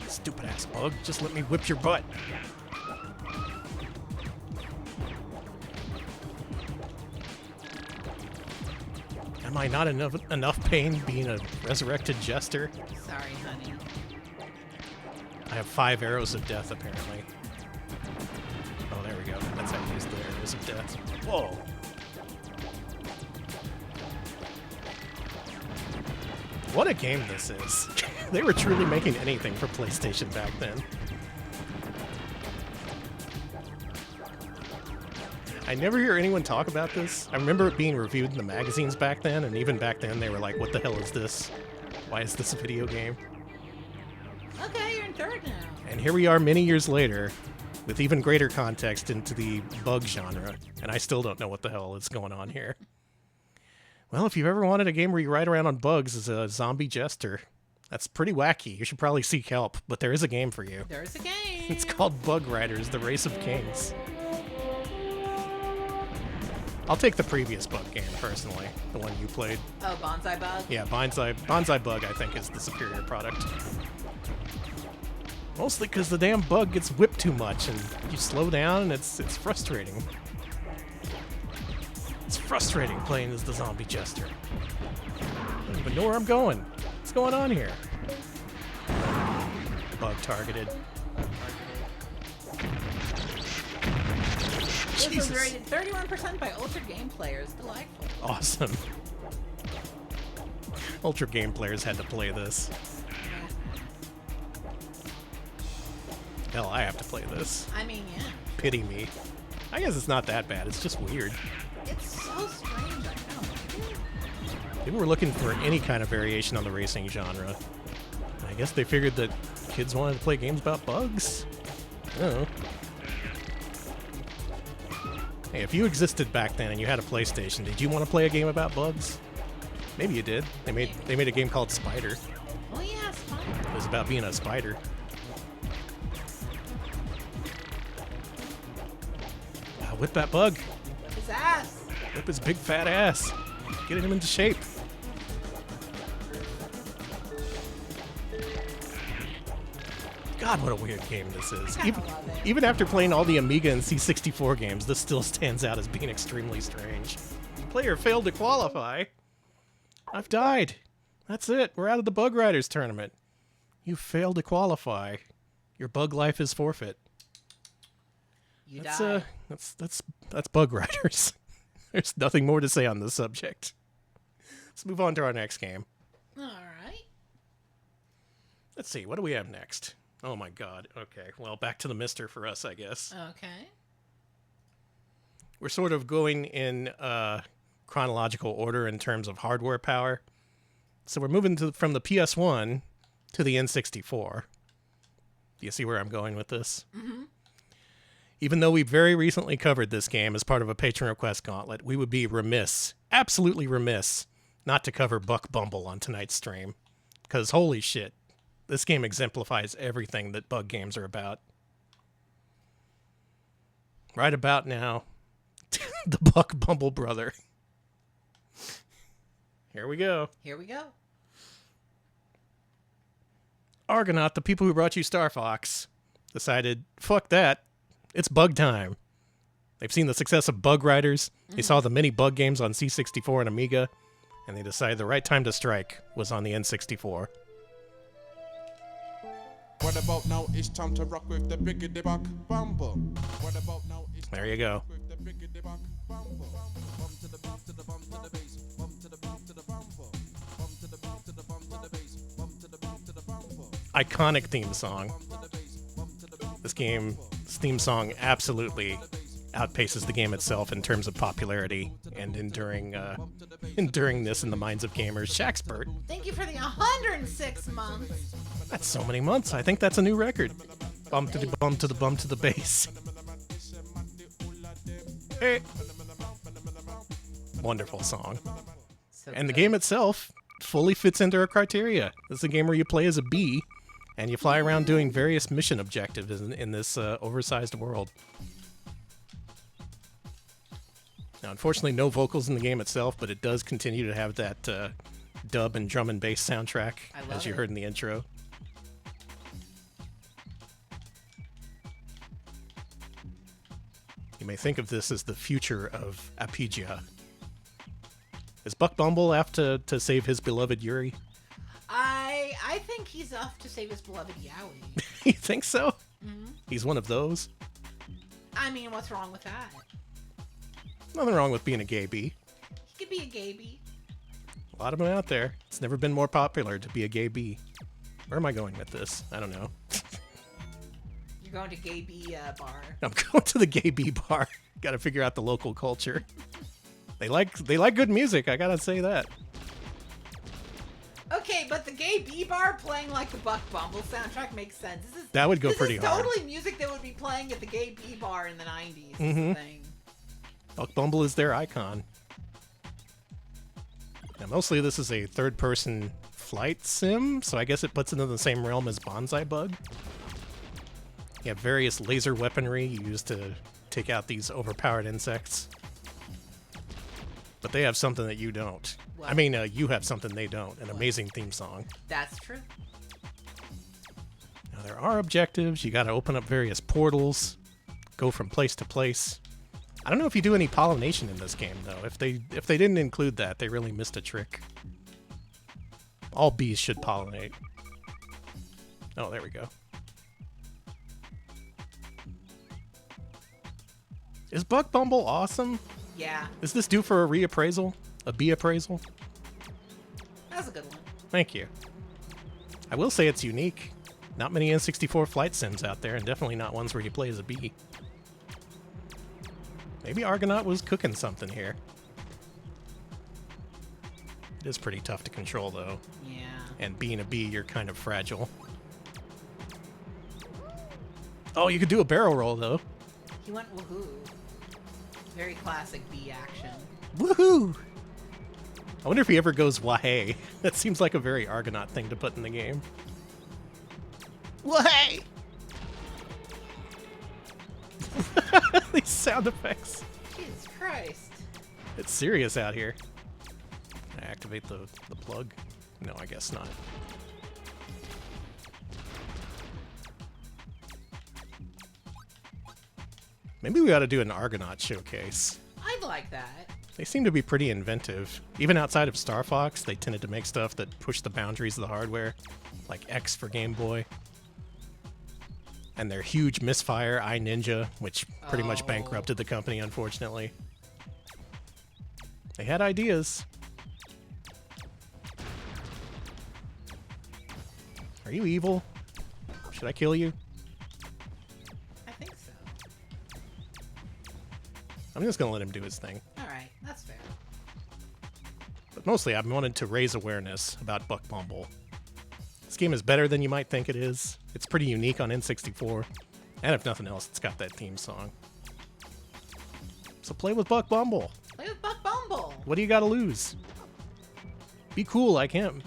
Stupid ass bug, just let me whip your butt. Am I not enough pain being a resurrected jester? Sorry, honey. I have 5 arrows of death, apparently. Oh, there we go. That's how you use the arrows of death. Whoa! What a game this is. They were truly making anything for PlayStation back then. I never hear anyone talk about this. I remember it being reviewed in the magazines back then, and even back then they were like, what the hell is this? Why is this a video game? Okay, you're in 3rd now. And here we are many years later, with even greater context into the bug genre, and I still don't know what the hell is going on here. Well, if you've ever wanted a game where you ride around on bugs as a zombie jester, that's pretty wacky. You should probably seek help, but there is a game for you. There's a game. It's called Bug Riders, the Race of Kings. I'll take the previous bug game, personally, the one you played. Oh, Bonsai Bug? Yeah, Bonsai Bug, I think, is the superior product. Mostly because the damn bug gets whipped too much, and you slow down, and it's frustrating. It's frustrating playing as the zombie jester. I don't even know where I'm going. What's going on here? Bug targeted. This was Jesus. rated 31% by Ultra Game players. Delightful. Awesome. Ultra game players had to play this. Hell, I have to play this. I mean, yeah. Pity me. I guess it's not that bad. It's just weird. It's so strange, I know. People were looking for any kind of variation on the racing genre. I guess they figured that kids wanted to play games about bugs. I don't know. Hey, if you existed back then and you had a PlayStation, did you want to play a game about bugs? Maybe you did. They made a game called Spider. Oh yeah, it's fun. It was about being a spider. Whip that bug. His ass. Whip his big fat ass. Getting him into shape. God, what a weird game this is. I love it. Even after playing all the Amiga and C64 games, this still stands out as being extremely strange. Player failed to qualify. I've died. That's it. We're out of the Bug Riders tournament. You failed to qualify. Your bug life is forfeit. You die. That's Bug Riders. There's nothing more to say on this subject. Let's move on to our next game. All right. Let's see. What do we have next? Oh my God. Okay. Well, back to the Mister for us, I guess. Okay. We're sort of going in chronological order in terms of hardware power. So we're moving from the PS1 to the N64. Do you see where I'm going with this? Mm-hmm. Even though we very recently covered this game as part of a patron request gauntlet, we would be remiss, absolutely remiss, not to cover Buck Bumble on tonight's stream. Because holy shit, this game exemplifies everything that bug games are about. Right about now, the Buck Bumble brother. Here we go. Here we go. Argonaut, the people who brought you Star Fox, decided, fuck that. It's bug time. They've seen the success of Bug Riders. They saw the many bug games on C64 and Amiga, and they decided the right time to strike was on the N64. What about now? It's time to rock with the biggity Buck Bumble. What about now? There you go. With the biggity Buck Bumble. Bump to the bump to the bump to the bass. Bump to the bump to the bumble. Bump to the bump to the bump to the bass. Bump to the bump to the bumble. Iconic theme song. This game's theme song absolutely outpaces the game itself in terms of popularity and enduringness in the minds of gamers. Shaxpert. Thank you for the 106 months. That's so many months. I think that's a new record. Bump to the bump to the bump to the bass. Hey. Wonderful song. So And the good. game itself fully fits into our criteria. This is a game where you play as a bee, and you fly around doing various mission objectives in this oversized world. Now, unfortunately, no vocals in the game itself, but it does continue to have that dub and drum and bass soundtrack, I love as you it. heard in the intro. You may think of this as the future of Apigia. Is Buck Bumble have to save his beloved Yuri? I think he's off to save his beloved Yowie. You think so? Mm-hmm. He's one of those? I mean, what's wrong with that? Nothing wrong with being a gay bee. He could be a gay bee. A lot of them out there. It's never been more popular to be a gay bee. Where am I going with this? I don't know. You're going to gay bee bar. I'm going to the gay bee bar. Got to figure out the local culture. They like good music. I gotta say that. Okay, but the gay bee bar playing like the Buck Bumble soundtrack makes sense. That would go this pretty is hard. totally music that would be playing at the gay bee bar in the 90s. Is Mm-hmm. the thing. Buck Bumble is their icon. Now, mostly this is a third-person flight sim, so I guess it puts it in the same realm as Bonsai Bug. You have various laser weaponry you use to take out these overpowered insects. But they have something that you don't. What? I mean, you have something they don't. An amazing theme song. That's true. Now, there are objectives. You got to open up various portals, go from place to place. I don't know if you do any pollination in this game, though. If they didn't include that, they really missed a trick. All bees should pollinate. Oh, there we go. Is Buck Bumble awesome? Yeah, Is this due for a reappraisal? A bee appraisal? that's a good one. Thank you. I will say it's unique. Not many N64 flight sims out there, and definitely not ones where you play as a bee. Maybe Argonaut was cooking something here. It is pretty tough to control, though. Yeah. And being a bee, you're kind of fragile. Oh, you could do a barrel roll, though. He went woohoo. Very classic bee action. Woohoo! I wonder if he ever goes wahey. That seems like a very Argonaut thing to put in the game. Wahey! These sound effects. Jesus Christ. It's serious out here. Can I activate the plug? No, I guess not. Maybe we ought to do an Argonaut showcase. I'd like that. They seem to be pretty inventive. Even outside of Star Fox, they tended to make stuff that pushed the boundaries of the hardware, like X for Game Boy. And their huge misfire, iNinja, which pretty much bankrupted the company, unfortunately. They had ideas. Are you evil? Should I kill you? I think so. I'm just gonna let him do his thing. Alright, that's fair. But mostly, I wanted to raise awareness about Buck Bumble. This game is better than you might think it is. It's pretty unique on N64. And if nothing else, it's got that theme song. So play with Buck Bumble. Play with Buck Bumble. What do you gotta lose? Be cool like him.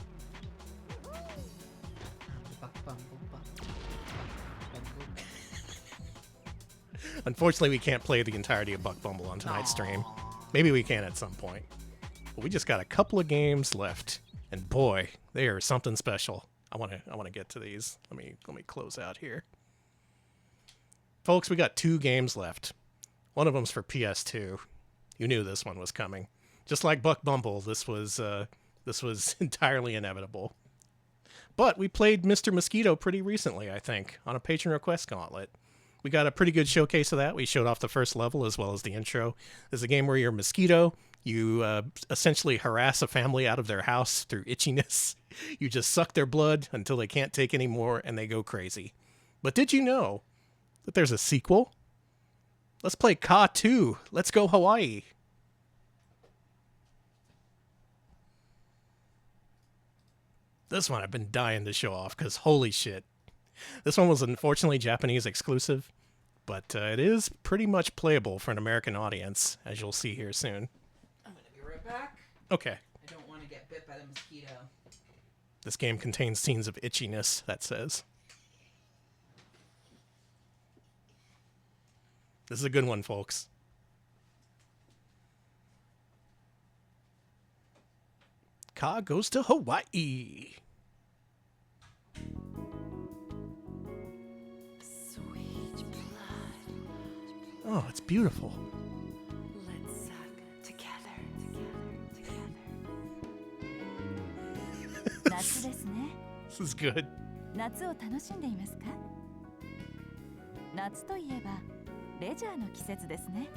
Buck Bumble, Buck Bumble. Unfortunately, we can't play the entirety of Buck Bumble on tonight's stream. Maybe we can at some point. But we just got a couple of games left. And boy, they are something special. I want to get to these. Let me close out here. Folks, we got 2 games left. One of them's for PS2. You knew this one was coming. Just like Buck Bumble, this was entirely inevitable. But we played Mr. Mosquito pretty recently, I think, on a patron request gauntlet. We got a pretty good showcase of that. We showed off the first level as well as the intro. This is a game where you're a mosquito. You essentially harass a family out of their house through itchiness. You just suck their blood until they can't take any more and they go crazy. But did you know that there's a sequel? Let's play Ka 2. Let's go Hawaii. This one I've been dying to show off because holy shit. This one was unfortunately Japanese exclusive, but it is pretty much playable for an American audience, as you'll see here soon. I'm gonna be right back. Okay. I don't want to get bit by the mosquito. This game contains scenes of itchiness, that says. This is a good one, folks. Ka goes to Hawaii. Sweet blood. Oh, it's beautiful. Let's suck together. 夏ですね。 This is good. 夏を楽しんでいますか？夏といえばレジャーの季節ですね。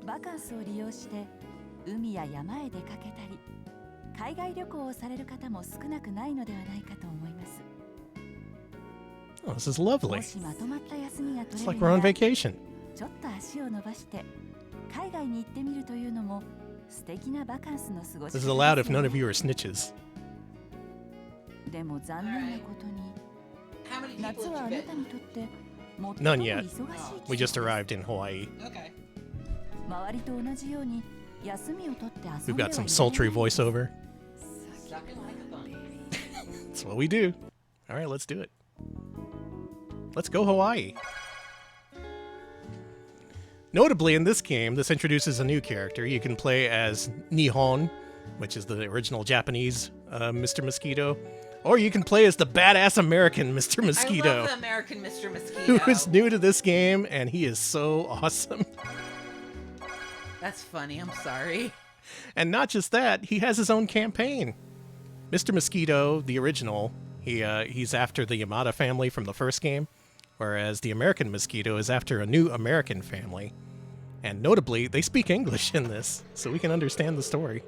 バカンスを利用して海や山へ出かけたり、海外旅行をされる方も少なくないのではないかと思います。 Oh, this is lovely. もしまとまった休みが It's 取れ like る we're な on ら、 vacation. ちょっと足を伸ばして海外に行ってみるというのも素敵なバカンスの過ごし方 This です is よ allowed if ね。 none of you are snitches. でも残念なことに、 How many people 夏は have あ you なた bitten? にとって最も None 忙 yet. しい季節 We just arrived in Hawaii. Okay. 周りと同じように休みを取って遊 We've んでは got い some られ sultry ない voiceover. Sucking like a bunny. That's what we do. All right, let's do it. Let's go Hawaii. Notably, in this game, this introduces a new character. You can play as Nihon, which is the original Japanese Mr. Mosquito, Or you can play as the badass American Mr. Mosquito. I love the American Mr. Mosquito. Who is new to this game, and he is so awesome. That's funny, I'm sorry. And not just that, he has his own campaign. Mr. Mosquito, the original, he's after the Yamada family from the first game, whereas the American Mosquito is after a new American family. And notably, they speak English in this, so we can understand the story.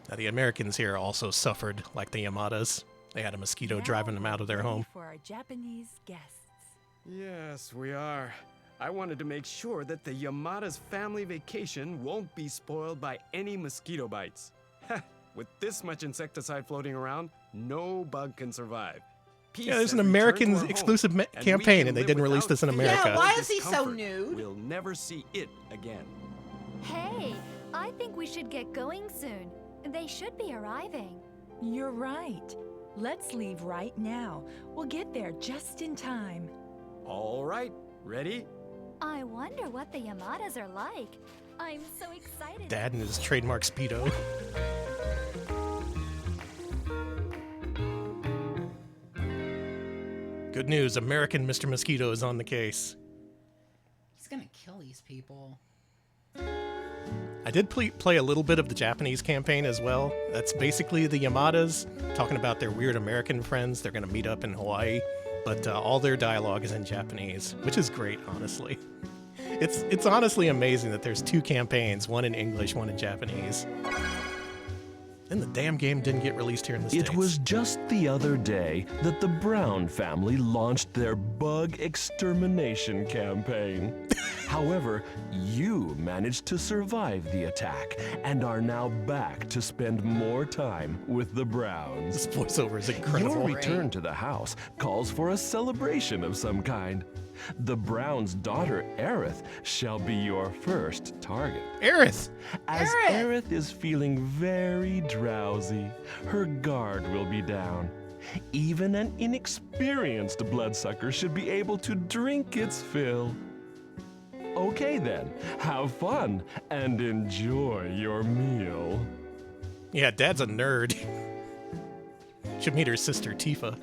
Now, the Americans here also suffered like the Yamadas. They had a mosquito driving them out of their home. For our Japanese guests. Yes, we are. I wanted to make sure that the Yamada's family vacation won't be spoiled by any mosquito bites. With this much insecticide floating around, no bug can survive. Peace Yeah, there's an has returned American to our exclusive home, campaign, we and they can didn't live release this in without America. Yeah, why fear is he so discomfort. nude? We'll never see it again. Hey, I think we should get going soon. They should be arriving. You're right. Let's leave right now. We'll get there just in time. All right, ready? I wonder what the Yamadas are like. I'm so excited. Dad and his trademark Speedo. Good news, American Mr. Mosquito is on the case. He's gonna kill these people. I did play a little bit of the Japanese campaign as well. That's basically the Yamadas talking about their weird American friends. They're going to meet up in Hawaii, but all their dialogue is in Japanese, which is great, honestly. It's honestly amazing that there's two campaigns, one in English, one in Japanese. And the damn game didn't get released here in the States. It was just the other day that the Brown family launched their bug extermination campaign. However, you managed to survive the attack and are now back to spend more time with the Browns. This voiceover is incredible. Your return to the house calls for a celebration of some kind. The Brown's daughter, Aerith, shall be your first target. Aerith! As Aerith is feeling very drowsy, her guard will be down. Even an inexperienced bloodsucker should be able to drink its fill. Okay then, have fun and enjoy your meal. Yeah, Dad's a nerd. Should meet her sister, Tifa.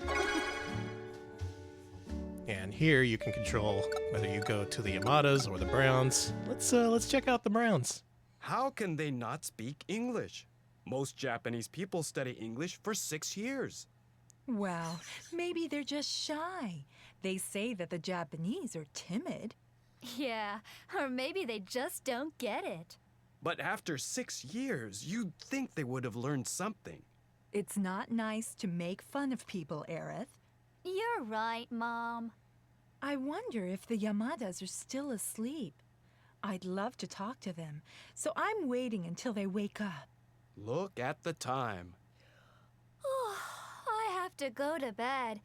And here you can control whether you go to the Yamadas or the Browns. Let's check out the Browns. How can they not speak English? Most Japanese people study English for 6 years. Well, maybe they're just shy. They say that the Japanese are timid. Yeah, or maybe they just don't get it. But after 6 years, you'd think they would have learned something. It's not nice to make fun of people, Aerith. You're right, Mom. I wonder if the Yamadas are still asleep. I'd love to talk to them, so I'm waiting until they wake up. Look at the time. I have to go to bed.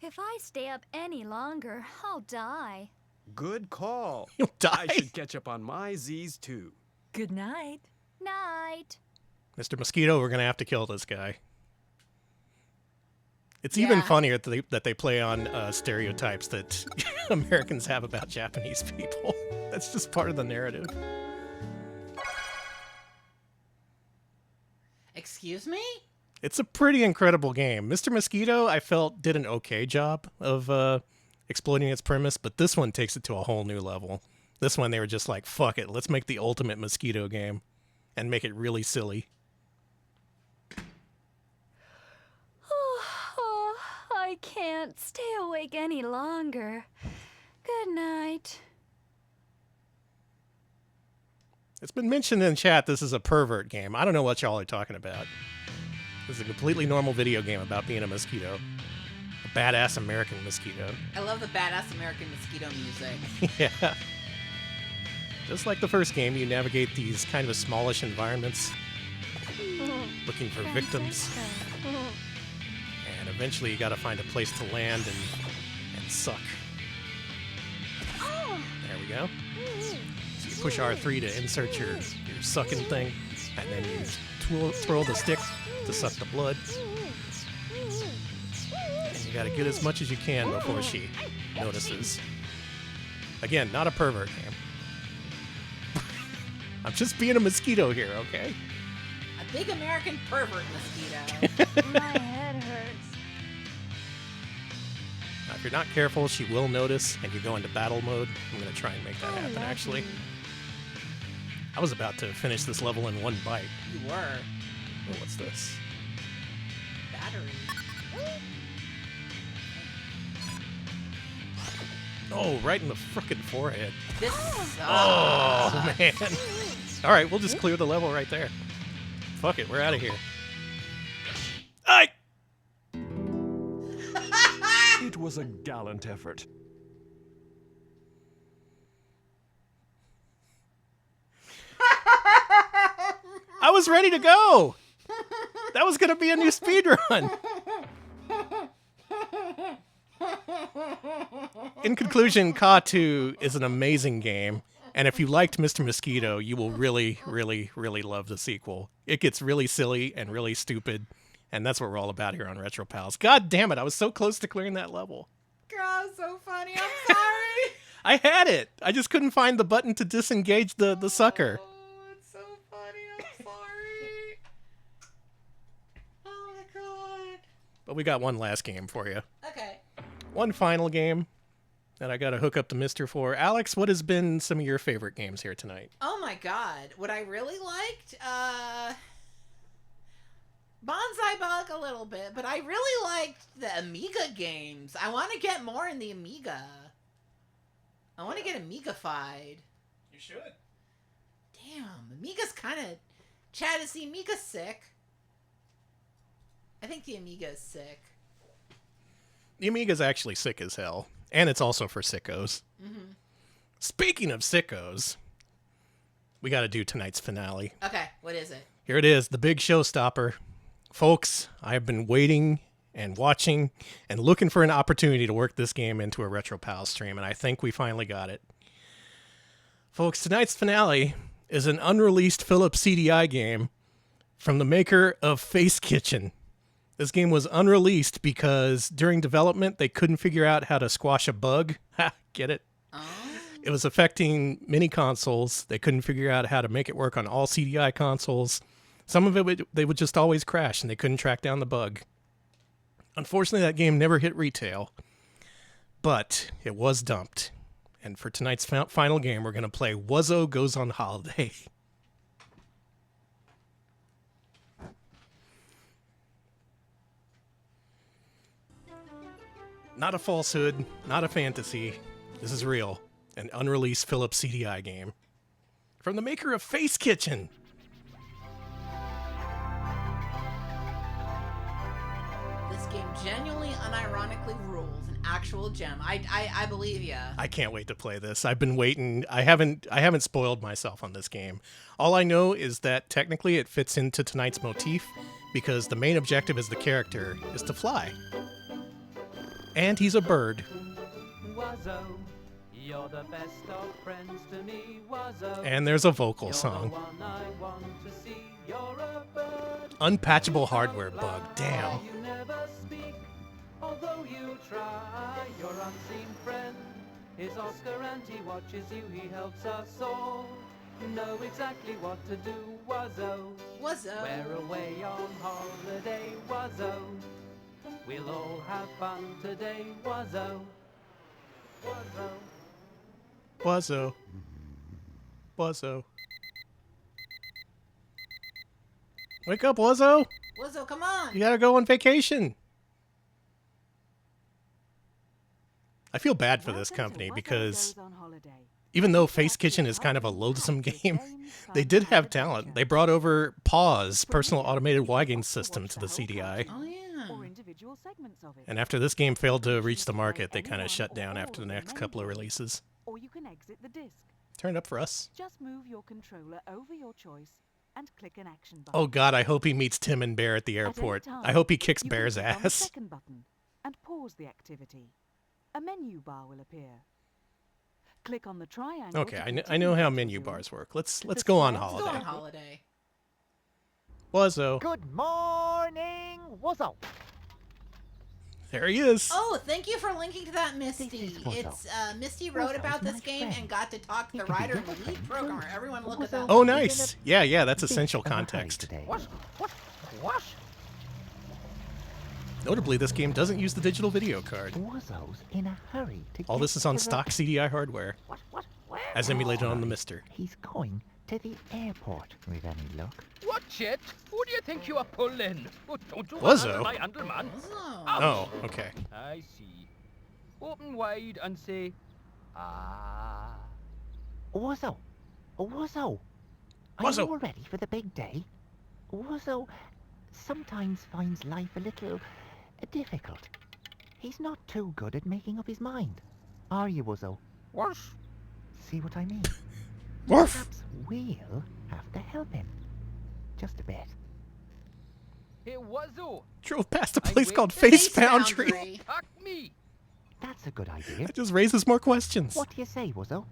If I stay up any longer, I'll die. Good call. You'll die. I should catch up on my Z's too. Good night. Night. Mr. Mosquito, we're going to have to kill this guy. It's even funnier that they play on stereotypes that Americans have about Japanese people. That's just part of the narrative. Excuse me? It's a pretty incredible game. Mr. Mosquito, I felt, did an okay job of exploiting its premise, but this one takes it to a whole new level. This one, they were just like, fuck it, let's make the ultimate mosquito game and make it really silly. I can't stay awake any longer. Good night. It's been mentioned in chat this is a pervert game. I don't know what y'all are talking about. This is a completely normal video game about being a mosquito. A badass American mosquito. I love the badass American mosquito music. Yeah. Just like the first game, you navigate these kind of smallish environments, looking for victims. And eventually you gotta find a place to land and suck. There we go. So you push R3 to insert your sucking thing, and then you twirl the stick to suck the blood. And you gotta get as much as you can before she notices. Again, not a pervert game. I'm just being a mosquito here, okay? A big American pervert mosquito. My head hurts. Now, if you're not careful, she will notice, and you go into battle mode. I'm going to try and make that happen, actually. I was about to finish this level in one bite. You were. Oh, what's this? Battery. Oh, right in the frickin' forehead. This sucks. Oh, man. All right, we'll just clear the level right there. Fuck it, we're out of here. Aye! It was a gallant effort. I was ready to go! That was gonna be a new speed run. In conclusion, Ka 2 is an amazing game, and if you liked Mr. Mosquito, you will really, really, really love the sequel. It gets really silly and really stupid, and that's what we're all about here on Retro Pals. God damn it, I was so close to clearing that level. God, so funny. I'm sorry. I had it! I just couldn't find the button to disengage the sucker. Oh, it's so funny. I'm sorry. Oh my god. But we got one last game for you. Okay. One final game that I gotta hook up the mister for. Alex, what has been some of your favorite games here tonight? Oh my god. What I really liked, Bonsai Bug a little bit, but I really liked the Amiga games. I want to get more in the Amiga. I want to get Amiga-fied. You should. Damn, Amiga's kind of... Chad, is the Amiga sick? I think the Amiga is sick. The Amiga's actually sick as hell. And it's also for sickos. Mm-hmm. Speaking of sickos, we gotta do tonight's finale. Okay, what is it? Here it is, the big showstopper. Folks, I have been waiting and watching and looking for an opportunity to work this game into a Retro Pals stream, and I think we finally got it. Folks, tonight's finale is an unreleased Philips CDI game from the maker of Face Kitchen. This game was unreleased because during development they couldn't figure out how to squash a bug. Ha, get it? It was affecting many consoles. They couldn't figure out how to make it work on all CDI consoles. Some of it, they would just always crash, and they couldn't track down the bug. Unfortunately, that game never hit retail, but it was dumped. And for tonight's final game, we're going to play Wuzzo Goes on Holiday. Not a falsehood, not a fantasy. This is real. An unreleased Philips CDI game. From the maker of Face Kitchen. This game genuinely, unironically rules. An actual gem. I believe ya. I can't wait to play this. I've been waiting. I haven't spoiled myself on this game. All I know is that technically it fits into tonight's motif because the main objective as the character is to fly. And he's a bird. Wuzzo, you're the best of friends to me, Wuzzo. And there's a vocal song. Unpatchable hardware bug. Damn. You never speak, although you try. Your unseen friend is Oscar, and he watches you. He helps us all know exactly what to do. Wuzzo, Wuzzo. We're away on holiday. Wuzzo, we'll all have fun today. Wuzzo, Wuzzo. Wuzzo. Wuzzo. Wake up, Wuzzo! Wuzzo, come on! You gotta go on vacation! I feel bad for this company because even though Face Kitchen is kind of a loathsome game, they did have talent. They brought over Pause, personal automated wagon system, to the CDI. Oh, yeah. And after this game failed to reach the market, they kind of shut down after the next couple of releases. Or you can exit the disc. Turn it up for us. Just move your controller over your choice and click an action button. Oh god, I hope he meets Tim and Bear at the airport. I hope he kicks Bear's click on the ass. second button and pause the activity. A menu bar will appear. Click on the triangle. Okay, I know how menu bars work. Let's go on holiday. Let's go on holiday. Wuzzo. Good morning, Wuzzo. There he is. Oh, thank you for linking to that, Misty. It's Misty wrote about this game and got to talk to the writer and the lead programmer. Everyone look at that. Oh, nice. Yeah, that's essential context. What? Notably, this game doesn't use the digital video card. Wuzzo's in a hurry to All this is on stock CDI hardware, as emulated on the Mister. He's going to the airport with any luck. Watch it! Who do you think you are pulling? Oh, don't you Wuzzo? my underman? Oh, okay. I see. Open wide and say, ah. Wuzzo! Wuzzo! Are you all ready for the big day? Wuzzo sometimes finds life a little difficult. He's not too good at making up his mind. Are you, Wuzzo? What? See what I mean? Morph! Perhaps we'll have to help him. Just a bit. Hey, Wuzzo! Drove past a place called Face Foundry. Fuck me! That's a good idea. That just raises more questions. What do you say, Wuzzo?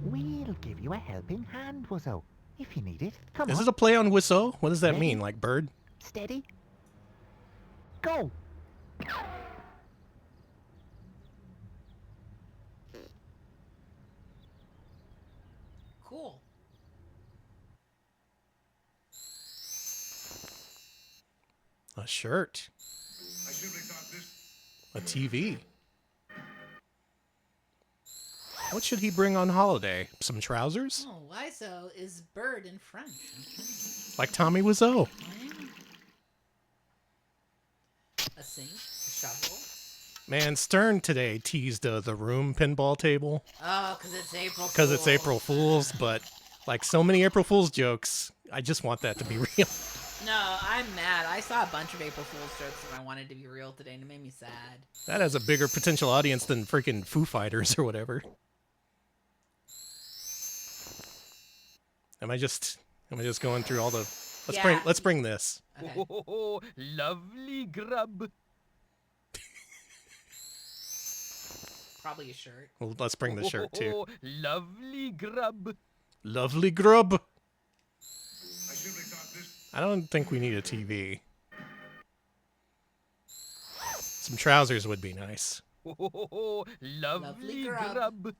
We'll give you a helping hand, Wuzzo, if you need it. Come Is on. it a play on whistle? What does that Ready? mean? Like bird? Steady. Go! Cool. A shirt. A TV. What should he bring on holiday? Some trousers? Oh, Wiseau is bird in French. Like Tommy Wiseau. A sink, a shovel. Man, Stern today teased the room pinball table. Oh, because it's April Fool's. Because it's April Fool's, but like so many April Fool's jokes, I just want that to be real. No, I'm mad. I saw a bunch of April Fool's jokes and I wanted to be real today, and it made me sad. That has a bigger potential audience than freaking Foo Fighters or whatever. Am I just going through all the... Let's bring this. Okay. Oh, lovely grub. Probably a shirt. Well, let's bring the shirt too. Oh, lovely grub. Lovely grub. I don't think we need a TV. Some trousers would be nice. Oh, lovely grub.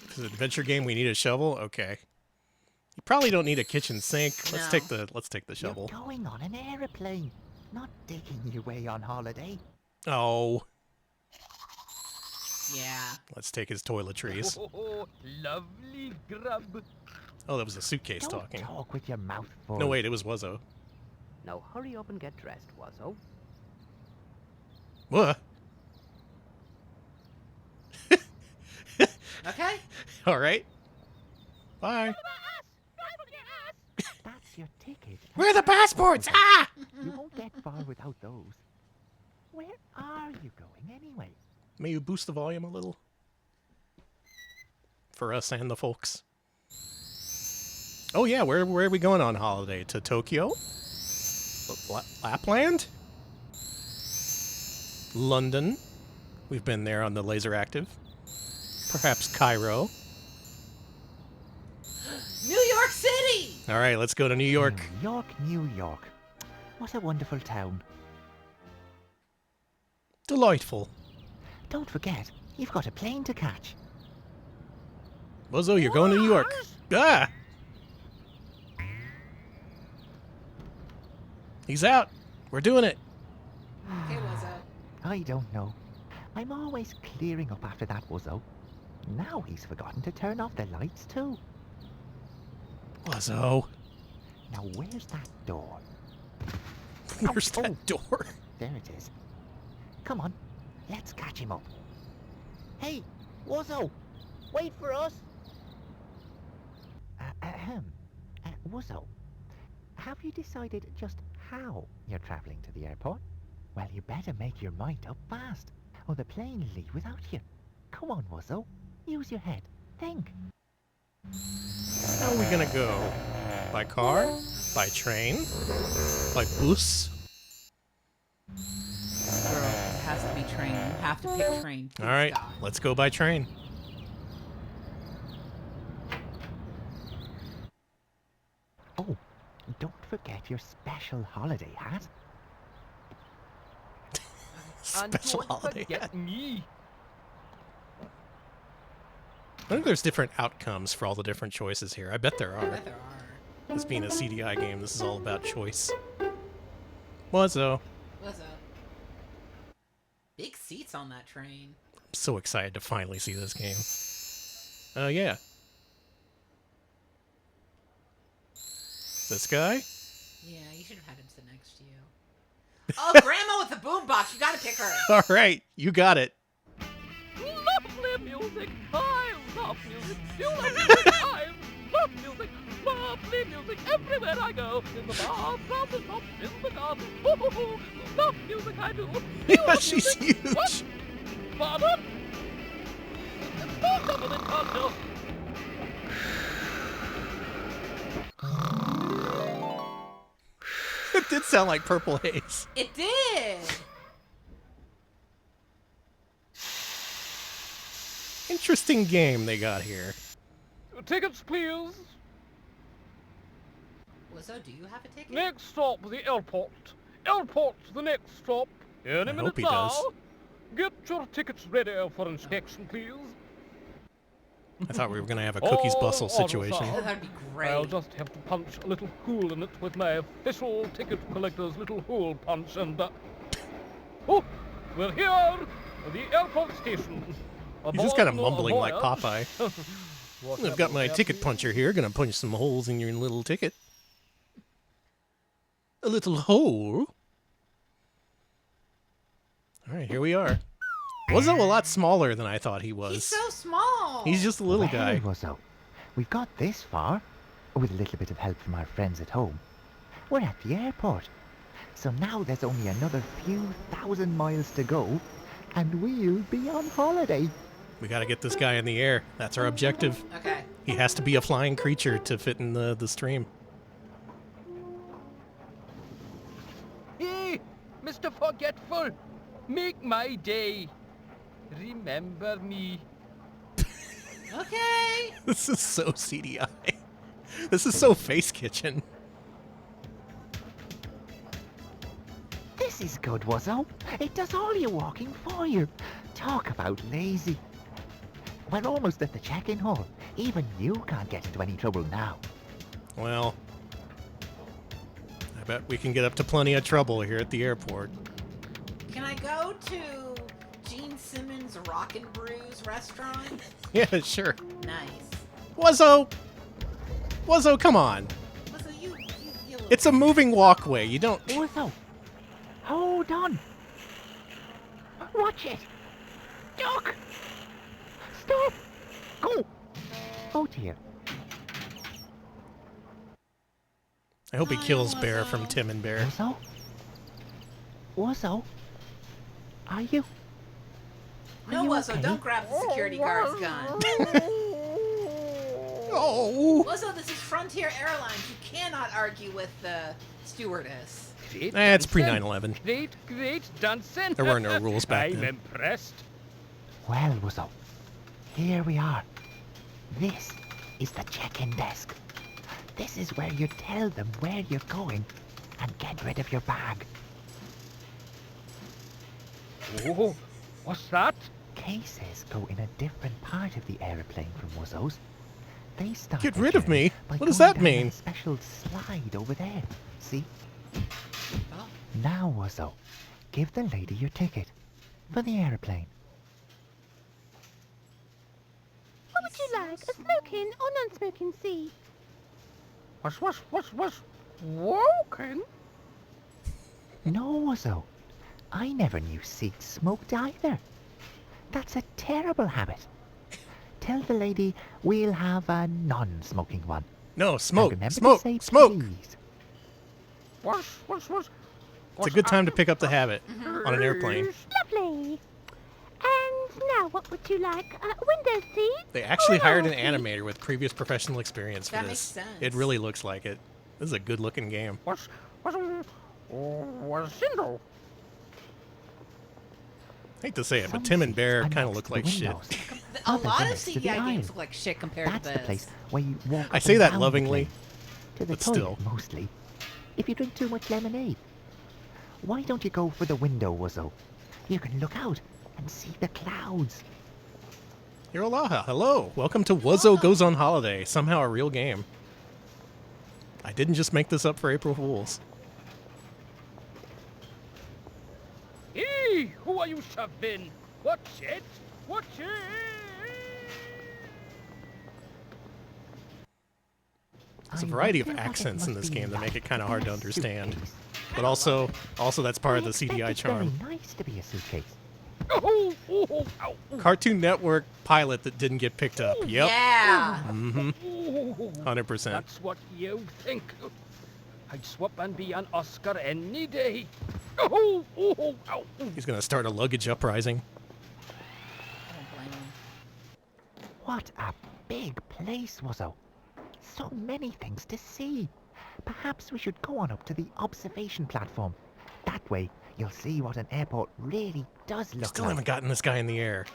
If it's an adventure game, we need a shovel. Okay. You probably don't need a kitchen sink. Let's take the shovel. You're going on an aeroplane, not digging your way on holiday. Oh. Yeah. Let's take his toiletries. Oh, lovely grub. Oh, that was a suitcase Don't talking. talk with your mouth full. No, wait, it was Wuzzo. Now hurry up and get dressed, Wuzzo. What? Okay. All right. Bye. That's your ticket. Where are the passports? Ah! You won't get far without those. Where are you going anyway? May you boost the volume a little? For us and the folks. Oh yeah, where are we going on holiday? To Tokyo? Lapland? London? We've been there on the Laser Active. Perhaps Cairo. New York City! Alright, let's go to New York. New York. What a wonderful town. Delightful. Don't forget, you've got a plane to catch. Wuzzo, you're going to New York. Ah! He's out. We're doing it. Okay, Wuzzo. I don't know. I'm always clearing up after that Wuzzo. Now he's forgotten to turn off the lights too. Wuzzo. Now where's that door? Where's that door? There it is. Come on, let's catch him up. Hey, Wuzzo, wait for us. Wuzzo, have you decided just how you're traveling to the airport? Well, you better make your mind up fast, or the plane will leave without you. Come on, Wuzzo, use your head. Think. How are we gonna go? By car? By train? By bus? Girl, it has to be train. You have to pick train. All right, let's go by train. Oh, don't forget your special holiday hat. Special holiday hat. Me. I think there's different outcomes for all the different choices here. I bet there are. This being a CDI game, this is all about choice. Wuzzo. What's up? Big seats on that train. I'm so excited to finally see this game. Yeah. This guy? Yeah, you should have had him sit next to you. Oh, Grandma with the boombox. You gotta pick her. All right, you got it. Lovely music. I love music. You love music. I love music. Lovely music everywhere I go. In the bar, around the shop, in the garden. Oh, love music I do. Yeah, she's huge. What? Pardon? Don't double it, can't you? It did sound like Purple Haze. It did. Interesting game they got here. Tickets, please. Wizzo, do you have a ticket? Next stop, the airport. Airport's the next stop. Any minute hope he now. does. Get your tickets ready for inspection, please. I thought we were going to have a cookies bustle situation. Oh, that'd be great. I'll just have to punch a little hole in it with my official ticket collector's little hole punch and... Oh, we're here at the airport station. He's just kind of mumbling like Popeye. I've got my ticket puncher here. Gonna punch some holes in your little ticket. A little hole. All right, here we are. Wuzzo a lot smaller than I thought he was. He's so small. He's just a little guy. Wuzzo, we've got this far, with a little bit of help from our friends at home. We're at the airport. So now there's only another few thousand miles to go, and we'll be on holiday. We gotta get this guy in the air. That's our objective. Okay. He has to be a flying creature to fit in the stream. Hey, Mr. Forgetful, make my day. Remember me. Okay. This is so CDI. This is so Face Kitchen. This is good, Wuzzo. It does all your walking for you. Talk about lazy. We're almost at the check-in hall. Even you can't get into any trouble now. Well, I bet we can get up to plenty of trouble here at the airport. Can I go to Gene Simmons' Rockin' Brews restaurant? Yeah, sure. Nice. Wuzzo! Wuzzo, come on. Wuzzo, you It's a moving walkway. You don't... Wuzzo, hold on. Watch it. Duck. Stop. Go. Oh, dear. I hope he kills Bear from Tim and Bear. Wuzzo? Wuzzo? Are you? No, Wuzzo, okay? don't grab the security guard's gun. Oh! Wuzzo, this is Frontier Airlines. You cannot argue with the stewardess. It's pre-9/11. Great dancing. There were no rules back I'm then. impressed. Well, Wuzzo, here we are. This is the check-in desk. This is where you tell them where you're going and get rid of your bag. Oh, what's that? Cases go in a different part of the aeroplane from Wuzzo's. They start Get the rid of journey me? by What does going that down mean? A special slide over there. See? Oh. Now, Wuzzo, give the lady your ticket for the aeroplane. What would you like, a smoking or non-smoking seat? What's walking? No, Wuzzo. I never knew seats smoked either. That's a terrible habit. Tell the lady we'll have a non-smoking one. No, smoke, And remember to smoke, say smoke! please. It's a good time to pick up the habit on an airplane. Lovely. And now, what would you like? A window seat? They actually or hired an aisle seat? animator with previous professional experience for That this. makes sense. It really looks like it. This is a good-looking game. What's Cindo? Hate to say it, but Some Tim and Bear seats are kind of next look to like the shit. windows. A Others lot are of next to the CDI games aisle. look like shit compared That's to the this. place where you walk I up say and that down the lovingly. plane. To the but toilet, still. mostly. if you drink too much lemonade. Why don't you go for the window, Wuzzo? You can look out and see the clouds. Aloha, hello. Welcome to Wuzzo Goes on Holiday, somehow a real game. I didn't just make this up for April Fools. Hey, who are you shoving? Watch it! Watch it! There's a variety of accents in this game that make it kind of hard to understand. But also that's part of the CDI charm. It's very nice to be a suitcase. Cartoon Network pilot that didn't get picked up. Yep. Yeah. 100%. That's what you think. I'd swap and be an Oscar any day. He's gonna start a luggage uprising. What a big place, Wuzzo. So many things to see. Perhaps we should go on up to the observation platform. That way, you'll see what an airport really does look Still like. haven't gotten this guy in the air.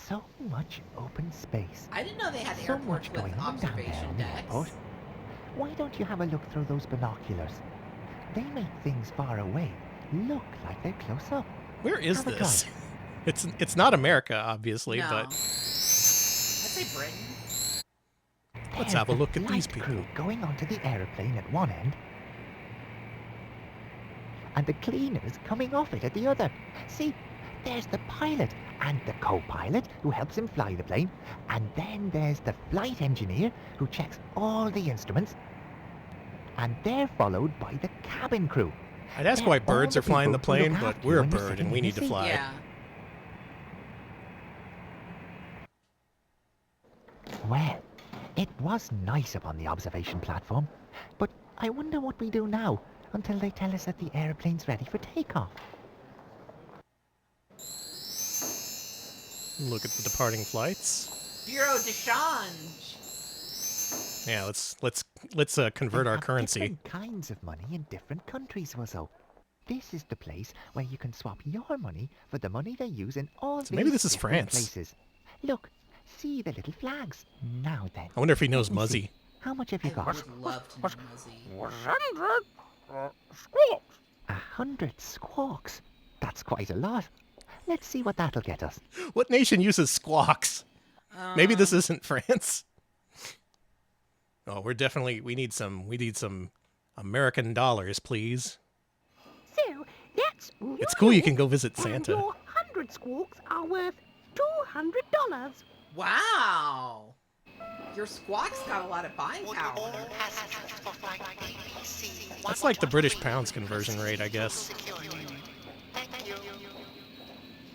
So much open space. I didn't know they had So airports much with going on down there observation on the decks. airport. Why don't you have a look through those binoculars? They make things far away look like they're close up. Where is Have a this? try. It's not America, obviously, No. but I'd say Britain. let's There's have a the look at these flight people. crew going onto the aeroplane at one end, and the cleaners coming off it at the other. See, there's the pilot and the co-pilot who helps him fly the plane, and then there's the flight engineer who checks all the instruments, and they're followed by the cabin crew. I'd ask They're why all birds the are flying the people who plane, look but after we're you a when you're bird sitting and we in need the to seat. fly. Yeah. Well, it was nice up on the observation platform, but I wonder what we do now until they tell us that the aeroplane's ready for takeoff. Look at the departing flights. Bureau de change. Yeah, let's convert our currency. Different kinds of money in different countries, Wuzzo. This is the place where you can swap your money for the money they use in all So maybe these this is different France. places. Look, see the little flags. Now then. I wonder if he knows let me see. Muzzy. How much have you got? would love to know Muzzy. 100 squawks. 100 squawks. That's quite a lot. Let's see what that'll get us. What nation uses squawks? Maybe this isn't France. Oh, we need some American dollars, please. So, that's It's cool you can go visit and Santa. your 100 squawks are worth $200. Wow. Your squawk's got a lot of buying power. That's like the British pounds conversion rate, I guess.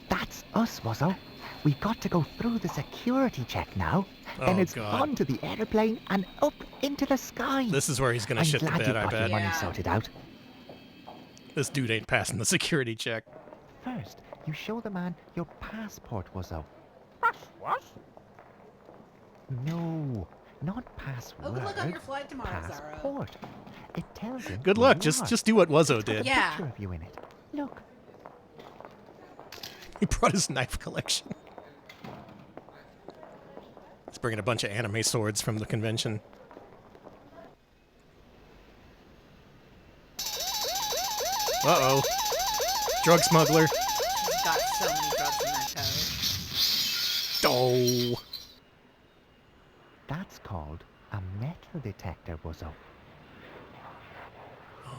That's us, Wuzzo. We've got to go through the security check now. Then Oh, it's God. onto the aeroplane and up into the sky. This is where he's gonna I'm shit the glad bed, you've I got your bet. money Yeah. sorted out. This dude ain't passing the security check. First, you show the man your passport, Wuzzo. What? No, not password. Oh, good luck on your flight tomorrow, Zara. Passport. It tells him Good who luck. you Just are. do what Wuzzo It's got a did. Yeah. picture of you in it. Look. He brought his knife collection. He's bringing a bunch of anime swords from the convention. Uh-oh. Drug smuggler. She's got so many drugs in that tote. Oh. That's called a metal detector, Wuzzo.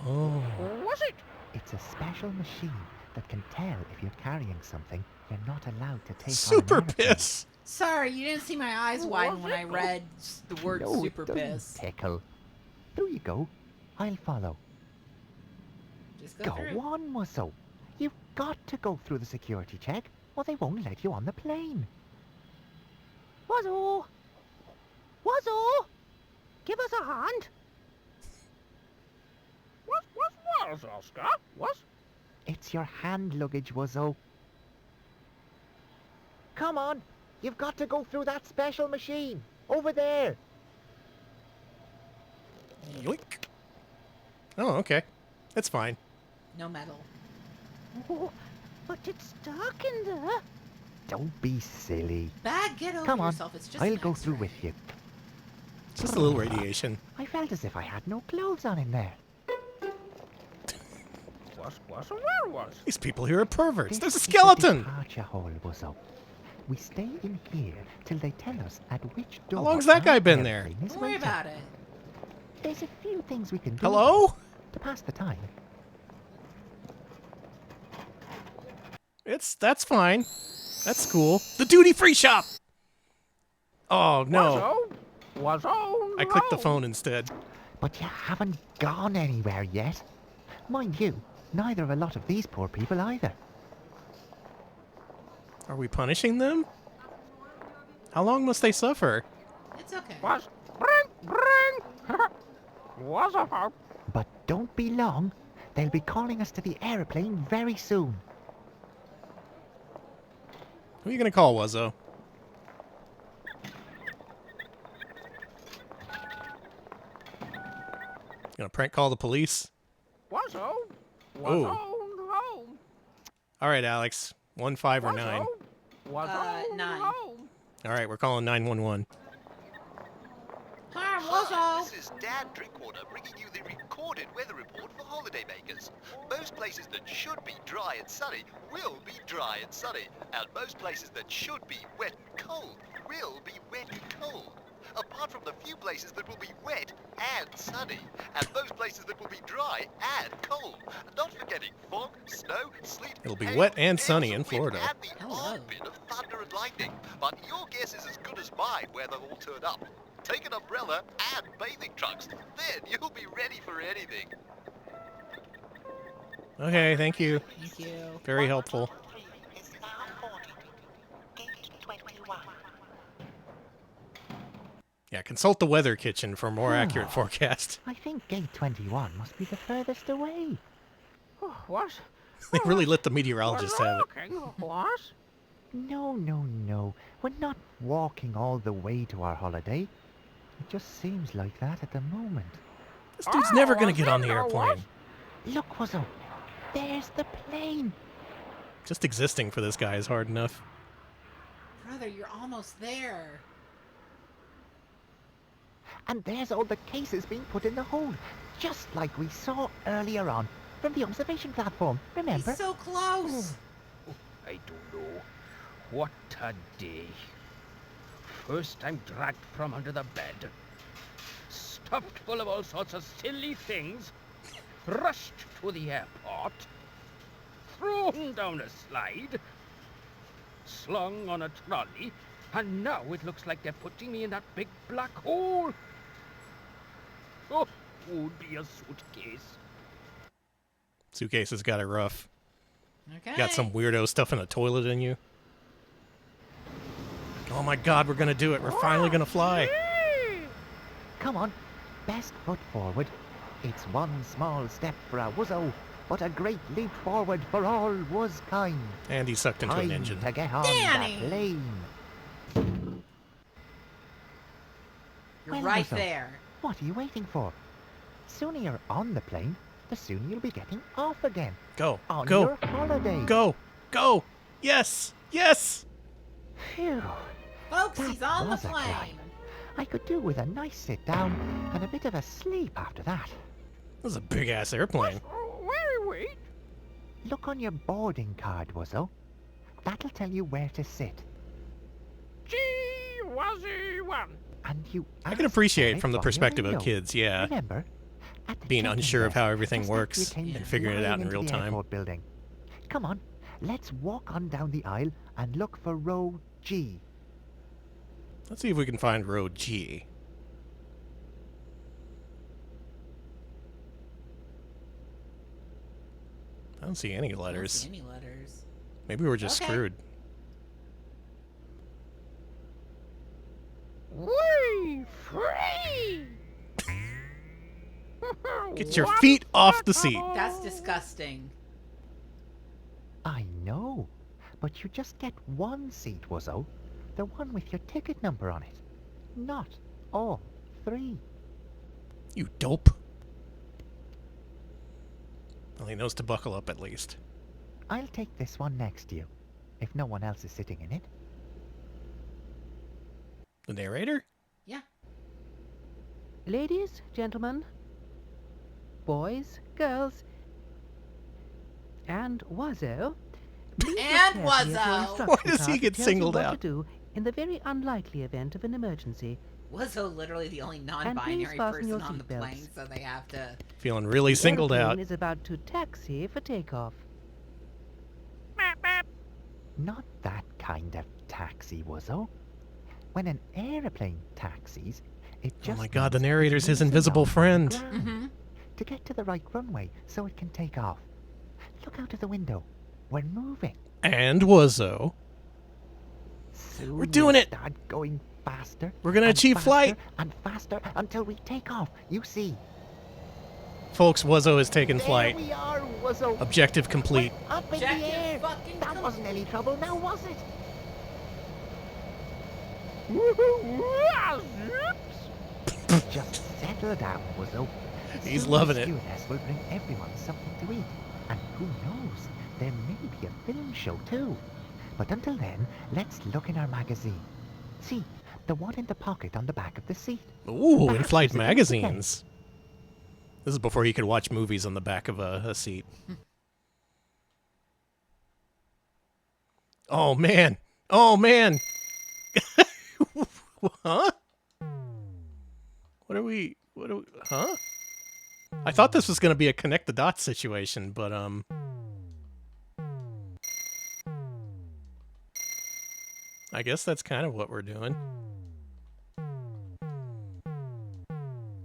Oh. Was it? It's a special machine that can tell if you're carrying something you're not allowed to take Super on an airplane. piss. Sorry, you didn't see my eyes widen when I read the word No, super it doesn't piss. tickle. Through you go. I'll follow. Just go Go through. on, Wuzzo. You've got to go through the security check, or they won't let you on the plane. Wuzzo! Wuzzo! Give us a hand. Was, Oscar? Was? It's your hand luggage, Wuzzo. Come on. You've got to go through that special machine. Over there. Yoink. Oh, okay. That's fine. No metal. Oh, but it's dark in there. Don't be silly. Bag, get over Come on. yourself. It's just I'll an go X-ray. through with you. Just a little radiation. I felt as if I had no clothes on in there. Where was? These people here are perverts. There's a This is the skeleton. departure hall, Wuzzo. We stay in here till they tell us at which door. How long's that guy our been there? airplane is Don't worry waiting. about it. There's a few things we can do. Hello? To pass the time. That's fine. That's cool. The duty-free shop. Oh no. I clicked the phone instead. But you haven't gone anywhere yet. Mind you, neither of a lot of these poor people either. Are we punishing them? How long must they suffer? It's okay. But don't be long. They'll be calling us to the aeroplane very soon. Who are you gonna call, Wuzzo? Gonna prank call the police? Oh. All right, Alex. 1, 5, or 9. 9. All right, we're calling 911. Hi, Wuzzo. This is Dan Drinkwater bringing you the recorded weather report for holidaymakers. Most places that should be dry and sunny will be dry and sunny, and most places that should be wet and cold will be wet and cold. Apart from the few places that will be wet and sunny, and those places that will be dry and cold. Not forgetting fog, snow, sleet, It'll be hail, wet and gales sunny of in wind, Florida. and the odd bit of thunder and lightning. But your guess is as good as mine where they'll all turn up. Take an umbrella and bathing trunks. Then you'll be ready for anything. Okay, thank you. Thank you. Very helpful. Yeah, consult the weather kitchen for a more accurate forecast. I think gate 21 must be the furthest away. What? They really let the meteorologist have it. What? No. We're not walking all the way to our holiday. It just seems like that at the moment. This dude's never gonna get on the airplane. Look, Wuzzo. There's the plane. Just existing for this guy is hard enough. Brother, you're almost there. And there's all the cases being put in the hold. Just like we saw earlier on from the observation platform. Remember? He's so close. I don't know. What a day. First I'm dragged from under the bed, stuffed full of all sorts of silly things, rushed to the airport, thrown down a slide, slung on a trolley, and now it looks like they're putting me in that big black hole. Oh, would be a suitcase. Suitcase has got it rough. Okay. Got some weirdo stuff in a toilet in you. Oh my god, we're gonna do it. We're finally gonna fly. Come on. Best foot forward. It's one small step for a Wuzzo, but a great leap forward for all Wuzkind. And he's sucked into an engine. To get on Danny! the plane. You're Well, right Wuzzo, there. What are you waiting for? Sooner you're on the plane, the sooner you'll be getting off again. Go. On Go. your holiday. Go. Go. Yes. Yes. Phew. Folks, That he's on the was a plane. climb. I could do with a nice sit down and a bit of a sleep after that. That was a big ass airplane. Wait. Look on your boarding card, Wuzzo. That'll tell you where to sit. G-Wuzzy-1. And you I can ask appreciate for it from the by your perspective of window. kids, yeah. Remember, at the Being check-in unsure of desk, how everything just after works you came and figuring it out flying in real into the time. airport building. Come on, let's walk on down the aisle and look for row G. Let's see if we can find row G. I don't see any I don't letters. see any letters. Maybe we're just Okay. screwed. We free! Get your feet off the seat. That's disgusting. I know, but you just get one seat, Wuzzo. The one with your ticket number on it. Not all three. You dope. Well, he knows to buckle up at least. I'll take this one next to you, if no one else is sitting in it. The narrator? Yeah. Ladies, gentlemen, boys, girls, And Wazzo. And Wazzo. Why does he get singled what out? to do in the very unlikely event of an emergency. Wazzo literally the only please non-binary fasten person your on the seatbelts. plane, so they have to. Feeling really singled The out. airplane is about to taxi for takeoff. Not that kind of taxi, Wuzzo. When an aeroplane taxis, it Oh just my god, the means narrator's his moves invisible along the friend. ground to get to the right runway so it can take off. Look out of the window. We're moving. And Wuzzo. Soon We're doing we'll it. Start going faster. We're gonna and achieve faster flight. and faster until we take off. You see. Folks, Wuzzo has taken flight. There we are, Wuzzo. Objective complete. Up in the air. That wasn't any trouble, now was it? Just settle down, Wuzzo. He's Soon loving the it. stewardess will bring everyone something to eat. And who knows, there may be a film show too. But until then, let's look in our magazine. See, the one in the pocket on the back of the seat. Ooh, Perhaps in-flight there's a hint again. magazines. This is before you could watch movies on the back of a seat. Oh, man. Oh, man. Huh? What are we... Huh? I thought this was going to be a connect the dots situation, but, I guess that's kind of what we're doing.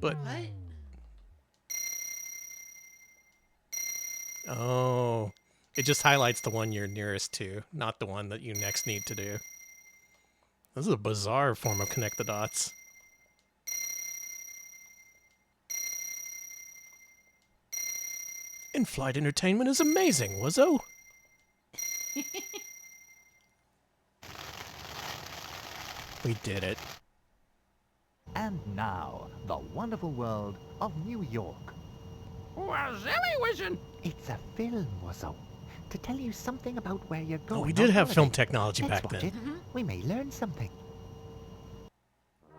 But... What? Oh. It just highlights the one you're nearest to, not the one that you next need to do. This is a bizarre form of connect the dots. In-flight entertainment is amazing, Wuzzo. We did it. And now, the wonderful world of New York. Wazilly-wizzin'. It's a film, Wuzzo. To tell you something about where you're going. Oh, we did on have film holiday. technology Let's back watch then. it. We may learn something.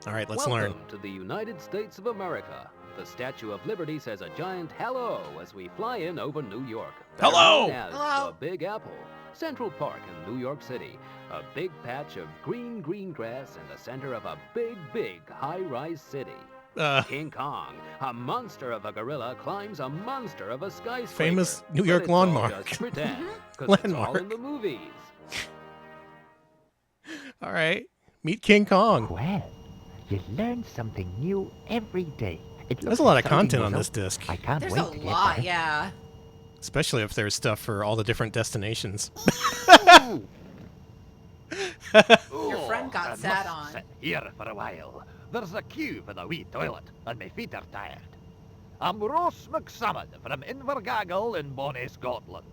All right, let's Welcome learn. to the United States of America. The Statue of Liberty says a giant hello as we fly in over New York. Hello! As the Big Apple, Central Park in New York City. A big patch of green grass in the center of a big high-rise city. King Kong, a monster of a gorilla, climbs a monster of a skyscraper. Famous New But York it's all landmark. just pretend, 'cause it's all Landmark. in the movies. All right. Meet King Kong. Well, you learn something new every day. It There's looks a lot of exciting, content on Wuzzo. this disc. I can't There's wait a to get lot, there. yeah. Especially if there's stuff for all the different destinations. Your friend got I sat must on. sit here for a while. There's a queue for the wee toilet, and my feet are tired. I'm Ross McSalmon from Invergaggle in bonnie Scotland.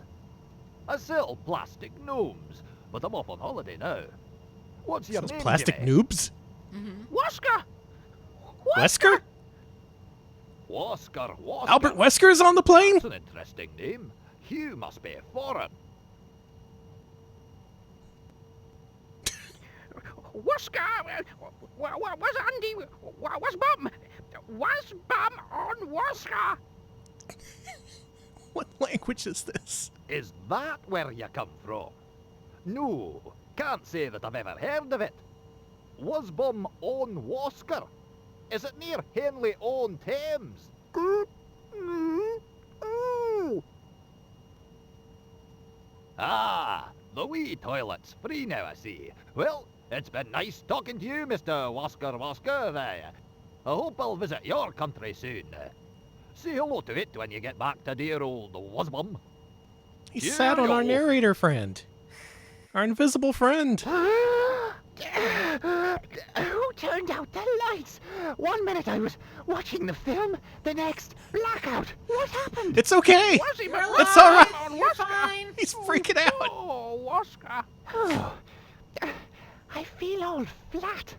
I sell plastic gnomes, but I'm off on holiday now. What's your Those name, plastic Jimmy? noobs? Wesker! Wesker? Wesker. Albert Wesker is on the plane? That's an interesting name. Hugh must be foreign. Wesker, was Andy, was Bum on Wesker? What language is this? Is that where you come from? No, can't say that I've ever heard of it. Was Bum on Wesker? Is it near Henley-on-Thames? Ah, the wee toilet's free now, I see. Well, it's been nice talking to you, Mr. Wesker. I hope I'll visit your country soon. Say hello to it when you get back to dear old Wasbum. He sat on our narrator friend. Our invisible friend. Who turned out the lights? 1 minute I was watching the film, the next, blackout. What happened? It's okay. You're It's all right. on You're Wesker. fine. He's freaking out. Oh, Wesker. Oh, I feel all flat.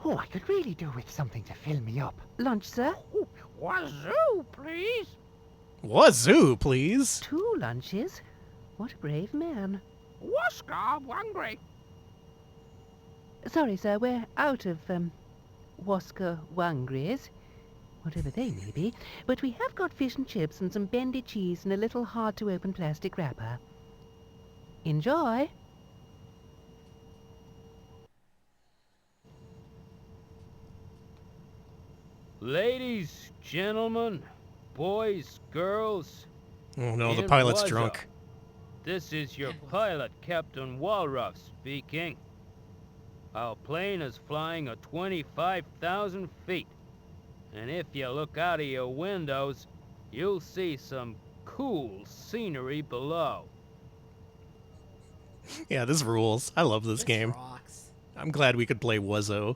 Oh, I could really do with something to fill me up. Lunch, sir? Wazoo, please. Wazoo, please. 2 lunches? What a brave man. Wesker, I'm hungry. Sorry, sir, we're out of, Wasker Wangries. whatever they may be, but we have got fish and chips and some bendy cheese in a little hard-to-open plastic wrapper. Enjoy! Ladies, gentlemen, boys, girls. Oh no, the and pilot's Wuzzo. drunk. This is your pilot, Captain Walruff, speaking. Our plane is flying at 25,000 feet. And if you look out of your windows, you'll see some cool scenery below. Yeah, this rules. I love this game. Rocks. I'm glad we could play Wuzzo.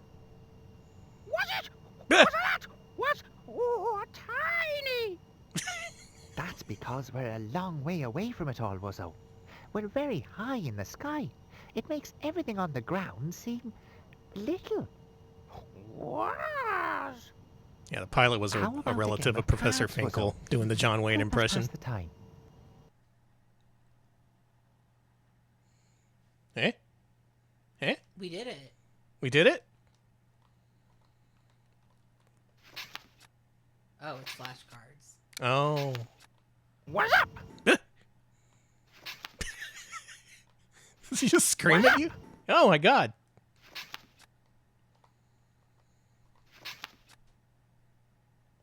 What's it? What's that? What? Oh, tiny! That's because we're a long way away from it all, Wuzzo. We're very high in the sky. It makes everything on the ground seem little. Was? Yeah, the pilot was How a about relative the of Professor cards, Wuzzo? Finkel, doing the John Wayne Help us impression. pass the time. Eh? Eh? We did it. We did it? Oh, it's flashcards. Oh. What's up? Does he just scream at you? Oh my god.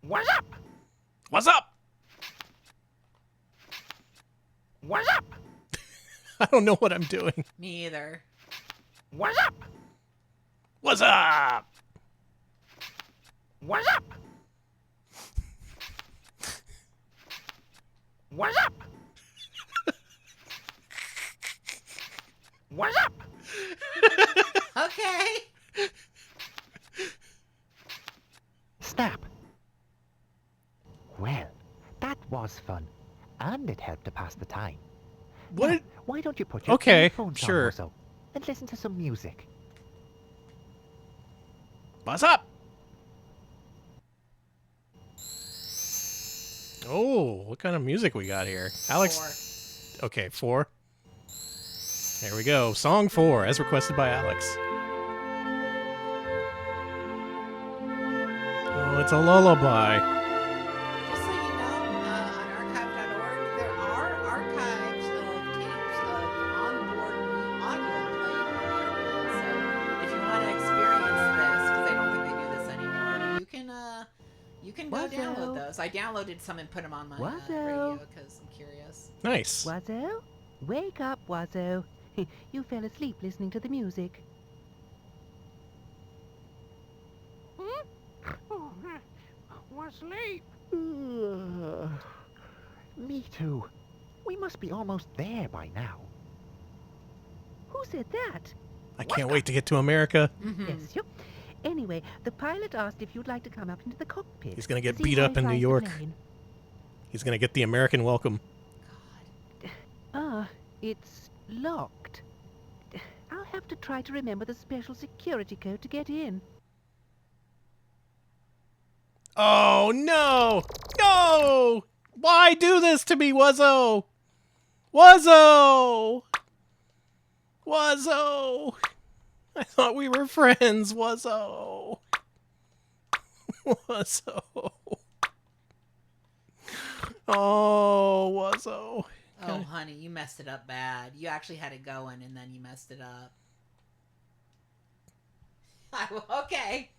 What's up? What's up? What's up? I don't know what I'm doing. Me either. What's up? What's up? What's up? What's up? What's up? Okay. Snap. Well, that was fun. And it helped to pass the time. What? Now, why don't you put your Okay, earphones sure. on, Wuzzo, and listen to some music? What's up? Oh, what kind of music we got here? Alex. 4. Okay, 4. There we go. Song 4, as requested by Alex. Oh, it's a lullaby. Just so you know, on archive.org, there are archives of tapes of onboard audio played on airplanes. So if you want to experience this, because I don't think they do this anymore, you can go Wuzzo. download those. I downloaded some and put them on my Wuzzo. radio because I'm curious. Nice. Wuzzo? Wake up, Wuzzo. You fell asleep listening to the music. Oh, was asleep. Me too. We must be almost there by now. Who said that? I can't wait to get to America. Yes, you. Anyway, the pilot asked if you'd like to come up into the cockpit. He's gonna get to see beat how up he in New flies the York. plane. He's gonna get the American welcome. It's locked. I'll have to try to remember the special security code to get in. Oh no! No! Why do this to me, Wuzzo? Wuzzo! Wuzzo! I thought we were friends, Wuzzo. Wuzzo. Oh, Wuzzo. Oh, honey, you messed it up bad. You actually had it going, and then you messed it up. Okay.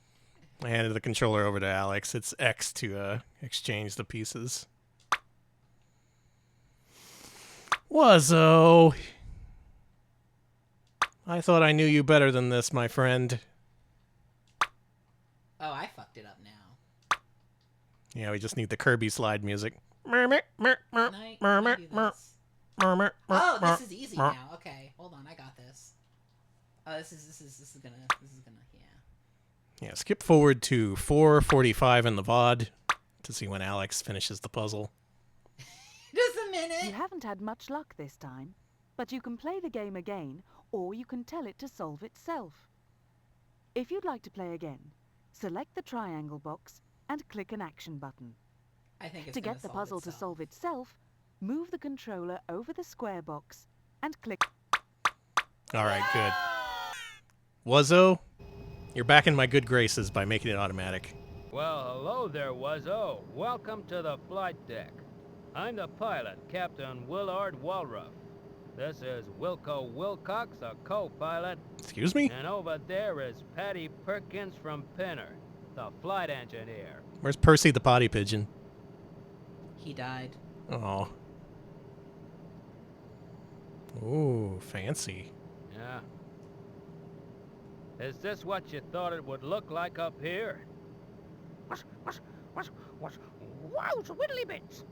I handed the controller over to Alex. It's X to exchange the pieces. Wuzzo. I thought I knew you better than this, my friend. Oh, I fucked it up now. Yeah, we just need the Kirby slide music. Can I do this? Oh, this is easy now. Okay, hold on, I got this. Oh, this is gonna, yeah. Yeah, skip forward to 4:45 in the VOD to see when Alex finishes the puzzle. Just a minute. You haven't had much luck this time, but you can play the game again, or you can tell it to solve itself. If you'd like to play again, select the triangle box and click an action button. I think it's to gonna get the solve puzzle to itself. solve itself, move the controller over the square box and click. All right, good. Wuzzo, you're back in my good graces by making it automatic. Well, hello there, Wuzzo. Welcome to the flight deck. I'm the pilot, Captain Willard Walruff. This is Wilco Wilcox, a co-pilot. Excuse me? And over there is Patty Perkins from Pinner, the flight engineer. Where's Percy the potty pigeon? He died. Oh. Ooh, fancy. Yeah. Is this what you thought it would look like up here? Wow's widdly bits.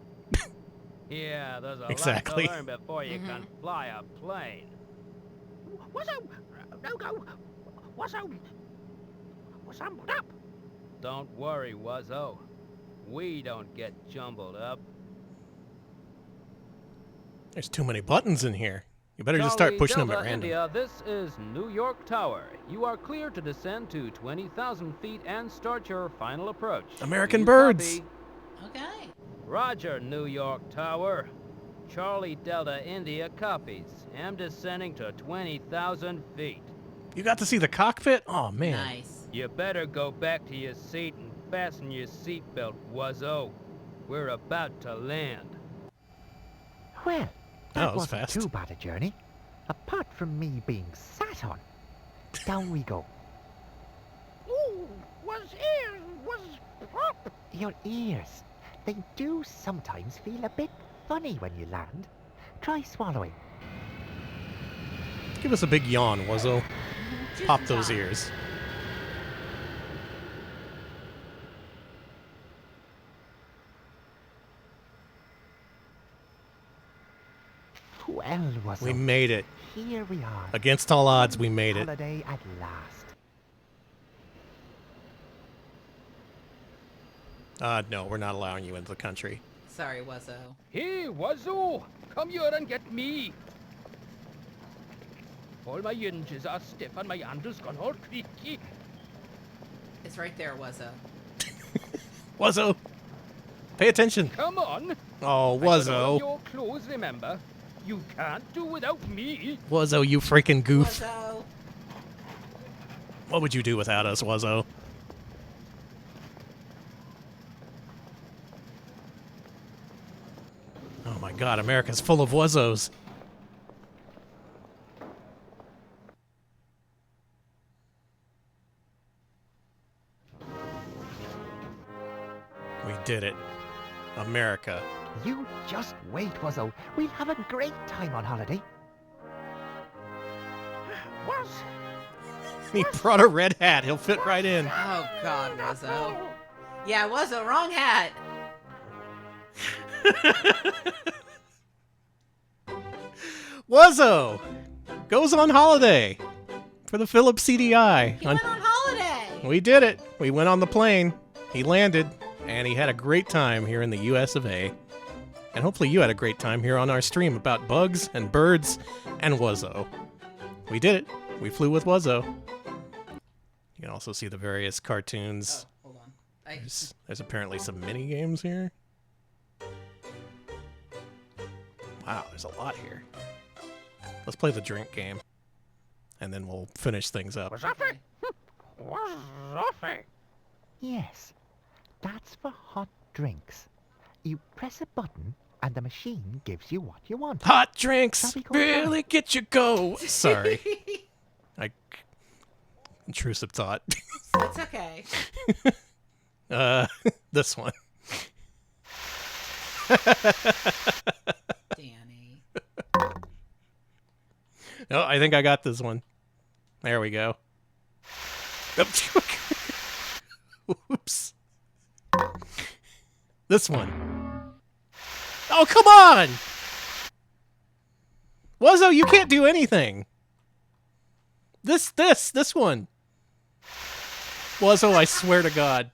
Yeah, there's a Exactly. lot to learn before you can fly a plane. Wuzzo, no go. Wuzzo up. Don't worry, Wuzzo. We don't get jumbled up. There's too many buttons in here. You better just start pushing them at Delta random. India, this is New York Tower. You are clear to descend to 20,000 feet and start your final approach. American You birds. copy? Okay. Roger, New York Tower. Charlie Delta India copies. Am descending to 20,000 feet. You got to see the cockpit? Oh, man. Nice. You better go back to your seat and fasten your seatbelt, Wuzzo. We're about to land. Well, Oh, that that was wasn't fast. too bad a journey. Apart from me being sat on. Down we go. Ooh, was prop. Your ears. They do sometimes feel a bit funny when you land. Try swallowing. Give us a big yawn, Wuzzo. Pop those ears. Well, was We made it. Here we are. Against all odds, we made it. Holiday at last. No, we're not allowing you into the country. Sorry, Wuzzo. Hey, Wuzzo, come here and get me. All my hinges are stiff and my handle's gone all creaky. It's right there, Wuzzo. Wuzzo! Pay attention. Come on. Oh, I got all Wuzzo. your clothes, remember? You can't do without me. Wuzzo, you freaking goof. Wuzzo. What would you do without us, Wuzzo? Oh my god, America's full of Wuzzos. We did it. America. You just wait, Wuzzo. We'll have a great time on holiday. He brought a red hat. He'll fit right in. Oh, God, Wuzzo. Yeah, Wuzzo, wrong hat. Wuzzo goes on holiday for the Philips CDI. He went on holiday. We did it. We went on the plane. He landed, and he had a great time here in the US of A. And hopefully you had a great time here on our stream about bugs and birds and Wuzzo. We did it. We flew with Wuzzo. You can also see the various cartoons. Oh, hold on. There's apparently some mini games here. Wow, there's a lot here. Let's play the drink game, and then we'll finish things up. Yes, that's for hot drinks. You press a button, and the machine gives you what you want. Hot drinks really get you go. Sorry. Intrusive thought. It's okay. This one. Danny. Oh, I think I got this one. There we go. Oops. This one. Oh, come on! Wuzzo, you can't do anything. This one. Wuzzo, I swear to God.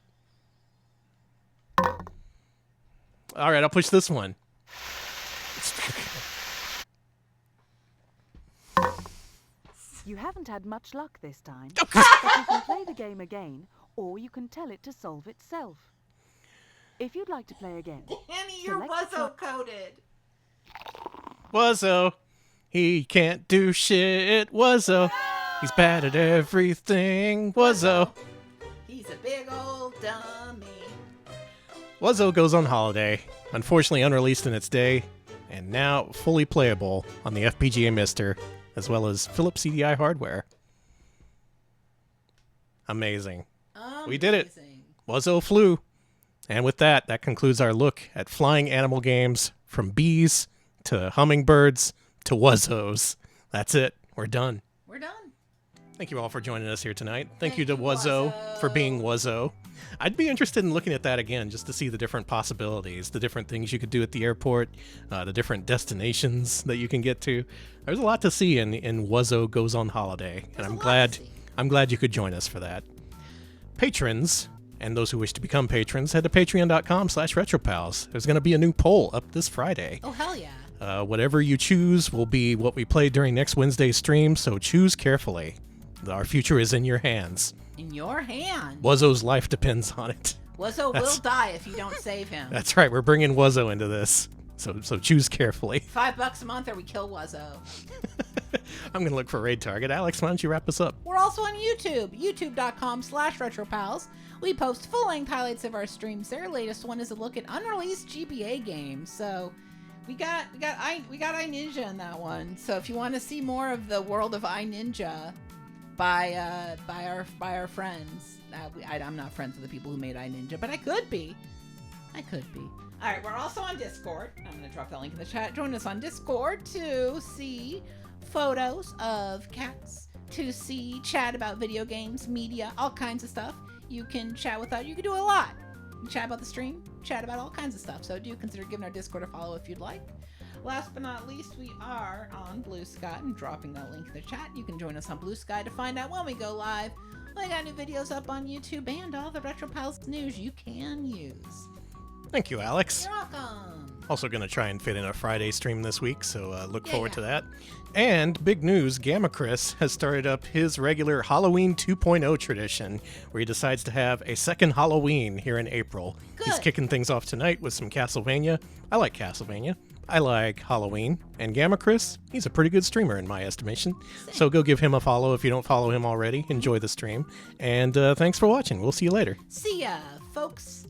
All right, I'll push this one. You haven't had much luck this time. But you can play the game again, or you can tell it to solve itself. If you'd like to play again, Danny, you're Wuzzo coded. Wuzzo, he can't do shit. Wuzzo, he's bad at everything. Wuzzo. He's a big old dummy. Wuzzo Goes on Holiday, unfortunately unreleased in its day, and now fully playable on the FPGA Mister, as well as Philips CDI hardware. Amazing. We did it. Wuzzo flew. And with that, that concludes our look at flying animal games, from bees to hummingbirds to Wuzzos. That's it. We're done. We're done. Thank you all for joining us here tonight. Thank you to Wuzzo for being Wuzzo. I'd be interested in looking at that again, just to see the different possibilities, the different things you could do at the airport, the different destinations that you can get to. There's a lot to see in Wuzzo Goes on Holiday, and I'm glad you could join us for that. Patrons and those who wish to become patrons, head to patreon.com/retropals. There's going to be a new poll up this Friday. Oh, hell yeah. Whatever you choose will be what we play during next Wednesday's stream, so choose carefully. Our future is in your hands. In your hands? Wuzzo's life depends on it. Wuzzo will die if you don't save him. That's right. We're bringing Wuzzo into this, so choose carefully. $5 a month or we kill Wuzzo. I'm going to look for Raid Target. Alex, why don't you wrap us up? We're also on YouTube, youtube.com/retropals. We post full-length highlights of our streams there. Latest one is a look at unreleased GBA games. So we got iNinja in that one. So if you want to see more of the world of iNinja by our friends, I'm not friends with the people who made iNinja, but I could be. All right, we're also on Discord. I'm going to drop that link in the chat. Join us on Discord to see photos of cats, to see chat about video games, media, all kinds of stuff. You can chat with us. You can do a lot. You can chat about the stream, chat about all kinds of stuff. So do consider giving our Discord a follow if you'd like. Last but not least, we are on Blue Sky. I'm dropping that link in the chat. You can join us on Blue Sky to find out when we go live. We got new videos up on YouTube and all the RetroPals news you can use. Thank you, Alex. You're welcome. Also going to try and fit in a Friday stream this week, so look forward to that. And big news, Gamma Chris has started up his regular Halloween 2.0 tradition, where he decides to have a second Halloween here in April. Good. He's kicking things off tonight with some Castlevania. I like Castlevania. I like Halloween. And Gamma Chris, he's a pretty good streamer in my estimation. So go give him a follow if you don't follow him already. Enjoy the stream. And thanks for watching. We'll see you later. See ya, folks.